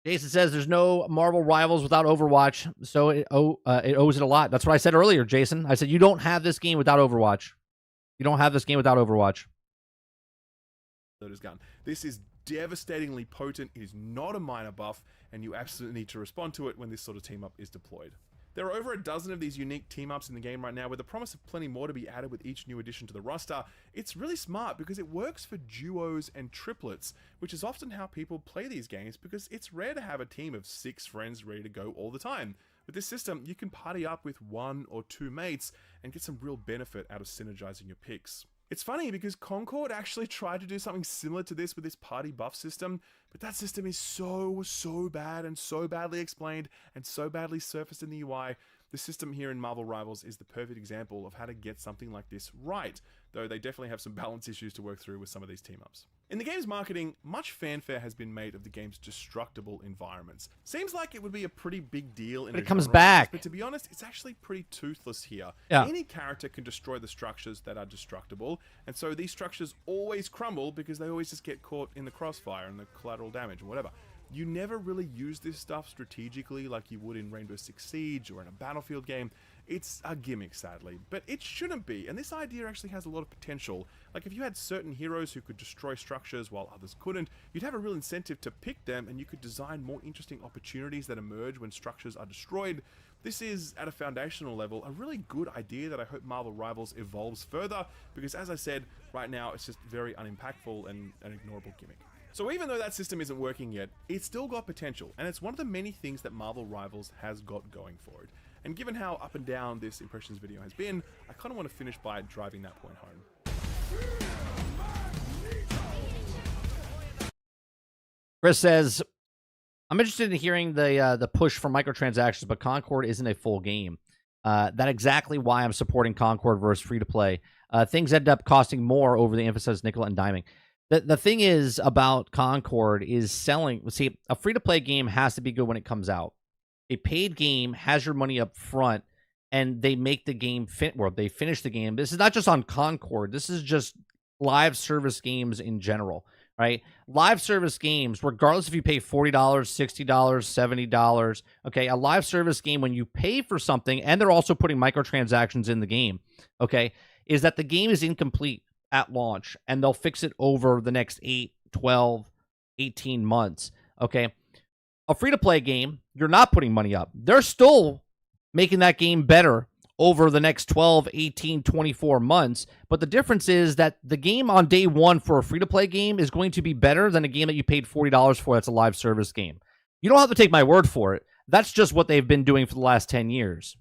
Jason says there's no Marvel Rivals without Overwatch, so it owes it a lot. That's what I said earlier, Jason. I said you don't have this game without Overwatch. You don't have this game without Overwatch. Gun. This is devastatingly potent. It is not a minor buff, and you absolutely need to respond to it when this sort of team up is deployed. There are over a dozen of these unique team-ups in the game right now, with the promise of plenty more to be added with each new addition to the roster. It's really smart because it works for duos and triplets, which is often how people play these games, because it's rare to have a team of 6 friends ready to go all the time. With this system, you can party up with 1 or 2 mates and get some real benefit out of synergizing your picks. It's funny because Concord actually tried to do something similar to this with this party buff system, but that system is so bad and so badly explained and so badly surfaced in the UI. The system here in Marvel Rivals is the perfect example of how to get something like this right, though they definitely have some balance issues to work through with some of these team-ups. In the game's marketing, much fanfare has been made of the game's destructible environments. Seems like it would be a pretty big deal in it comes back. But to be honest, it's actually pretty toothless here. Yeah. Any character can destroy the structures that are destructible, and so these structures always crumble because they always just get caught in the crossfire and the collateral damage and whatever. You never really use this stuff strategically like you would in Rainbow Six Siege or in a Battlefield game. It's a gimmick, sadly, but it shouldn't be, and this idea actually has a lot of potential. Like, if you had certain heroes who could destroy structures while others couldn't, you'd have a real incentive to pick them, and you could design more interesting opportunities that emerge when structures are destroyed. This is, at a foundational level, a really good idea that I hope Marvel Rivals evolves further, because as I said, right now it's just very unimpactful and an ignorable gimmick. So even though that system isn't working yet, it's still got potential, and it's one of the many things that Marvel Rivals has got going for it. And given how up and down this Impressions video has been, I kind of want to finish by driving that point home. Chris says, I'm interested in hearing the push for microtransactions, but Concord isn't a full game. That's exactly why I'm supporting Concord versus free to play. Things end up costing more over the emphasis nickel and diming. The thing is about Concord is selling. See, a free to play game has to be good when it comes out. A paid game has your money up front, and they make the game they finish the game. This is not just on Concord. This is just live service games in general, right? Live service games, regardless if you pay $40, $60, $70, okay, a live service game, when you pay for something, and they're also putting microtransactions in the game, okay, is that the game is incomplete at launch, and they'll fix it over the next 8, 12, 18 months, okay? A free-to-play game, you're not putting money up. They're still making that game better over the next 12, 18, 24 months. But the difference is that the game on day one for a free-to-play game is going to be better than a game that you paid $40 for that's a live service game. You don't have to take my word for it. That's just what they've been doing for the last 10 years.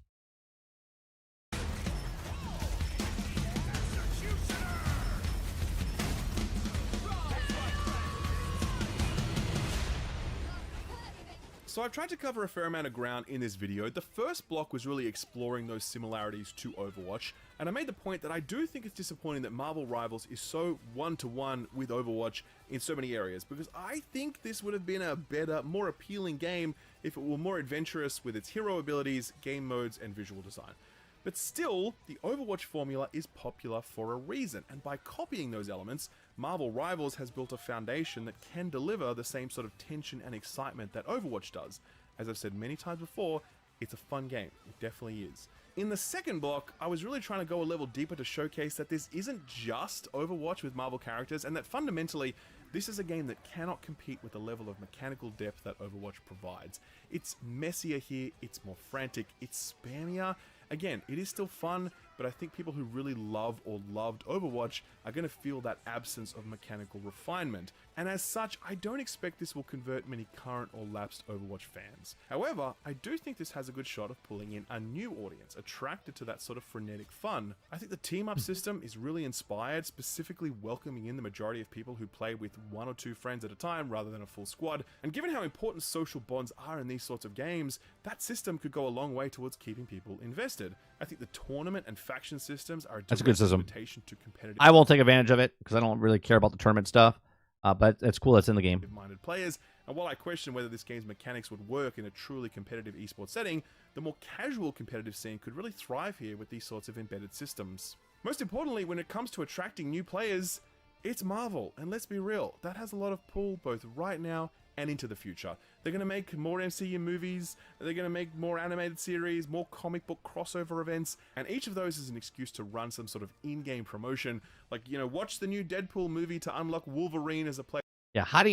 So I've tried to cover a fair amount of ground in this video. The first block was really exploring those similarities to Overwatch, and I made the point that I do think it's disappointing that Marvel Rivals is so one-to-one with Overwatch in so many areas, because I think this would have been a better, more appealing game if it were more adventurous with its hero abilities, game modes, and visual design. But still, the Overwatch formula is popular for a reason, and by copying those elements, Marvel Rivals has built a foundation that can deliver the same sort of tension and excitement that Overwatch does. As I've said many times before, it's a fun game. It definitely is. In the second block, I was really trying to go a level deeper to showcase that this isn't just Overwatch with Marvel characters, and that fundamentally, this is a game that cannot compete with the level of mechanical depth that Overwatch provides. It's messier here, it's more frantic, it's spammier. Again, it is still fun, but I think people who really love or loved Overwatch are going to feel that absence of mechanical refinement, and as such, I don't expect this will convert many current or lapsed Overwatch fans. However, I do think this has a good shot of pulling in a new audience, attracted to that sort of frenetic fun. I think the team-up system is really inspired, specifically welcoming in the majority of people who play with 1 or 2 friends at a time rather than a full squad, and given how important social bonds are in these sorts of games, that system could go a long way towards keeping people invested. I think the tournament and faction systems are That's a good system. To competitive. I won't take advantage of it because I don't really care about the tournament stuff. But it's cool that's in the game. Minded players, and while I question whether this game's mechanics would work in a truly competitive esports setting, the more casual competitive scene could really thrive here with these sorts of embedded systems. Most importantly, when it comes to attracting new players, it's Marvel, and let's be real, that has a lot of pull both right now and into the future. They're going to make more MCU movies, they're going to make more animated series, more comic book crossover events, and each of those is an excuse to run some sort of in-game promotion, like, you know, watch the new Deadpool movie to unlock Wolverine as a player. Yeah, how do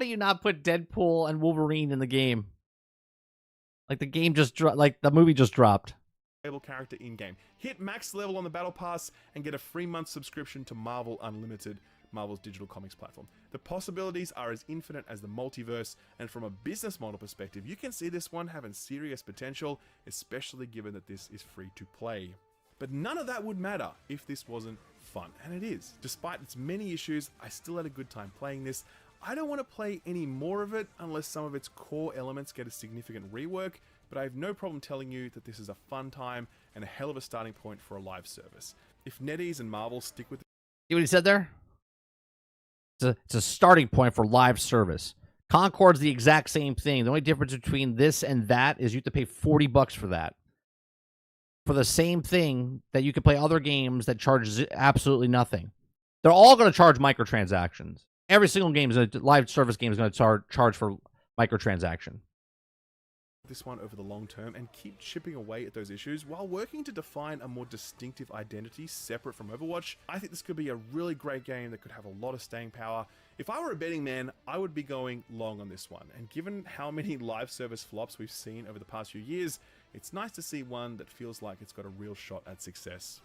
you not put Deadpool and Wolverine in the game? Like the game just like the movie just dropped. Character in-game. Hit max level on the Battle Pass and get a free month subscription to Marvel Unlimited, Marvel's digital comics platform. The possibilities are as infinite as the multiverse, and from a business model perspective, you can see this one having serious potential, especially given that this is free to play. But none of that would matter if this wasn't fun, and it is. Despite its many issues, I still had a good time playing this. I don't want to play any more of it unless some of its core elements get a significant rework, but I have no problem telling you that this is a fun time and a hell of a starting point for a live service. If NetEase and Marvel stick with... See what he said there? It's a starting point for live service. Concord's the exact same thing. The only difference between this and that is you have to pay $40 for that. For the same thing that you can play other games that charge absolutely nothing. They're all going to charge microtransactions. Every single game is a live service game is going to charge for microtransaction. This one over the long term and keep chipping away at those issues while working to define a more distinctive identity separate from Overwatch. I think this could be a really great game that could have a lot of staying power. If I were a betting man, I would be going long on this one, and given how many live service flops we've seen over the past few years, it's nice to see one that feels like it's got a real shot at success.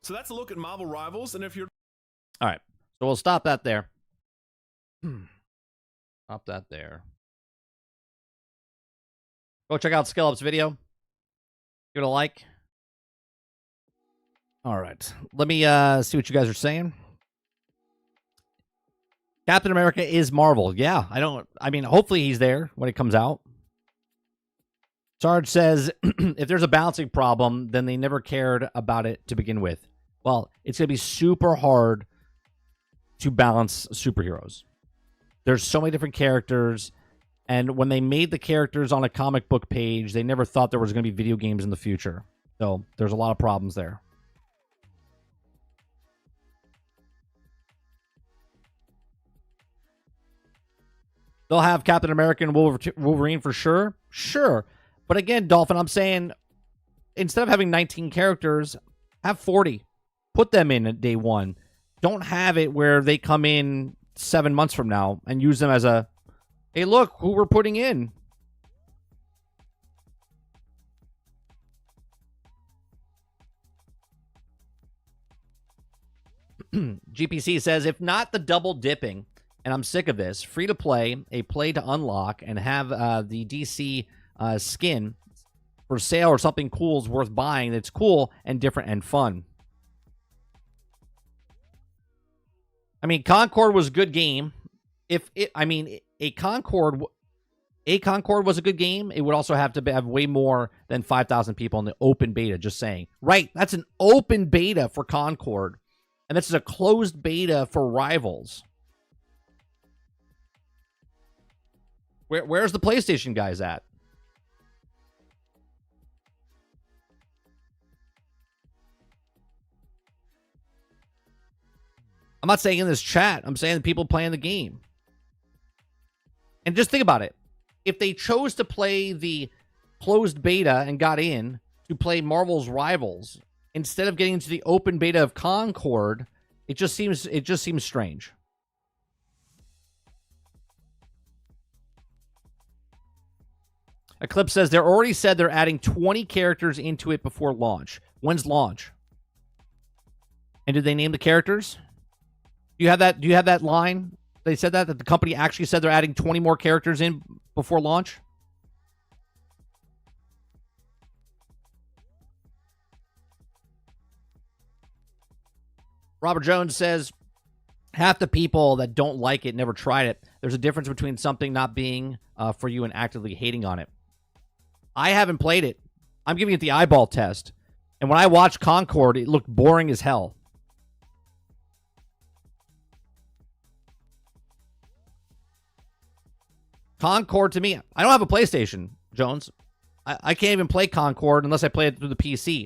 So that's a look at Marvel Rivals, and if you're... Alright, so we'll stop that there. Stop that there. Go check out Skellup's video. Give it a like. All right. Let me see what you guys are saying. Captain America is Marvel. Yeah, I mean, hopefully he's there when it comes out. Sarge says, if there's a balancing problem, then they never cared about it to begin with. Well, it's going to be super hard to balance superheroes. There's so many different characters, and when they made the characters on a comic book page, they never thought there was going to be video games in the future. So there's a lot of problems there. They'll have Captain America and Wolverine for sure. Sure. But again, Dolphin, I'm saying instead of having 19 characters, have 40. Put them in at day one. Don't have it where they come in 7 months from now and use them as a, hey, look who we're putting in. GPC says, if not the double dipping, and I'm sick of this, free to play, a play to unlock, and have the DC skin for sale or something cool is worth buying that's cool and different and fun. I mean, Concord was a good game. A Concord was a good game. It would also have to have way more than 5,000 people in the open beta, just saying. Right, that's an open beta for Concord. And this is a closed beta for Rivals. Where's the PlayStation guys at? I'm not saying in this chat. I'm saying the people playing the game. And just think about it. If they chose to play the closed beta and got in to play Marvel's Rivals instead of getting into the open beta of Concord, it just seems strange. Eclipse says they're already said they're adding 20 characters into it before launch. When's launch? And did they name the characters? Do you have that line? They said that the company actually said they're adding 20 more characters in before launch? Robert Jones says, half the people that don't like it never tried it. There's a difference between something not being for you and actively hating on it. I haven't played it. I'm giving it the eyeball test. And when I watched Concord, it looked boring as hell. Concord, to me, I don't have a PlayStation, Jones. I can't even play Concord unless I play it through the PC,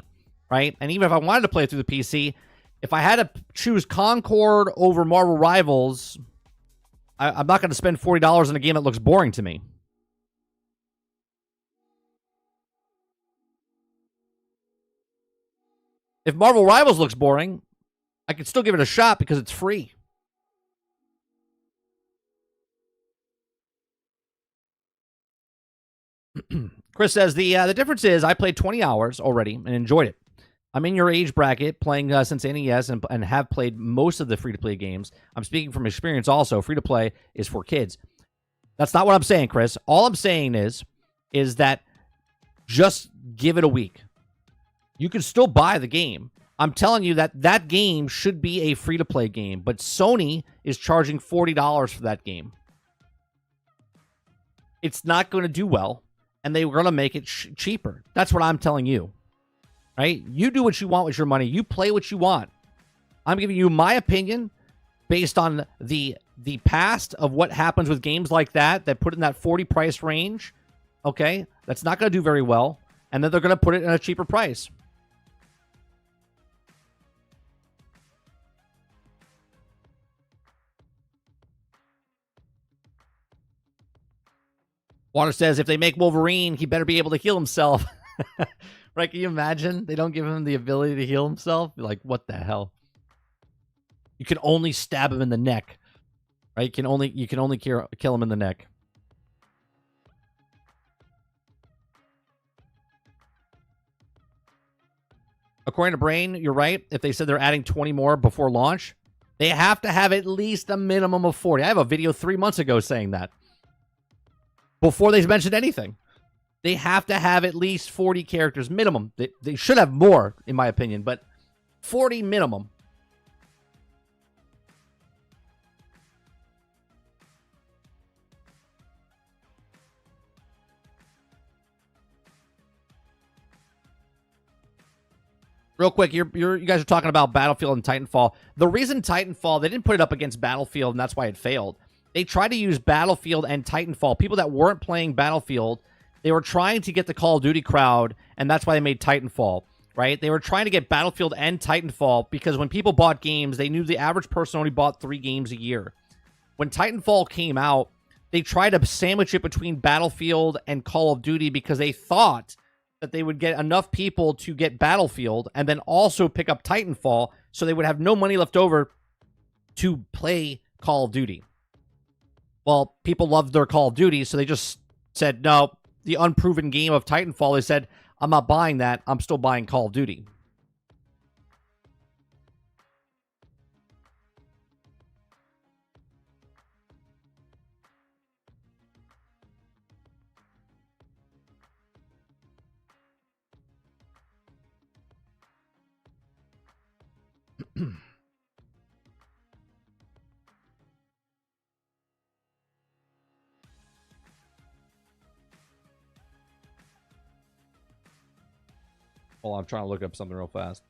right? And even if I wanted to play it through the PC, if I had to choose Concord over Marvel Rivals, I'm not going to spend $40 on a game that looks boring to me. If Marvel Rivals looks boring, I can still give it a shot because it's free. Chris says, the difference is I played 20 hours already and enjoyed it. I'm in your age bracket, playing since NES and have played most of the free-to-play games. I'm speaking from experience also. Free-to-play is for kids. That's not what I'm saying, Chris. All I'm saying is that just give it a week. You can still buy the game. I'm telling you that game should be a free-to-play game, but Sony is charging $40 for that game. It's not going to do well, and they were going to make it cheaper. That's what I'm telling you. Right? You do what you want with your money. You play what you want. I'm giving you my opinion based on the past of what happens with games like that put in that 40 price range. Okay? That's not going to do very well. And then they're going to put it in a cheaper price. Water says, if they make Wolverine, he better be able to heal himself. Right? Can you imagine? They don't give him the ability to heal himself? You're like, what the hell? You can only stab him in the neck. Right? You can only kill him in the neck. According to Brain, you're right. If they said they're adding 20 more before launch, they have to have at least a minimum of 40. I have a video 3 months ago saying that. Before they mentioned anything. They have to have at least 40 characters minimum. They should have more, in my opinion, but 40 minimum. Real quick, you guys are talking about Battlefield and Titanfall. The reason Titanfall, they didn't put it up against Battlefield, and that's why it failed. They tried to use Battlefield and Titanfall. People that weren't playing Battlefield, they were trying to get the Call of Duty crowd, and that's why they made Titanfall, right? They were trying to get Battlefield and Titanfall because when people bought games, they knew the average person only bought 3 games a year. When Titanfall came out, they tried to sandwich it between Battlefield and Call of Duty because they thought that they would get enough people to get Battlefield and then also pick up Titanfall so they would have no money left over to play Call of Duty. Well, people loved their Call of Duty, so they just said, no, the unproven game of Titanfall, they said, I'm not buying that. I'm still buying Call of Duty. Hold on, I'm trying to look up something real fast.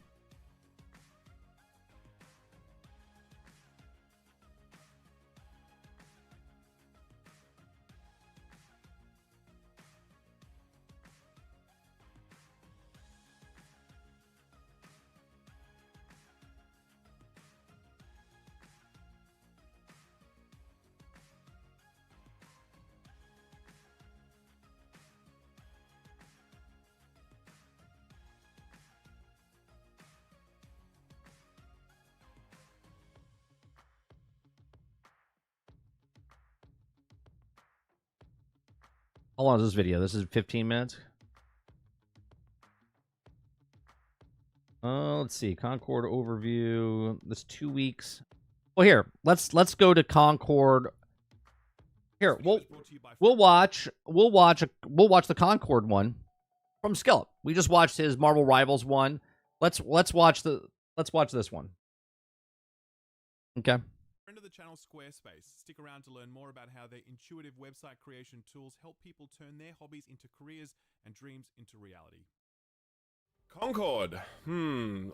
How long is this video? This is 15 minutes. Let's see. Concord overview. This 2 weeks. Well, here, let's go to Concord. Here, we'll watch the Concord one from Skillet. We just watched his Marvel Rivals one. Let's watch this one. Okay. Friend of the channel, Squarespace. Stick around to learn more about how their intuitive website creation tools help people turn their hobbies into careers and dreams into reality. Concord.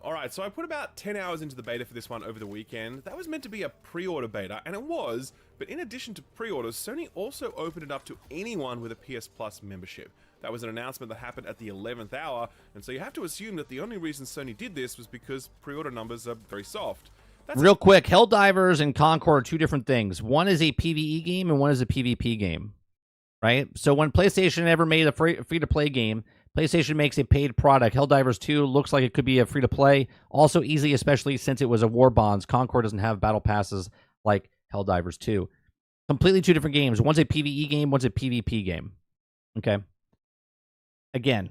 Alright, so I put about 10 hours into the beta for this one over the weekend. That was meant to be a pre-order beta, and it was, but in addition to pre-orders, Sony also opened it up to anyone with a PS Plus membership. That was an announcement that happened at the 11th hour, and so you have to assume that the only reason Sony did this was because pre-order numbers are very soft. Real quick, Helldivers and Concord are 2 different things. One is a PvE game and one is a PvP game, right? So when PlayStation ever made a free-to-play game, PlayStation makes a paid product. Helldivers 2 looks like it could be a free-to-play. Also easy, especially since it was a War Bonds. Concord doesn't have battle passes like Helldivers 2. Completely 2 different games. One's a PvE game, one's a PvP game. Okay? Again,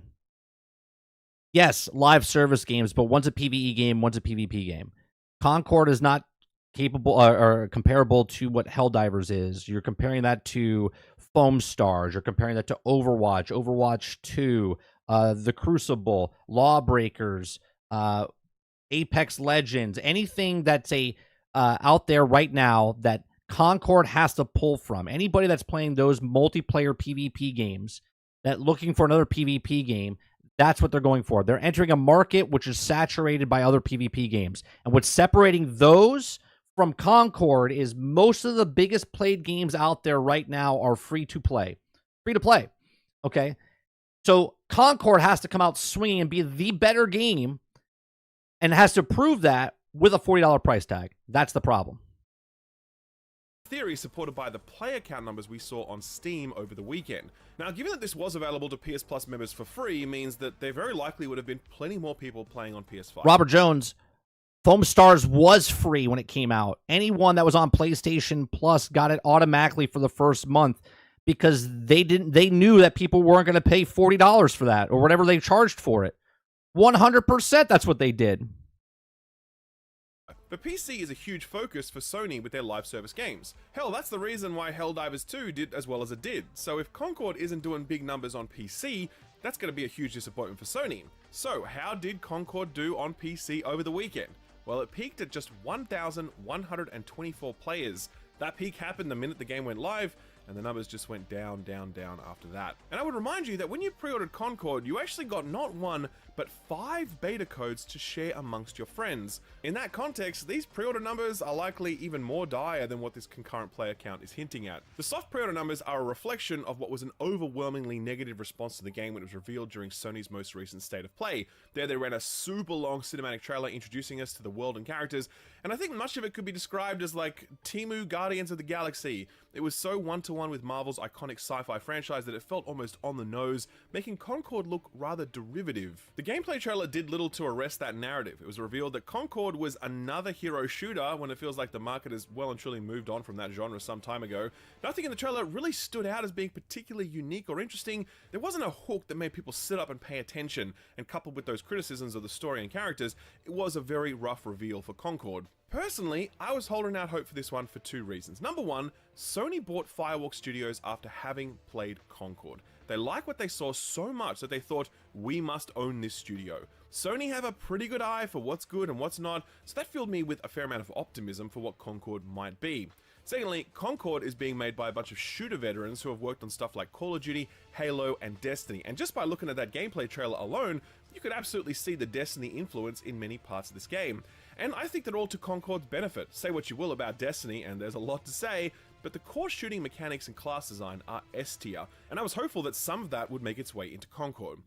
yes, live service games, but one's a PvE game, one's a PvP game. Concord is not capable or comparable to what Helldivers is. You're comparing that to Foam Stars. You're comparing that to Overwatch, Overwatch 2, The Crucible, Lawbreakers, Apex Legends, anything that's out there right now that Concord has to pull from. Anybody that's playing those multiplayer PvP games, that looking for another PvP game, that's what they're going for. They're entering a market which is saturated by other PvP games. And what's separating those from Concord is most of the biggest played games out there right now are free to play. Free to play. Okay? So Concord has to come out swinging and be the better game and has to prove that with a $40 price tag. That's the problem. Theory supported by the player count numbers we saw on Steam over the weekend. Now, given that this was available to PS Plus members for free, means that there very likely would have been plenty more people playing on PS5. Robert Jones, Foam Stars was free when it came out. Anyone that was on PlayStation Plus got it automatically for the first month because they knew that people weren't going to pay $40 for that or whatever they charged for it. 100% that's what they did. But PC is a huge focus for Sony with their live service games. Hell, that's the reason why Helldivers 2 did as well as it did. So if Concord isn't doing big numbers on PC, that's going to be a huge disappointment for Sony. So how did Concord do on PC over the weekend? Well, it peaked at just 1,124 players. That peak happened the minute the game went live, and the numbers just went down, down, down after that. And I would remind you that when you pre-ordered Concord, you actually got not 1, but 5 beta codes to share amongst your friends. In that context, these pre-order numbers are likely even more dire than what this concurrent player count is hinting at. The soft pre-order numbers are a reflection of what was an overwhelmingly negative response to the game when it was revealed during Sony's most recent State of Play. There they ran a super long cinematic trailer introducing us to the world and characters, and I think much of it could be described as like Temu Guardians of the Galaxy. It was so one-to-one with Marvel's iconic sci-fi franchise that it felt almost on the nose, making Concord look rather derivative. The gameplay trailer did little to arrest that narrative. It was revealed that Concord was another hero shooter when it feels like the market has well and truly moved on from that genre some time ago. Nothing in the trailer really stood out as being particularly unique or interesting. There wasn't a hook that made people sit up and pay attention, and coupled with those criticisms of the story and characters, it was a very rough reveal for Concord. Personally, I was holding out hope for this one for 2 reasons. Number one, Sony bought Firewalk Studios after having played Concord. They liked what they saw so much that they thought, we must own this studio. Sony have a pretty good eye for what's good and what's not, so that filled me with a fair amount of optimism for what Concord might be. Secondly, Concord is being made by a bunch of shooter veterans who have worked on stuff like Call of Duty, Halo, and Destiny, and just by looking at that gameplay trailer alone, you could absolutely see the Destiny influence in many parts of this game. And I think that all to Concord's benefit. Say what you will about Destiny, and there's a lot to say, but the core shooting mechanics and class design are S tier, and I was hopeful that some of that would make its way into Concord.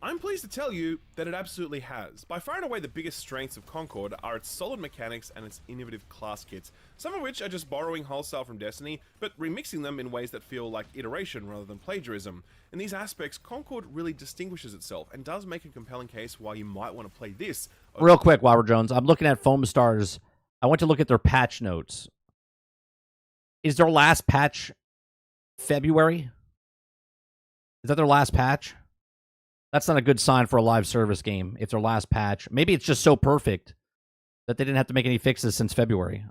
I'm pleased to tell you that it absolutely has. By far and away the biggest strengths of Concord are its solid mechanics and its innovative class kits, some of which are just borrowing wholesale from Destiny, but remixing them in ways that feel like iteration rather than plagiarism. In these aspects, Concord really distinguishes itself and does make a compelling case why you might want to play this. Real quick, Robert Jones, I'm looking at Foam Stars. I went to look at their patch notes. Is their last patch February? Is that their last patch? That's not a good sign for a live service game if their last patch. Maybe it's just so perfect that they didn't have to make any fixes since February.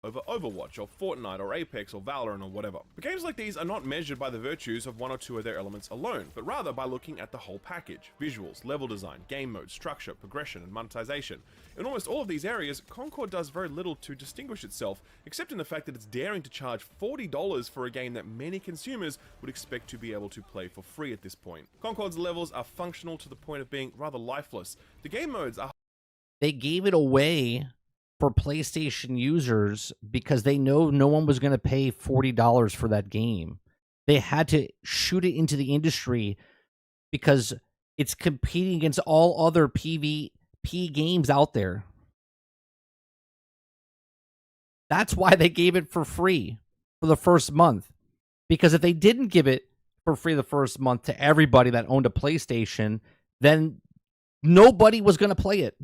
Over Overwatch or Fortnite or Apex or Valorant or whatever. But games like these are not measured by the virtues of one or two of their elements alone, but rather by looking at the whole package. Visuals, level design, game mode, structure, progression, and monetization. In almost all of these areas, Concord does very little to distinguish itself, except in the fact that it's daring to charge $40 for a game that many consumers would expect to be able to play for free at this point. Concord's levels are functional to the point of being rather lifeless. The game modes are... They gave it away for PlayStation users because they know no one was going to pay $40 for that game. They had to shoot it into the industry because it's competing against all other PvP games out there. That's why they gave it for free for the first month. Because if they didn't give it for free the first month to everybody that owned a PlayStation, then nobody was going to play it.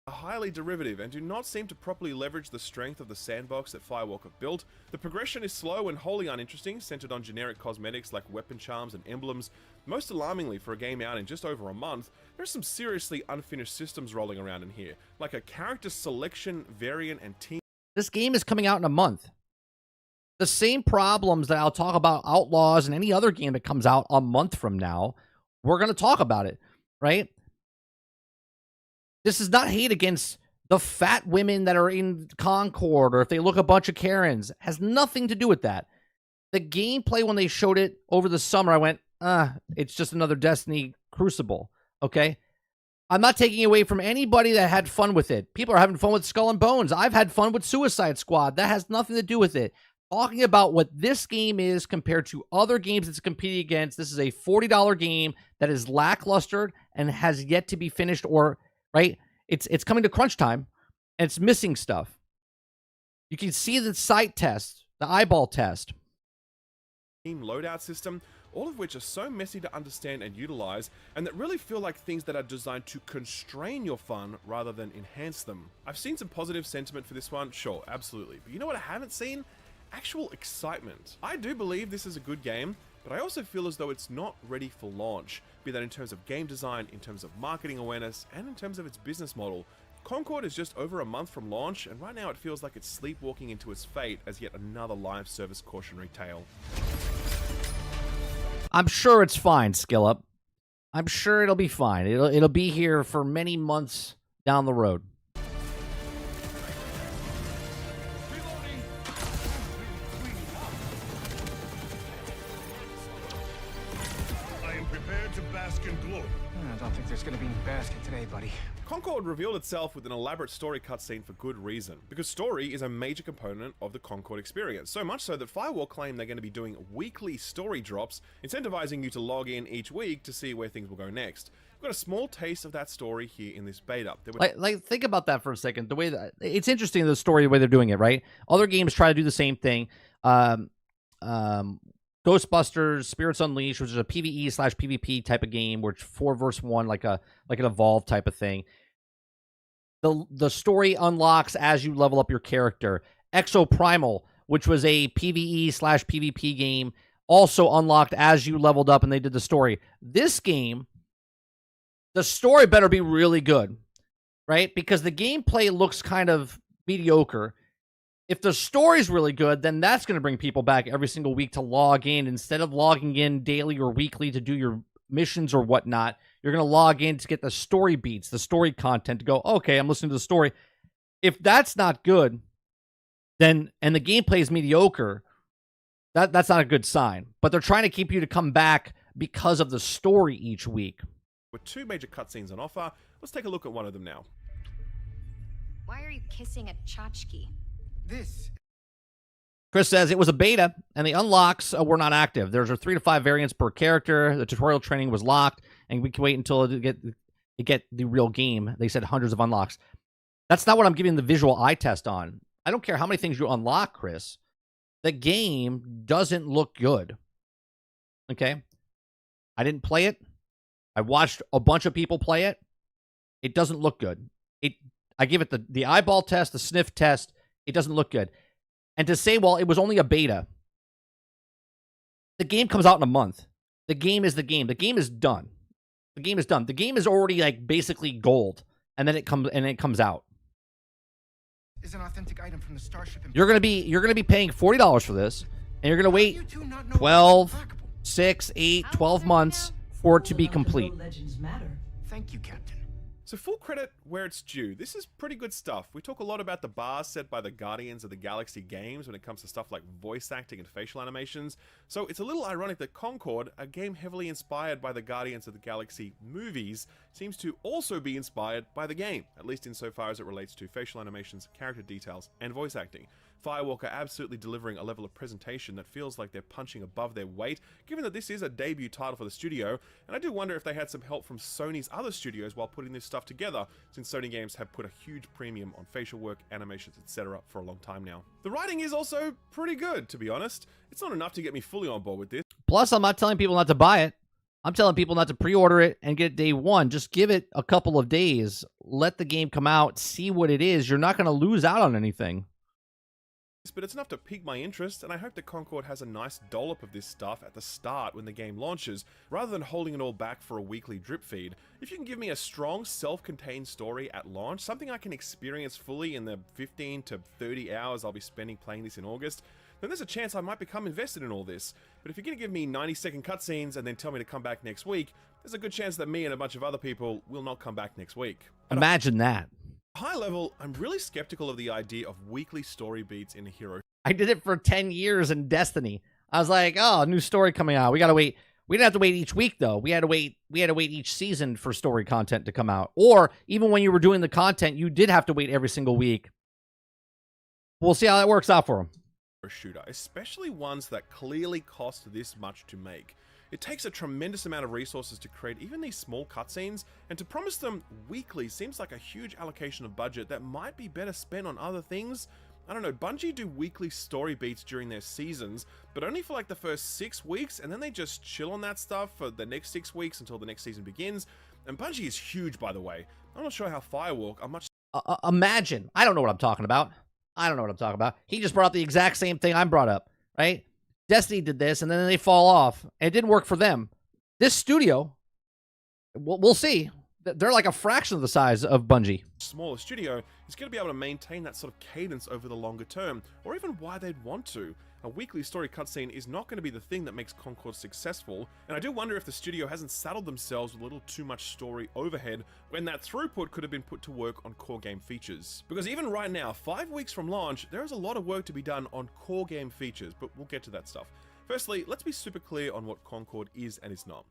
Highly derivative and do not seem to properly leverage the strength of the sandbox that Firewalk have built. The progression is slow and wholly uninteresting, centered on generic cosmetics like weapon charms and emblems. Most alarmingly, for a game out in just over a month, there's some seriously unfinished systems rolling around in here, like a character selection, variant, and team. This game is coming out in a month. The same problems that I'll talk about Outlaws and any other game that comes out a month from now, we're going to talk about it, right? This is not hate against the fat women that are in Concord or if they look a bunch of Karens. It has nothing to do with that. The gameplay, when they showed it over the summer, I went, it's just another Destiny Crucible, okay? I'm not taking away from anybody that had fun with it. People are having fun with Skull and Bones. I've had fun with Suicide Squad. That has nothing to do with it. Talking about what this game is compared to other games it's competing against, this is a $40 game that is lackluster and has yet to be finished or... right? It's coming to crunch time, and it's missing stuff. You can see the sight test, the eyeball test. Team loadout system, all of which are so messy to understand and utilize, and that really feel like things that are designed to constrain your fun rather than enhance them. I've seen some positive sentiment for this one, sure, absolutely. But you know what I haven't seen? Actual excitement. I do believe this is a good game, but I also feel as though it's not ready for launch, be that in terms of game design, in terms of marketing awareness, and in terms of its business model. Concord is just over a month from launch, and right now it feels like it's sleepwalking into its fate as yet another live service cautionary tale. I'm sure it's fine, Skillup. I'm sure it'll be fine. It'll be here for many months down the road. can glow. I don't think there's gonna be any basket today, buddy. Concord revealed itself with an elaborate story cutscene for good reason, because story is a major component of the Concord experience, so much so that Firewall claim they're going to be doing weekly story drops, incentivizing you to log in each week to see where things will go next. We've got a small taste of that story here in this beta. Like think about that for a second. The way that it's interesting, the story, the way they're doing it, right? Other games try to do the same thing. Ghostbusters, Spirits Unleashed, which is a PvE/PvP type of game, where it's 4 versus 1, like an Evolve type of thing. The story unlocks as you level up your character. Exoprimal, which was a PvE/PvP game, also unlocked as you leveled up and they did the story. This game, the story better be really good, right? Because the gameplay looks kind of mediocre. If the story's really good, then that's going to bring people back every single week to log in. Instead of logging in daily or weekly to do your missions or whatnot, you're going to log in to get the story beats, the story content, to go, okay, I'm listening to the story. If that's not good, then, and the gameplay is mediocre, that's not a good sign. But they're trying to keep you to come back because of the story each week. With 2 major cutscenes on offer, let's take a look at one of them now. Why are you kissing a tchotchke? This. Chris says it was a beta, and the unlocks were not active. There's 3 to 5 variants per character. The tutorial training was locked, and we can wait until it get the real game. They said hundreds of unlocks. That's not what I'm giving the visual eye test on. I don't care how many things you unlock, Chris. The game doesn't look good. Okay? I didn't play it. I watched a bunch of people play it. It doesn't look good. I give it the eyeball test, the sniff test. It doesn't look good. And to say, well, it was only a beta. The game comes out in a month. The game is the game. The game is done. The game is done. The game is already like basically gold, and then it comes out. Is an authentic item from the starship. You're gonna be paying $40 for this, and you're gonna wait 12, 6, 8, 12 months for it to be complete. Thank you, Captain. So full credit where it's due. This is pretty good stuff. We talk a lot about the bars set by the Guardians of the Galaxy games when it comes to stuff like voice acting and facial animations. So it's a little ironic that Concord, a game heavily inspired by the Guardians of the Galaxy movies, seems to also be inspired by the game, at least insofar as it relates to facial animations, character details, and voice acting. Firewalk are absolutely delivering a level of presentation that feels like they're punching above their weight, given that this is a debut title for the studio, and I do wonder if they had some help from Sony's other studios while putting this stuff together, since Sony games have put a huge premium on facial work, animations, etc. for a long time now. The writing is also pretty good, to be honest. It's not enough to get me fully on board with this. Plus, I'm not telling people not to buy it. I'm telling people not to pre-order it and get it day one. Just give it a couple of days. Let the game come out. See what it is. You're not going to lose out on anything. But it's enough to pique my interest, and I hope that Concord has a nice dollop of this stuff at the start when the game launches, rather than holding it all back for a weekly drip feed. If you can give me a strong, self-contained story at launch, something I can experience fully in the 15 to 30 hours I'll be spending playing this in August, then there's a chance I might become invested in all this. But if you're going to give me 90-second cutscenes and then tell me to come back next week, there's a good chance that me and a bunch of other people will not come back next week. Imagine that. High level, I'm really skeptical of the idea of weekly story beats in a hero. I did it for 10 years in Destiny. I was like, oh, new story coming out. We got to wait. We didn't have to wait each week, though. We had to wait each season for story content to come out. Or even when you were doing the content, you did have to wait every single week. We'll see how that works out for them. A shooter, especially ones that clearly cost this much to make. It takes a tremendous amount of resources to create even these small cutscenes, and to promise them weekly seems like a huge allocation of budget that might be better spent on other things. I don't know, Bungie do weekly story beats during their seasons, but only for like the first 6 weeks, and then they just chill on that stuff for the next 6 weeks until the next season begins. And Bungie is huge, by the way. I'm not sure how Firewalk are much... Imagine. I don't know what I'm talking about. He just brought up the exact same thing I brought up, right? Destiny did this, and then they fall off. And it didn't work for them. This studio, we'll see. They're like a fraction of the size of Bungie. Smaller studio is going to be able to maintain that sort of cadence over the longer term, or even why they'd want to. A weekly story cutscene is not going to be the thing that makes Concord successful, and I do wonder if the studio hasn't saddled themselves with a little too much story overhead when that throughput could have been put to work on core game features. Because even right now, 5 weeks from launch, there is a lot of work to be done on core game features, but we'll get to that stuff. Firstly, let's be super clear on what Concord is and is not.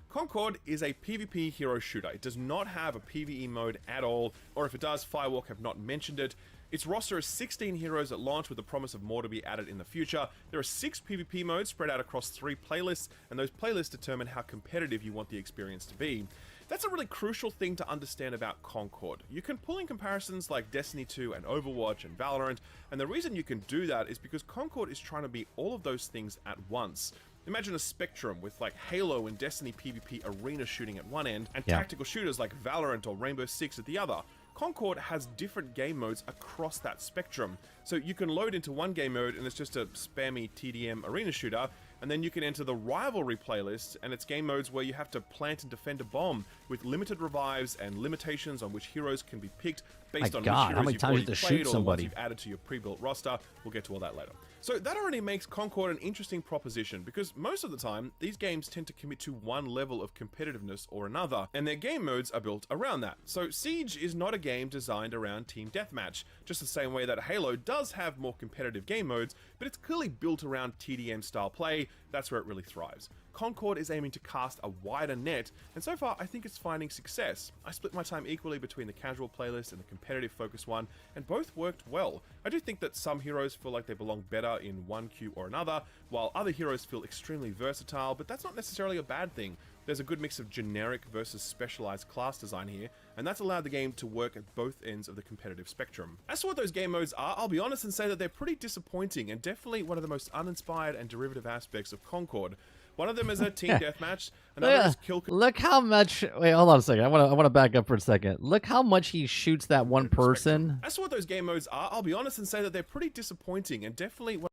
Concord is a PvP hero shooter. It does not have a PvE mode at all, or if it does, Firewalk have not mentioned it. Its roster is 16 heroes at launch with the promise of more to be added in the future. There are 6 PvP modes spread out across 3 playlists, and those playlists determine how competitive you want the experience to be. That's a really crucial thing to understand about Concord. You can pull in comparisons like Destiny 2 and Overwatch and Valorant, and the reason you can do that is because Concord is trying to be all of those things at once. Imagine a spectrum with like Halo and Destiny PvP arena shooting at one end, and tactical shooters like Valorant or Rainbow Six at the other. Concord has different game modes across that spectrum. So you can load into one game mode and it's just a spammy TDM arena shooter, and then you can enter the Rivalry playlist, and it's game modes where you have to plant and defend a bomb with limited revives and limitations on which heroes can be picked based on which heroes you've already played or the ones you've added to your pre-built roster. We'll get to all that later. So that already makes Concord an interesting proposition, because most of the time, these games tend to commit to one level of competitiveness or another, and their game modes are built around that. So Siege is not a game designed around team deathmatch, just the same way that Halo does have more competitive game modes, but it's clearly built around TDM style play. That's where it really thrives. Concord is aiming to cast a wider net, and so far I think it's finding success. I split my time equally between the casual playlist and the competitive focus one, and both worked well. I do think that some heroes feel like they belong better in one queue or another, while other heroes feel extremely versatile, but that's not necessarily a bad thing. There's a good mix of generic versus specialized class design here, and that's allowed the game to work at both ends of the competitive spectrum. As to what those game modes are, I'll be honest and say that they're pretty disappointing, and definitely one of the most uninspired and derivative aspects of Concord. One of them is a team deathmatch, another is kill. Look how much. Wait, hold on a second. I want to back up for a second. Look how much he shoots that one person. As to what those game modes are, I'll be honest and say that they're pretty disappointing, and definitely one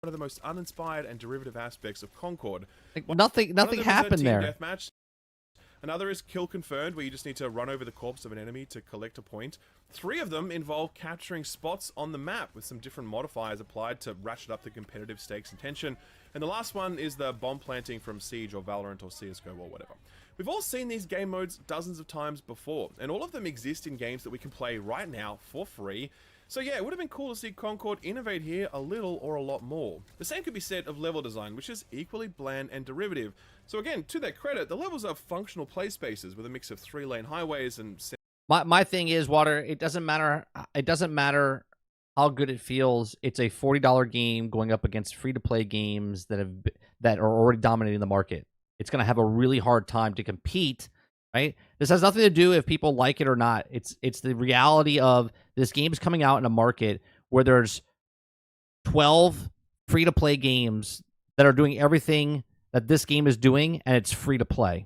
of the most uninspired and derivative aspects of Concord. Like, nothing happened there. Deathmatch. Another is kill confirmed, where you just need to run over the corpse of an enemy to collect a point. 3 of them involve capturing spots on the map with some different modifiers applied to ratchet up the competitive stakes and tension. And the last one is the bomb planting from Siege or Valorant or CSGO or whatever. We've all seen these game modes dozens of times before, and all of them exist in games that we can play right now for free. So yeah, it would have been cool to see Concord innovate here a little or a lot more. The same could be said of level design, which is equally bland and derivative. So again, to their credit, the levels are functional play spaces with a mix of 3-lane highways and... My thing is, Water, it doesn't matter how good it feels. It's a $40 game going up against free-to-play games that are already dominating the market. It's going to have a really hard time to compete, right? This has nothing to do if people like it or not. It's the reality of this game is coming out in a market where there's 12 free-to-play games that are doing everything that this game is doing, and it's free-to-play.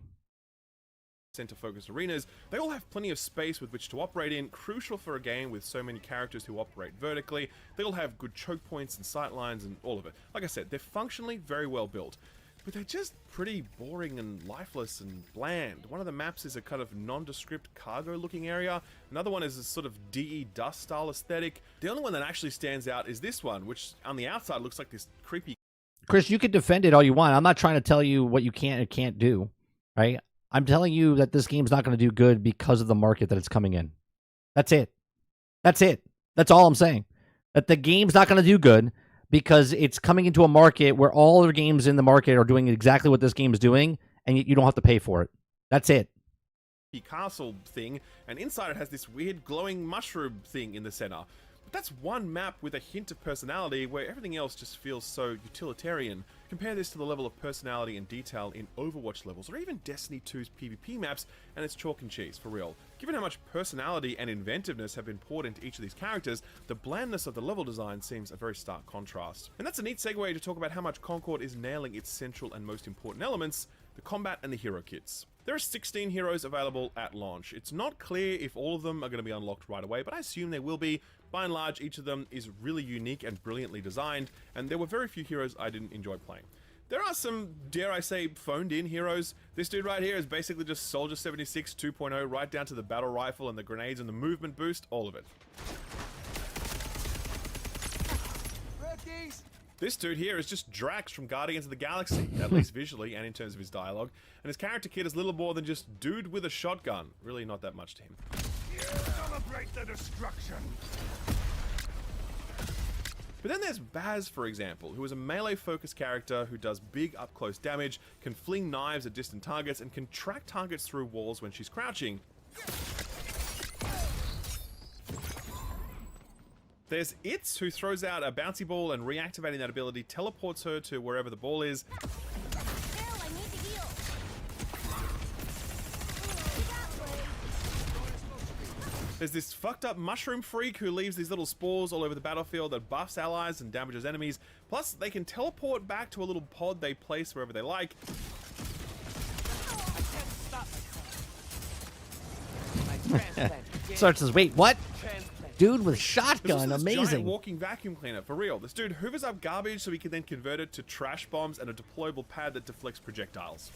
Center-focused arenas, they all have plenty of space with which to operate in, crucial for a game with so many characters who operate vertically. They all have good choke points and sight lines and all of it. Like I said, they're functionally very well built, but they're just pretty boring and lifeless and bland. One of the maps is a kind of nondescript cargo-looking area. Another one is a sort of DE dust style aesthetic. The only one that actually stands out is this one, which on the outside looks like this creepy... Chris, you can defend it all you want. I'm not trying to tell you what you can and can't do, right? I'm telling you that this game's not going to do good because of the market that it's coming in. That's it. That's it. That's all I'm saying. That the game's not going to do good because it's coming into a market where all other games in the market are doing exactly what this game is doing, and you don't have to pay for it. That's it. Castle thing, and inside it has this weird glowing mushroom thing in the center. But that's one map with a hint of personality where everything else just feels so utilitarian. Compare this to the level of personality and detail in Overwatch levels, or even Destiny 2's PvP maps, and it's chalk and cheese, for real. Given how much personality and inventiveness have been poured into each of these characters, the blandness of the level design seems a very stark contrast. And that's a neat segue to talk about how much Concord is nailing its central and most important elements, the combat and the hero kits. There are 16 heroes available at launch. It's not clear if all of them are going to be unlocked right away, but I assume they will be. By and large, each of them is really unique and brilliantly designed, and there were very few heroes I didn't enjoy playing. There are some, dare I say, phoned-in heroes. This dude right here is basically just Soldier 76 2.0, right down to the battle rifle and the grenades and the movement boost, all of it. This dude here is just Drax from Guardians of the Galaxy, at least visually and in terms of his dialogue, and his character kit is little more than just dude with a shotgun. Really not that much to him. Celebrate the destruction. But then there's Baz, for example, who is a melee-focused character who does big up-close damage, can fling knives at distant targets, and can track targets through walls when she's crouching. There's Itz, who throws out a bouncy ball and reactivating that ability teleports her to wherever the ball is. There's this fucked up mushroom freak who leaves these little spores all over the battlefield that buffs allies and damages enemies. Plus, they can teleport back to a little pod they place wherever they like. Sarge says, wait, what? Dude with There's shotgun, also this giant amazing. walking vacuum cleaner, for real. This dude hoovers up garbage so he can then convert it to trash bombs and a deployable pad that deflects projectiles.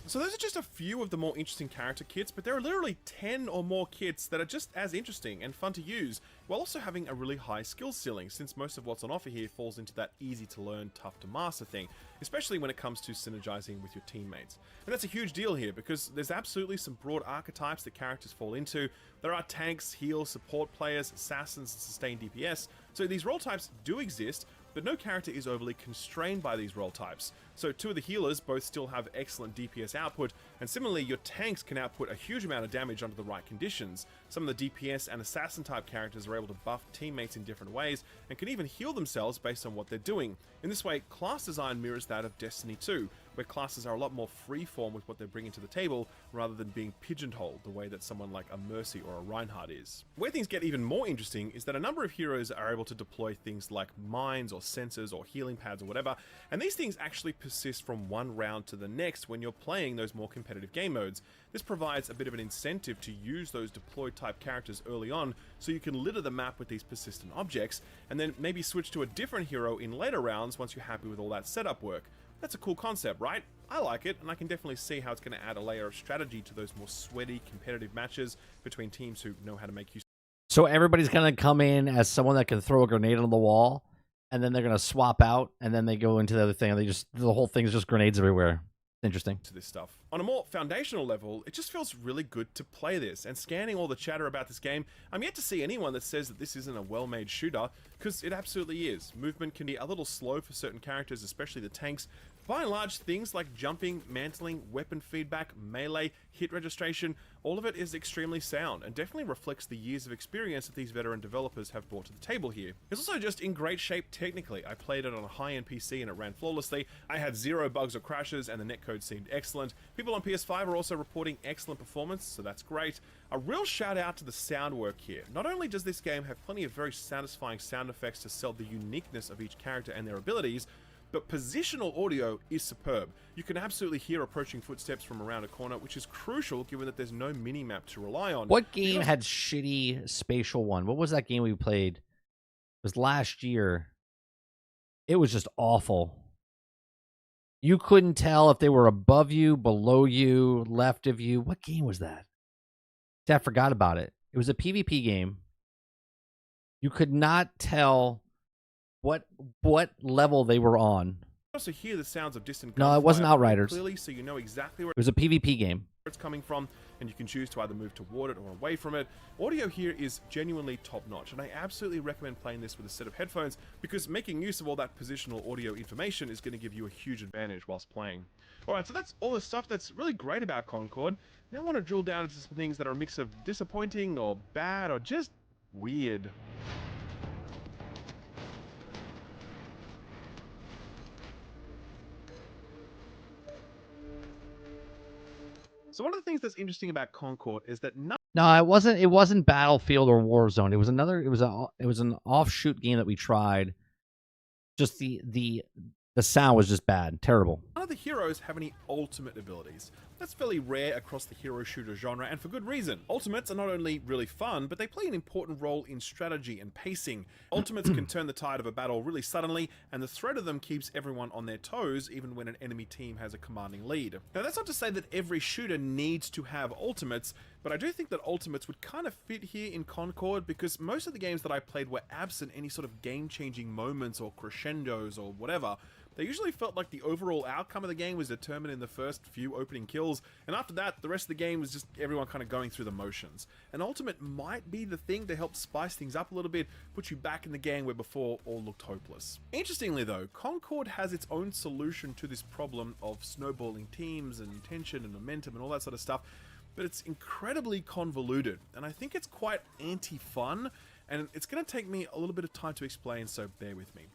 So those are just a few of the more interesting character kits, but there are literally 10 or more kits that are just as interesting and fun to use, while also having a really high skill ceiling, since most of what's on offer here falls into that easy to learn, tough to master thing, especially when it comes to synergizing with your teammates. And that's a huge deal here, because there's absolutely some broad archetypes that characters fall into. There are tanks, heal, support players, assassins, and sustained DPS, so these role types do exist, but no character is overly constrained by these role types. So two of the healers both still have excellent DPS output, and similarly your tanks can output a huge amount of damage under the right conditions. Some of the DPS and assassin type characters are able to buff teammates in different ways, and can even heal themselves based on what they're doing. In this way, class design mirrors that of Destiny 2, where classes are a lot more freeform with what they're bringing to the table, rather than being pigeonholed the way that someone like a Mercy or a Reinhardt is. Where things get even more interesting is that a number of heroes are able to deploy things like mines or sensors or healing pads or whatever, and these things actually persist from one round to the next when you're playing those more competitive game modes. This provides a bit of an incentive to use those deployed type characters early on, so you can litter the map with these persistent objects, and then maybe switch to a different hero in later rounds once you're happy with all that setup work. That's a cool concept, right? I like it, and I can definitely see how it's going to add a layer of strategy to those more sweaty, competitive matches between teams who know how to make use. So everybody's going to come in as someone that can throw a grenade on the wall, and then they're going to swap out, and then they go into the other thing, and the whole thing is just grenades everywhere. Interesting. To this stuff. On a more foundational level, it just feels really good to play this, and scanning all the chatter about this game, I'm yet to see anyone that says that this isn't a well-made shooter, because it absolutely is. Movement can be a little slow for certain characters, especially the tanks. By and large, things like jumping, mantling, weapon feedback, melee, hit registration, all of it is extremely sound and definitely reflects the years of experience that these veteran developers have brought to the table here. It's also just in great shape technically. I played it on a high-end PC and it ran flawlessly. I had zero bugs or crashes and the netcode seemed excellent. People on PS5 are also reporting excellent performance, so that's great. A real shout out to the sound work here. Not only does this game have plenty of very satisfying sound effects to sell the uniqueness of each character and their abilities, but positional audio is superb. You can absolutely hear approaching footsteps from around a corner, which is crucial given that there's no mini-map to rely on. What game had shitty spatial one? What was that game we played? It was last year. It was just awful. You couldn't tell if they were above you, below you, left of you. What game was that? I forgot about it. It was a PvP game. You could not tell what level they were on. You also hear the sounds of distant No, it wasn't Outriders. Clearly, so you know exactly where It was a PvP game. it's coming from, and you can choose to either move toward it or away from it. Audio here is genuinely top-notch, and I absolutely recommend playing this with a set of headphones, because making use of all that positional audio information is going to give you a huge advantage whilst playing. Alright, so that's all the stuff that's really great about Concord. Now I want to drill down into some things that are a mix of disappointing or bad or just weird. So one of the things that's interesting about Concord is that none No, it wasn't. It wasn't Battlefield or Warzone. It was another. It was an offshoot game that we tried. Just the sound was just bad, terrible. of the heroes have any ultimate abilities. That's fairly rare across the hero shooter genre, and for good reason. Ultimates are not only really fun, but they play an important role in strategy and pacing. Ultimates can turn the tide of a battle really suddenly, and the threat of them keeps everyone on their toes, even when an enemy team has a commanding lead. Now that's not to say that every shooter needs to have ultimates, but I do think that ultimates would kind of fit here in Concord, because most of the games that I played were absent any sort of game-changing moments or crescendos or whatever. they usually felt like the overall outcome of the game was determined in the first few opening kills, and after that, the rest of the game was just everyone kind of going through the motions. An ultimate might be the thing to help spice things up a little bit, put you back in the game where before all looked hopeless. Interestingly though, Concord has its own solution to this problem of snowballing teams and tension and momentum and all that sort of stuff, but it's incredibly convoluted, and I think it's quite anti-fun, and it's going to take me a little bit of time to explain, so bear with me.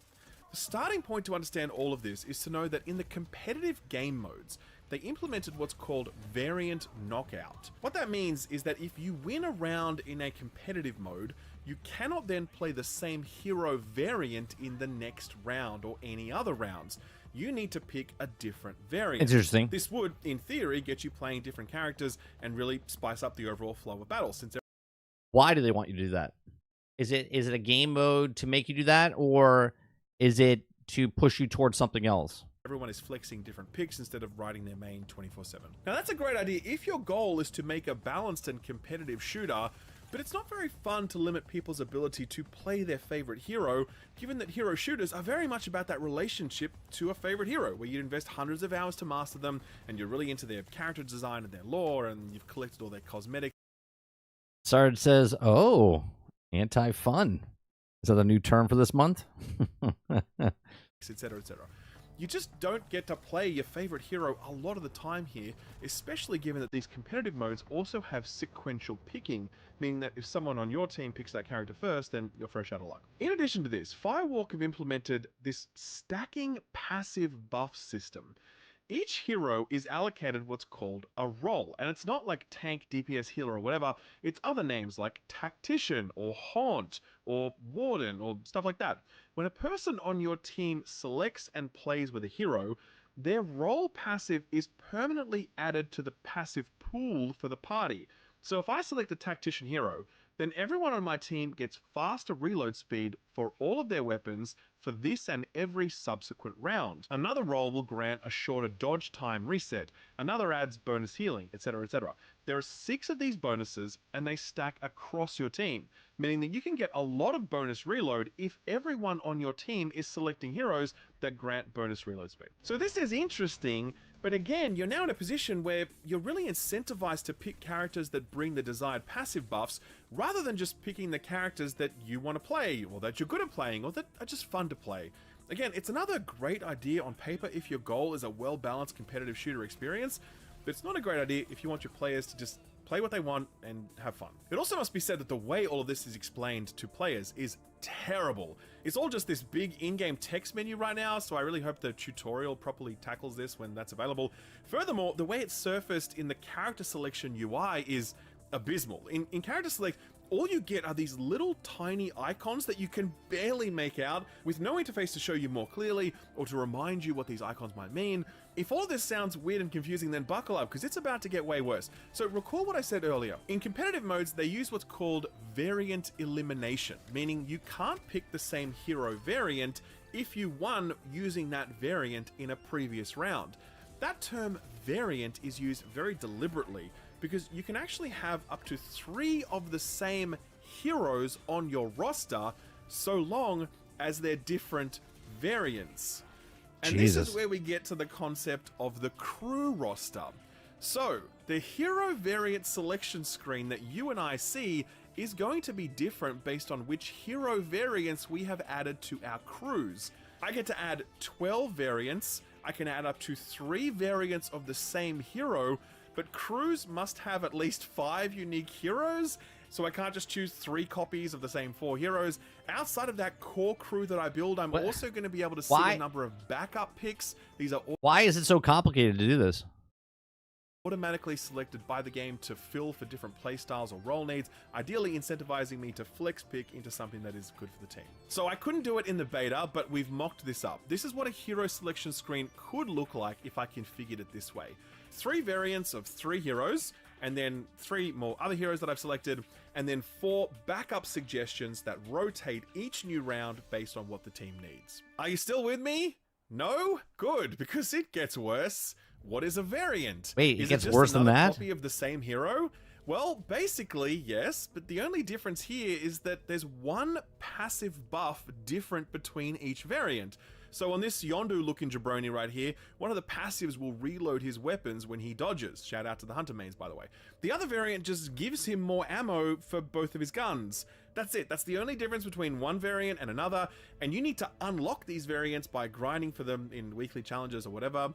The starting point to understand all of this is to know that in the competitive game modes, they implemented what's called variant knockout. What that means is that if you win a round in a competitive mode, you cannot then play the same hero variant in the next round or any other rounds. You need to pick a different variant. It's interesting. This would, in theory, get you playing different characters and really spice up the overall flow of battle. Since Why do they want you to do that? Is it a game mode to make you do that, or is it to push you towards something else? everyone is flexing different picks instead of riding their main 24/7. Now that's a great idea if your goal is to make a balanced and competitive shooter, but it's not very fun to limit people's ability to play their favorite hero, given that hero shooters are very much about that relationship to a favorite hero, where you invest hundreds of hours to master them, and you're really into their character design and their lore, and you've collected all their cosmetics. Sard says, oh, anti-fun. Is that a new term for this month? Etc., etc. You just don't get to play your favorite hero a lot of the time here, especially given that these competitive modes also have sequential picking, meaning that if someone on your team picks that character first, then you're fresh out of luck. In addition to this, Firewalk have implemented this stacking passive buff system. Each hero is allocated what's called a role, and it's not like tank, DPS, healer, or whatever. It's other names like tactician, or haunt, or warden, or stuff like that. When a person on your team selects and plays with a hero, their role passive is permanently added to the passive pool for the party. So if I select the tactician hero, then everyone on my team gets faster reload speed for all of their weapons for this and every subsequent round. Another role will grant a shorter dodge time reset, another adds bonus healing, etc, etc. There are 6 of these bonuses and they stack across your team, meaning that you can get a lot of bonus reload if everyone on your team is selecting heroes that grant bonus reload speed. So this is interesting, but again, you're now in a position where you're really incentivized to pick characters that bring the desired passive buffs, rather than just picking the characters that you want to play, or that you're good at playing, or that are just fun to play. Again, it's another great idea on paper if your goal is a well-balanced competitive shooter experience, but it's not a great idea if you want your players to just play what they want and have fun. It also must be said that the way all of this is explained to players is terrible. It's all just this big in-game text menu right now, so I really hope the tutorial properly tackles this when that's available. Furthermore, the way it's surfaced in the character selection UI is abysmal. In character select, all you get are these little tiny icons that you can barely make out, with no interface to show you more clearly or to remind you what these icons might mean. If all of this sounds weird and confusing, then buckle up, because it's about to get way worse. So recall what I said earlier. In competitive modes, they use what's called variant elimination, meaning you can't pick the same hero variant if you won using that variant in a previous round. That term variant is used very deliberately, because you can actually have up to 3 of the same heroes on your roster, so long as they're different variants. And this is where we get to the concept of the crew roster. So, the hero variant selection screen that you and I see is going to be different based on which hero variants we have added to our crews. I get to add 12 variants, I can add up to 3 variants of the same hero, but crews must have at least 5 unique heroes, so I can't just choose 3 copies of the same 4 heroes. Outside of that core crew that I build, I'm also going to be able to see a number of backup picks. These are all Why is it so complicated to do this? automatically selected by the game to fill for different playstyles or role needs, ideally incentivizing me to flex pick into something that is good for the team. So I couldn't do it in the beta, but we've mocked this up. This is what a hero selection screen could look like if I configured it this way. 3 variants of 3 heroes, and then 3 more other heroes that I've selected, and then 4 backup suggestions that rotate each new round based on what the team needs. Are you still with me? No? Good, because it gets worse. What is a variant? Wait, it gets worse than that? that? Copy of the same hero? Well, basically, yes, but the only difference here is that there's one passive buff different between each variant. So on this Yondu-looking jabroni right here, one of the passives will reload his weapons when he dodges. Shout out to the Hunter mains, by the way. The other variant just gives him more ammo for both of his guns. That's it. That's the only difference between one variant and another, and you need to unlock these variants by grinding for them in weekly challenges or whatever.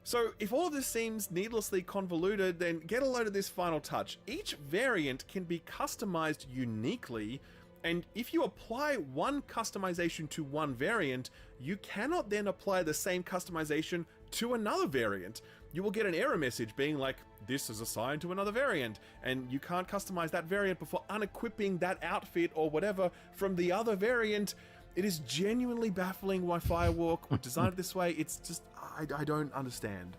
So if all of this seems needlessly convoluted, then get a load of this final touch. Each variant can be customized uniquely, and if you apply one customization to one variant, you cannot then apply the same customization to another variant. You will get an error message being like, this is assigned to another variant, and you can't customize that variant before unequipping that outfit or whatever from the other variant. It is genuinely baffling why Firewalk would design it this way. It's just, I don't understand.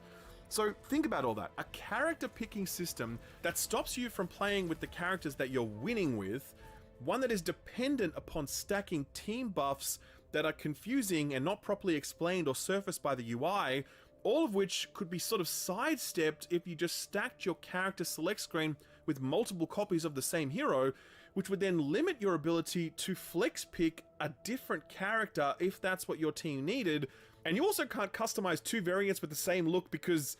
So think about all that. A character picking system that stops you from playing with the characters that you're winning with, one that is dependent upon stacking team buffs that are confusing and not properly explained or surfaced by the UI, all of which could be sort of sidestepped if you just stacked your character select screen with multiple copies of the same hero, which would then limit your ability to flex pick a different character if that's what your team needed. And you also can't customize two variants with the same look because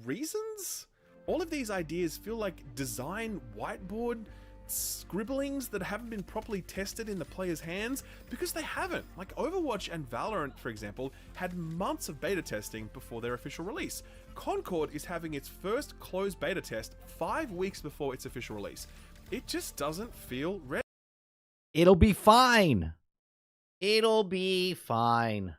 reasons? All of these ideas feel like design whiteboard scribblings that haven't been properly tested in the player's hands, because they haven't. Like Overwatch and Valorant, for example, had months of beta testing before their official release. Concord is having its first closed beta test 5 weeks before its official release. It just doesn't feel ready. It'll be fine. It'll be fine.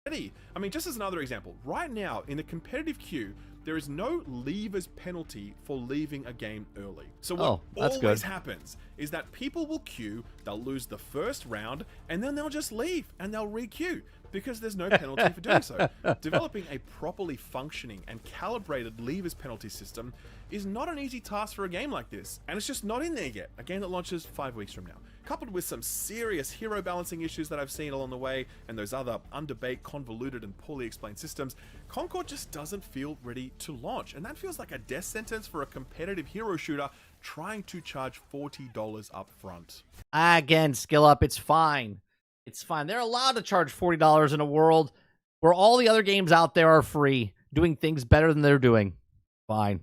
I mean, just as another example, right now in the competitive queue, there is no leavers penalty for leaving a game early. So what always happens is that people will queue, they'll lose the first round, and then they'll just leave and they'll re-queue because there's no penalty for doing so. Developing a properly functioning and calibrated leavers penalty system is not an easy task for a game like this, and it's just not in there yet, a game that launches 5 weeks from now. Coupled with some serious hero balancing issues that I've seen along the way, and those other underbaked, convoluted, and poorly explained systems, Concord just doesn't feel ready to launch, and that feels like a death sentence for a competitive hero shooter trying to charge $40 up front. Again, skill up, it's fine. It's fine. They're allowed to charge $40 in a world where all the other games out there are free, doing things better than they're doing. Fine.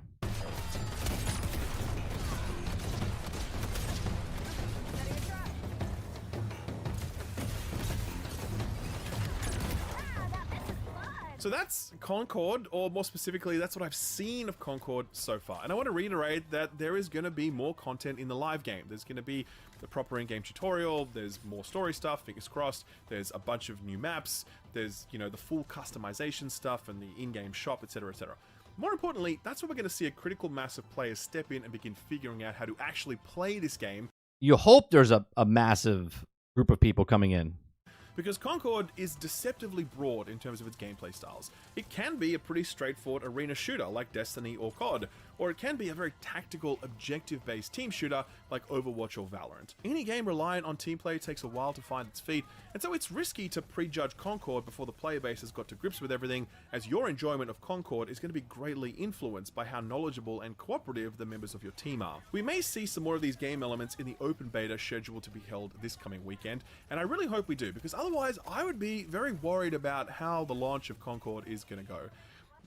So that's Concord, or more specifically, that's what I've seen of Concord so far. And I want to reiterate that there is going to be more content in the live game. There's going to be the proper in-game tutorial, there's more story stuff, fingers crossed, there's a bunch of new maps, there's, you know, the full customization stuff and the in-game shop, etc, etc. More importantly, that's where we're going to see a critical mass of players step in and begin figuring out how to actually play this game. You hope there's a massive group of people coming in, because Concord is deceptively broad in terms of its gameplay styles. It can be a pretty straightforward arena shooter like Destiny or COD, or it can be a very tactical, objective-based team shooter like Overwatch or Valorant. Any game reliant on team play takes a while to find its feet, and so it's risky to prejudge Concord before the player base has got to grips with everything, as your enjoyment of Concord is going to be greatly influenced by how knowledgeable and cooperative the members of your team are. We may see some more of these game elements in the open beta scheduled to be held this coming weekend, and I really hope we do, because otherwise I would be very worried about how the launch of Concord is going to go.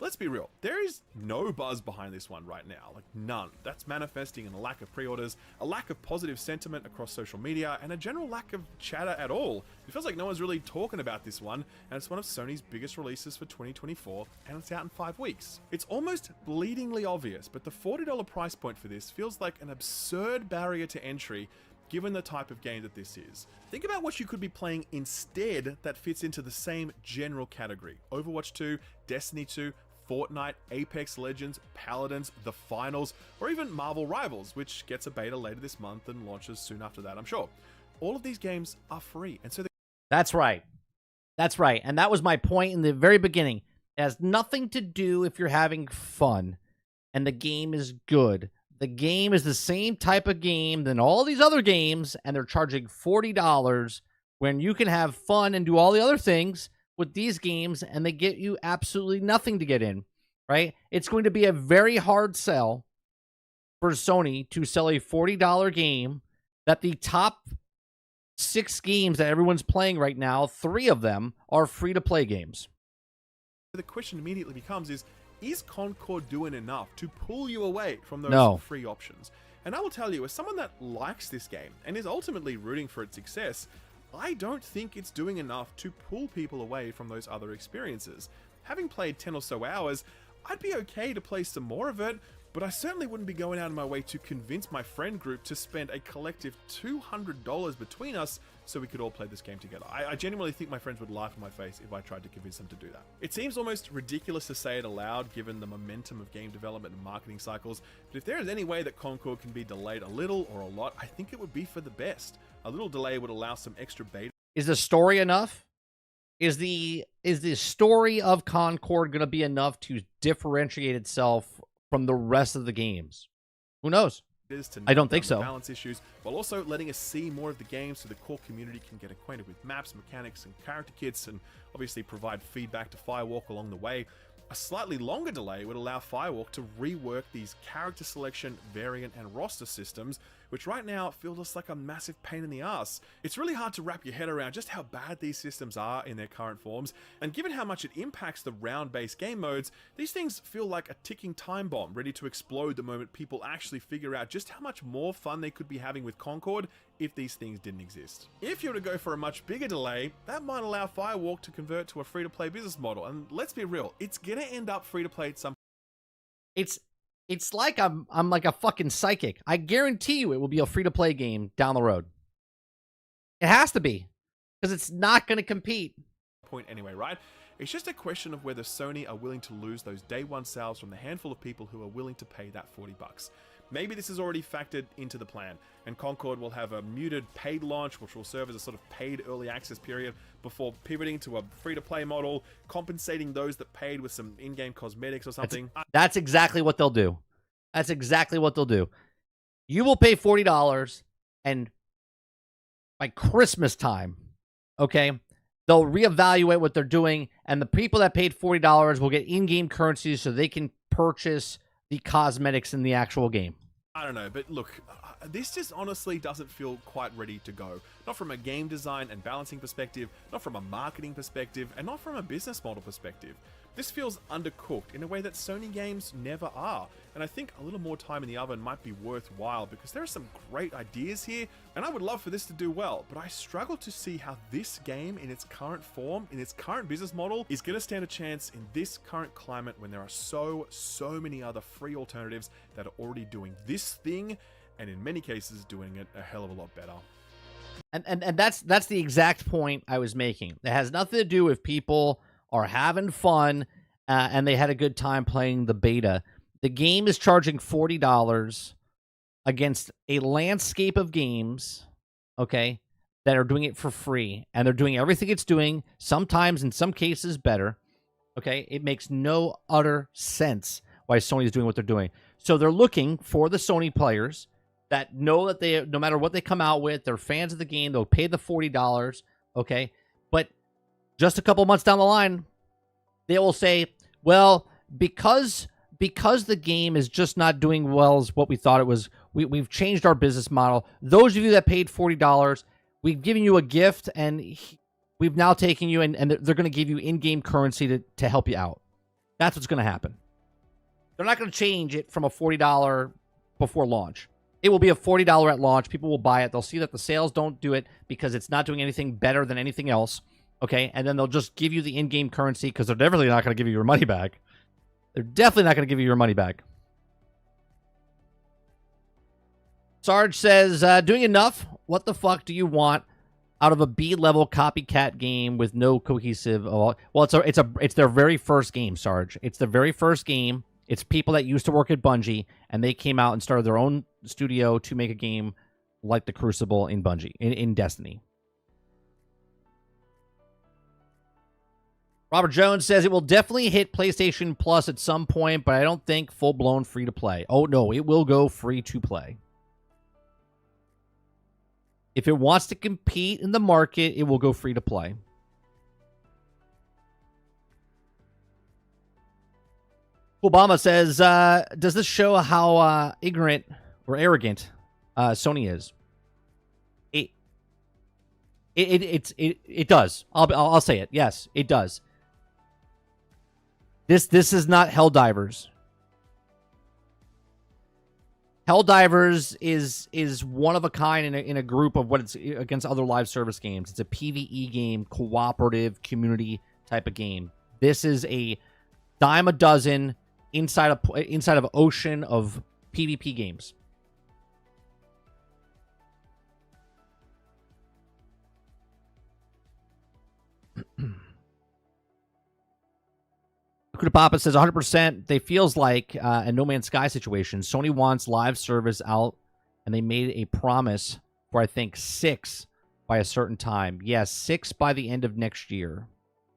Let's be real, there is no buzz behind this one right now, like none. That's manifesting in a lack of pre-orders, a lack of positive sentiment across social media, and a general lack of chatter at all. It feels like no one's really talking about this one, and it's one of Sony's biggest releases for 2024, and it's out in 5 weeks. It's almost bleedingly obvious, but the $40 price point for this feels like an absurd barrier to entry given the type of game that this is. Think about what you could be playing instead that fits into the same general category. Overwatch 2, Destiny 2, Fortnite, Apex Legends, Paladins, The Finals, or even Marvel Rivals, which gets a beta later this month and launches soon after that, I'm sure. All of these games are free, and so That's right. That's right. And that was my point in the very beginning. It has nothing to do if you're having fun and the game is good. The game is the same type of game than all these other games, and they're charging $40 when you can have fun and do all the other things with these games, and they get you absolutely nothing to get in, right? It's going to be a very hard sell for Sony to sell a $40 game that the top 6 games that everyone's playing right now, 3 of them are free-to-play games. The question immediately becomes is Concord doing enough to pull you away from those No. free options? And I will tell you, as someone that likes this game and is ultimately rooting for its success, I don't think it's doing enough to pull people away from those other experiences. Having played 10 or so hours, I'd be okay to play some more of it, but I certainly wouldn't be going out of my way to convince my friend group to spend a collective $200 between us so we could all play this game together. I genuinely think my friends would laugh in my face if I tried to convince them to do that. It seems almost ridiculous to say it aloud given the momentum of game development and marketing cycles, but if there is any way that Concord can be delayed a little or a lot, I think it would be for the best. A little delay would allow some extra beta. Is the story enough? Is the story of Concord going to be enough to differentiate itself from the rest of the games? Who knows? I don't think so. Balance issues, while also letting us see more of the game so the core community can get acquainted with maps, mechanics, and character kits, and obviously provide feedback to Firewalk along the way. A slightly longer delay would allow Firewalk to rework these character selection, variant, and roster systems, which right now feel just like a massive pain in the ass. It's really hard to wrap your head around just how bad these systems are in their current forms, and given how much it impacts the round-based game modes, these things feel like a ticking time bomb ready to explode the moment people actually figure out just how much more fun they could be having with Concord if these things didn't exist. If you were to go for a much bigger delay, that might allow Firewalk to convert to a free-to-play business model, and let's be real, it's gonna end up free-to-play at some point. It's like I'm like a fucking psychic. I guarantee you it will be a free-to-play game down the road. It has to be, because it's not going to compete. Point anyway, right? It's just a question of whether Sony are willing to lose those day one sales from the handful of people who are willing to pay that $40. Maybe this is already factored into the plan, and Concord will have a muted paid launch, which will serve as a sort of paid early access period before pivoting to a free-to-play model, compensating those that paid with some in-game cosmetics or something. That's exactly what they'll do. That's exactly what they'll do. You will pay $40, and by Christmas time, okay, they'll reevaluate what they're doing, and the people that paid $40 will get in-game currency so they can purchase the cosmetics in the actual game. I don't know, but look, this just honestly doesn't feel quite ready to go. Not from a game design and balancing perspective, not from a marketing perspective, and not from a business model perspective. This feels undercooked in a way that Sony games never are, and I think a little more time in the oven might be worthwhile because there are some great ideas here, and I would love for this to do well, but I struggle to see how this game in its current form, in its current business model, is going to stand a chance in this current climate when there are so many other free alternatives that are already doing this thing, and in many cases doing it a hell of a lot better. And that's the exact point I was making. It has nothing to do with people are having fun and they had a good time playing the beta. The game is charging $40 against a landscape of games, okay, that are doing it for free, and they're doing everything it's doing, sometimes in some cases better, okay? It makes no utter sense why Sony is doing what they're doing. So they're looking for the Sony players that know that they, no matter what they come out with, they're fans of the game, they'll pay the $40, okay? But just a couple months down the line, they will say, well, because the game is just not doing well as what we thought it was, we've changed our business model. Those of you that paid $40, we've given you a gift, and we've now taken you, and they're going to give you in-game currency to help you out. That's what's going to happen. They're not going to change it from a $40 before launch. It will be a $40 at launch. People will buy it. They'll see that the sales don't do it because it's not doing anything better than anything else. Okay, and then they'll just give you the in-game currency because they're definitely not going to give you your money back. They're definitely not going to give you your money back. Sarge says, doing enough? What the fuck do you want out of a B-level copycat game with no cohesive... Well, it's their very first game, Sarge. It's the very first game. It's people that used to work at Bungie, and they came out and started their own studio to make a game like the Crucible in Bungie, in Destiny. Robert Jones says it will definitely hit PlayStation Plus at some point, but I don't think full-blown free-to-play. Oh, no, it will go free-to-play. If it wants to compete in the market, it will go free-to-play. Obama says, does this show how ignorant or arrogant Sony is? It does. I'll say it. Yes, it does. This is not Helldivers. Helldivers is one of a kind in a group of what it's against other live service games. It's a PvE game, cooperative, community type of game. This is a dime a dozen inside of an ocean of PvP games. Papa says 100%. They feels like a No Man's Sky situation. Sony wants live service out, and they made a promise for, I think, 6 by a certain time. Yes, 6 by the end of next year.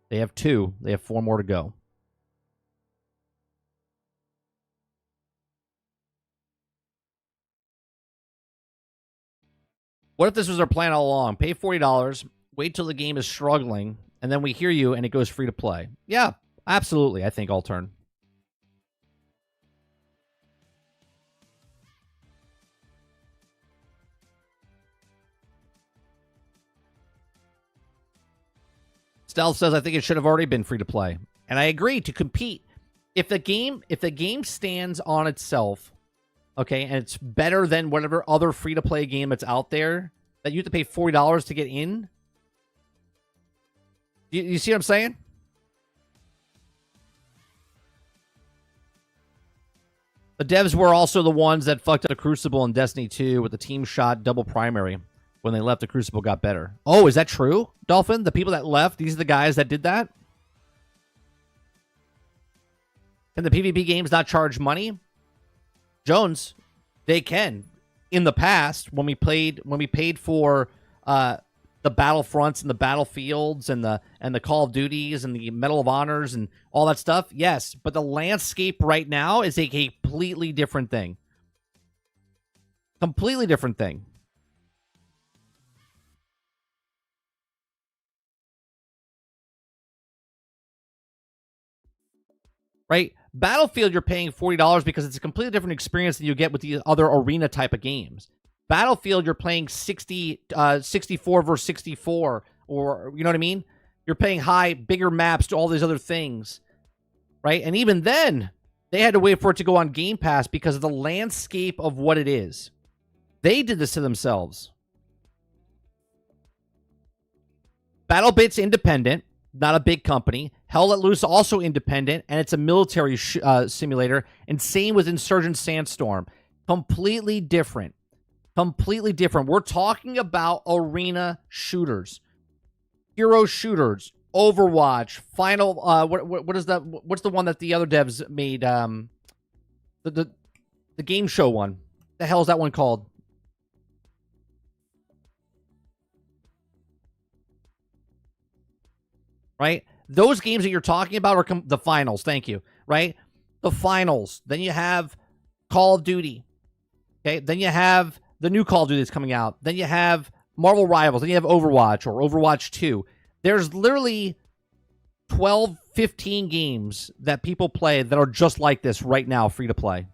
They have 2. They have 4 more to go. What if this was our plan all along? Pay $40, wait till the game is struggling, and then we hear you and it goes free to play. Yeah, absolutely, I think I'll turn. Stealth says, I think it should have already been free to play. And I agree, to compete. If the game stands on itself, okay, and it's better than whatever other free to play game that's out there, that you have to pay $40 to get in. You see what I'm saying? The devs were also the ones that fucked up the Crucible in Destiny 2 with the team shot double primary. When they left, the Crucible got better. Oh, is that true, Dolphin? The people that left, these are the guys that did that? Can the PvP games not charge money? Jones, they can. In the past, when we paid for the Battlefronts and the Battlefields and the Call of Duties and the Medal of Honors and all that stuff, yes. But the landscape right now is a completely different thing. Completely different thing. Right? Battlefield, you're paying $40 because it's a completely different experience than you get with the other arena type of games. Battlefield, you're playing 64 versus 64, or, you know what I mean? You're paying high, bigger maps to all these other things, right? And even then, they had to wait for it to go on Game Pass because of the landscape of what it is. They did this to themselves. BattleBit's independent, not a big company. Hell Let Loose also independent, and it's a military simulator. And same with Insurgent Sandstorm. Completely different. Completely different. We're talking about arena shooters, hero shooters, Overwatch, Final. What is that? What's the one that the other devs made? The game show one. The hell is that one called? Right? Those games that you're talking about are the finals. Thank you. Right? The finals. Then you have Call of Duty. Okay? Then you have the new Call of Duty that's coming out. Then you have Marvel Rivals. Then you have Overwatch or Overwatch 2. There's literally 12, 15 games that people play that are just like this right now, free to play.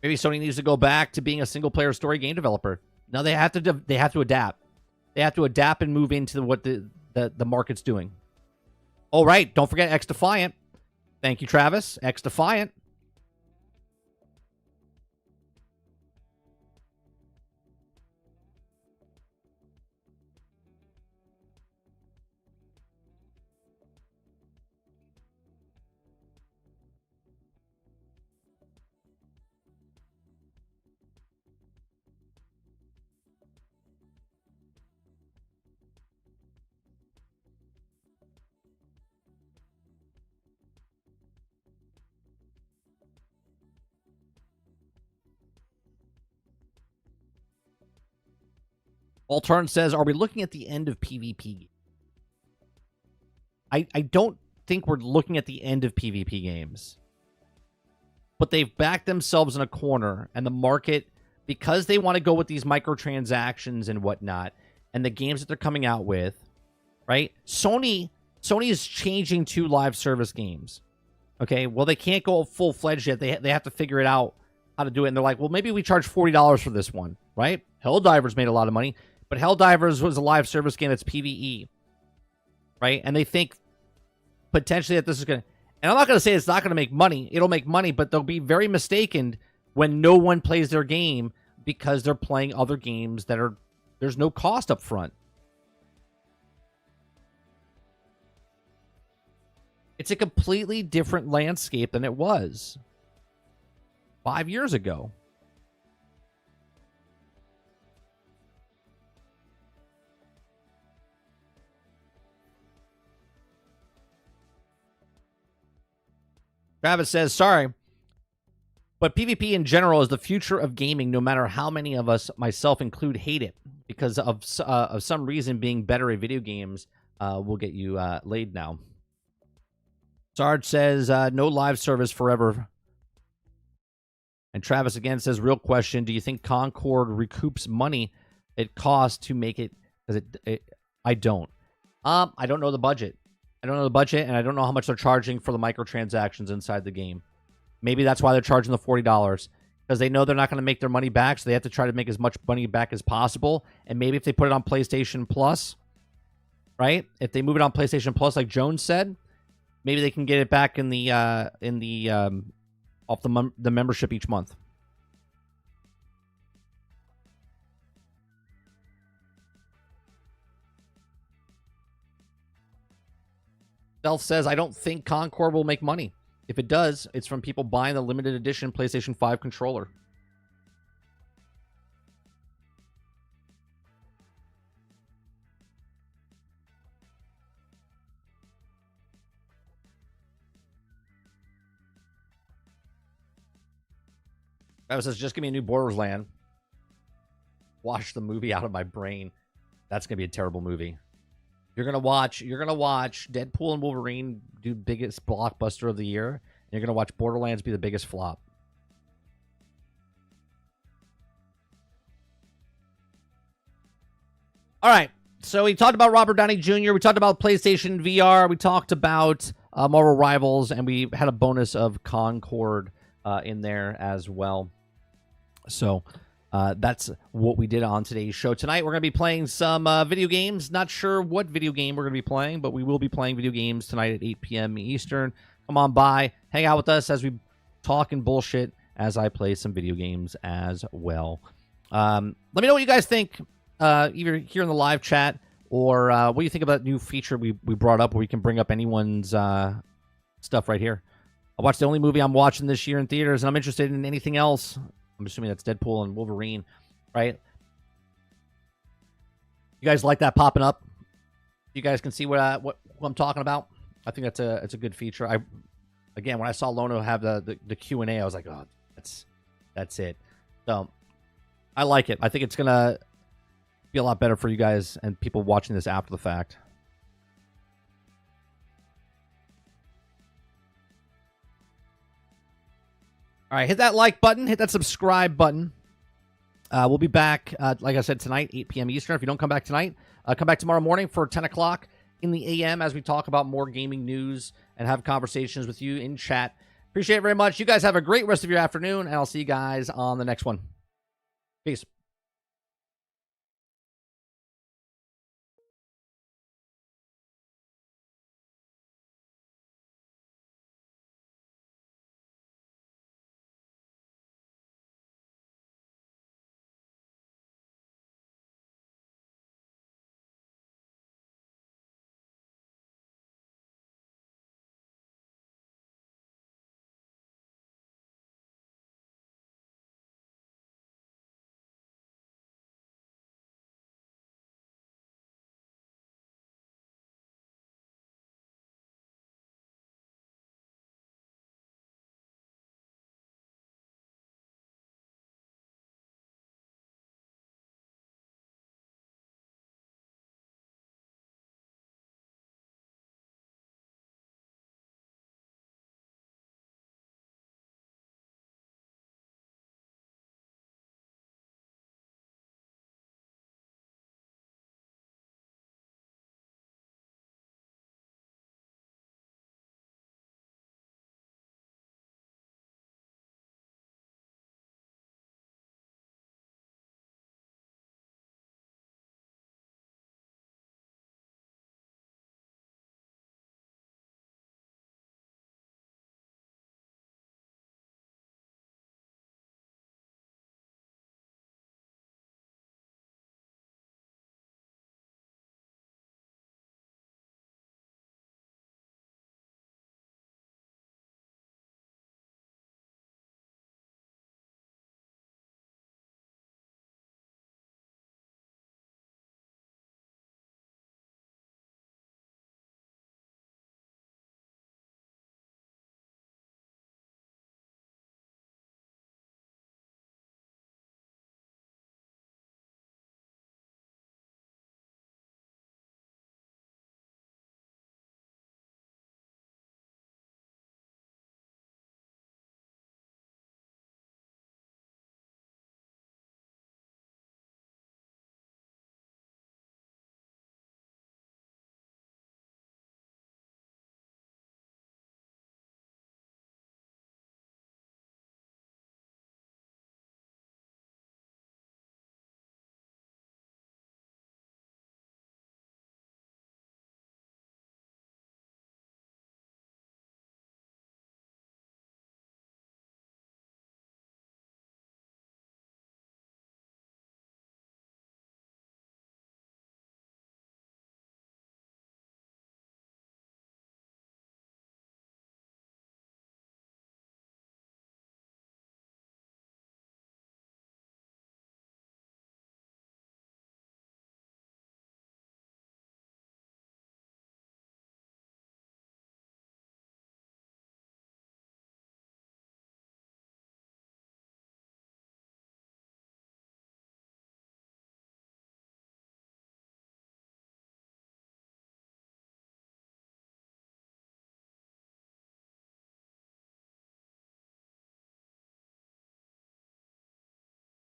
Maybe Sony needs to go back to being a single-player story game developer. No, they have to adapt. They have to adapt and move into what the market's doing. Oh, right. Don't forget X Defiant. Thank you, Travis. X Defiant. Altern says, are we looking at the end of PvP? I don't think we're looking at the end of PvP games. But they've backed themselves in a corner, and the market, because they want to go with these microtransactions and whatnot, and the games that they're coming out with, right? Sony is changing to live service games. Okay, well, they can't go full-fledged yet. They have to figure it out how to do it. And they're like, well, maybe we charge $40 for this one, right? Helldivers made a lot of money, but Helldivers was a live service game that's PvE, right? And they think potentially that this is going to... And I'm not going to say it's not going to make money. It'll make money, but they'll be very mistaken when no one plays their game because they're playing other games that are... There's no cost up front. It's a completely different landscape than it was 5 years ago. Travis says, sorry, but PvP in general is the future of gaming, no matter how many of us, myself include, hate it. Because of some reason, being better at video games will get you laid now. Sarge says, no live service forever. And Travis again says, real question, do you think Concord recoups money it costs to make it? Because I don't. I don't know the budget. I don't know the budget, and I don't know how much they're charging for the microtransactions inside the game. Maybe that's why they're charging the $40. Because they know they're not going to make their money back, so they have to try to make as much money back as possible. And maybe if they put it on PlayStation Plus, right? If they move it on PlayStation Plus, like Jones said, maybe they can get it back in the off the membership each month. Self says, I don't think Concord will make money. If it does, it's from people buying the limited edition PlayStation 5 controller. Travis says, just give me a new Borderlands. Wash the movie out of my brain. That's gonna be a terrible movie. You're gonna watch Deadpool and Wolverine do biggest blockbuster of the year, and you're gonna watch Borderlands be the biggest flop. All right, so we talked about Robert Downey Jr. We talked about PlayStation VR. We talked about Marvel Rivals, and we had a bonus of Concord in there as well. So that's what we did on today's show. Tonight, we're going to be playing some video games. Not sure what video game we're going to be playing, but we will be playing video games tonight at 8 p.m. Eastern. Come on by. Hang out with us as we talk and bullshit as I play some video games as well. Let me know what you guys think, either here in the live chat or what do you think about that new feature we brought up where we can bring up anyone's stuff right here. I watched the only movie I'm watching this year in theaters, and I'm interested in anything else. I'm assuming that's Deadpool and Wolverine, right? You guys like that popping up? You guys can see what I'm talking about. I think it's a good feature. Again, when I saw Lono have the Q&A, I was like, oh, that's it. So I like it. I think it's gonna be a lot better for you guys and people watching this after the fact. All right, hit that like button, hit that subscribe button. We'll be back, like I said, tonight, 8 p.m. Eastern. If you don't come back tonight, come back tomorrow morning for 10 o'clock in the a.m. as we talk about more gaming news and have conversations with you in chat. Appreciate it very much. You guys have a great rest of your afternoon, and I'll see you guys on the next one. Peace.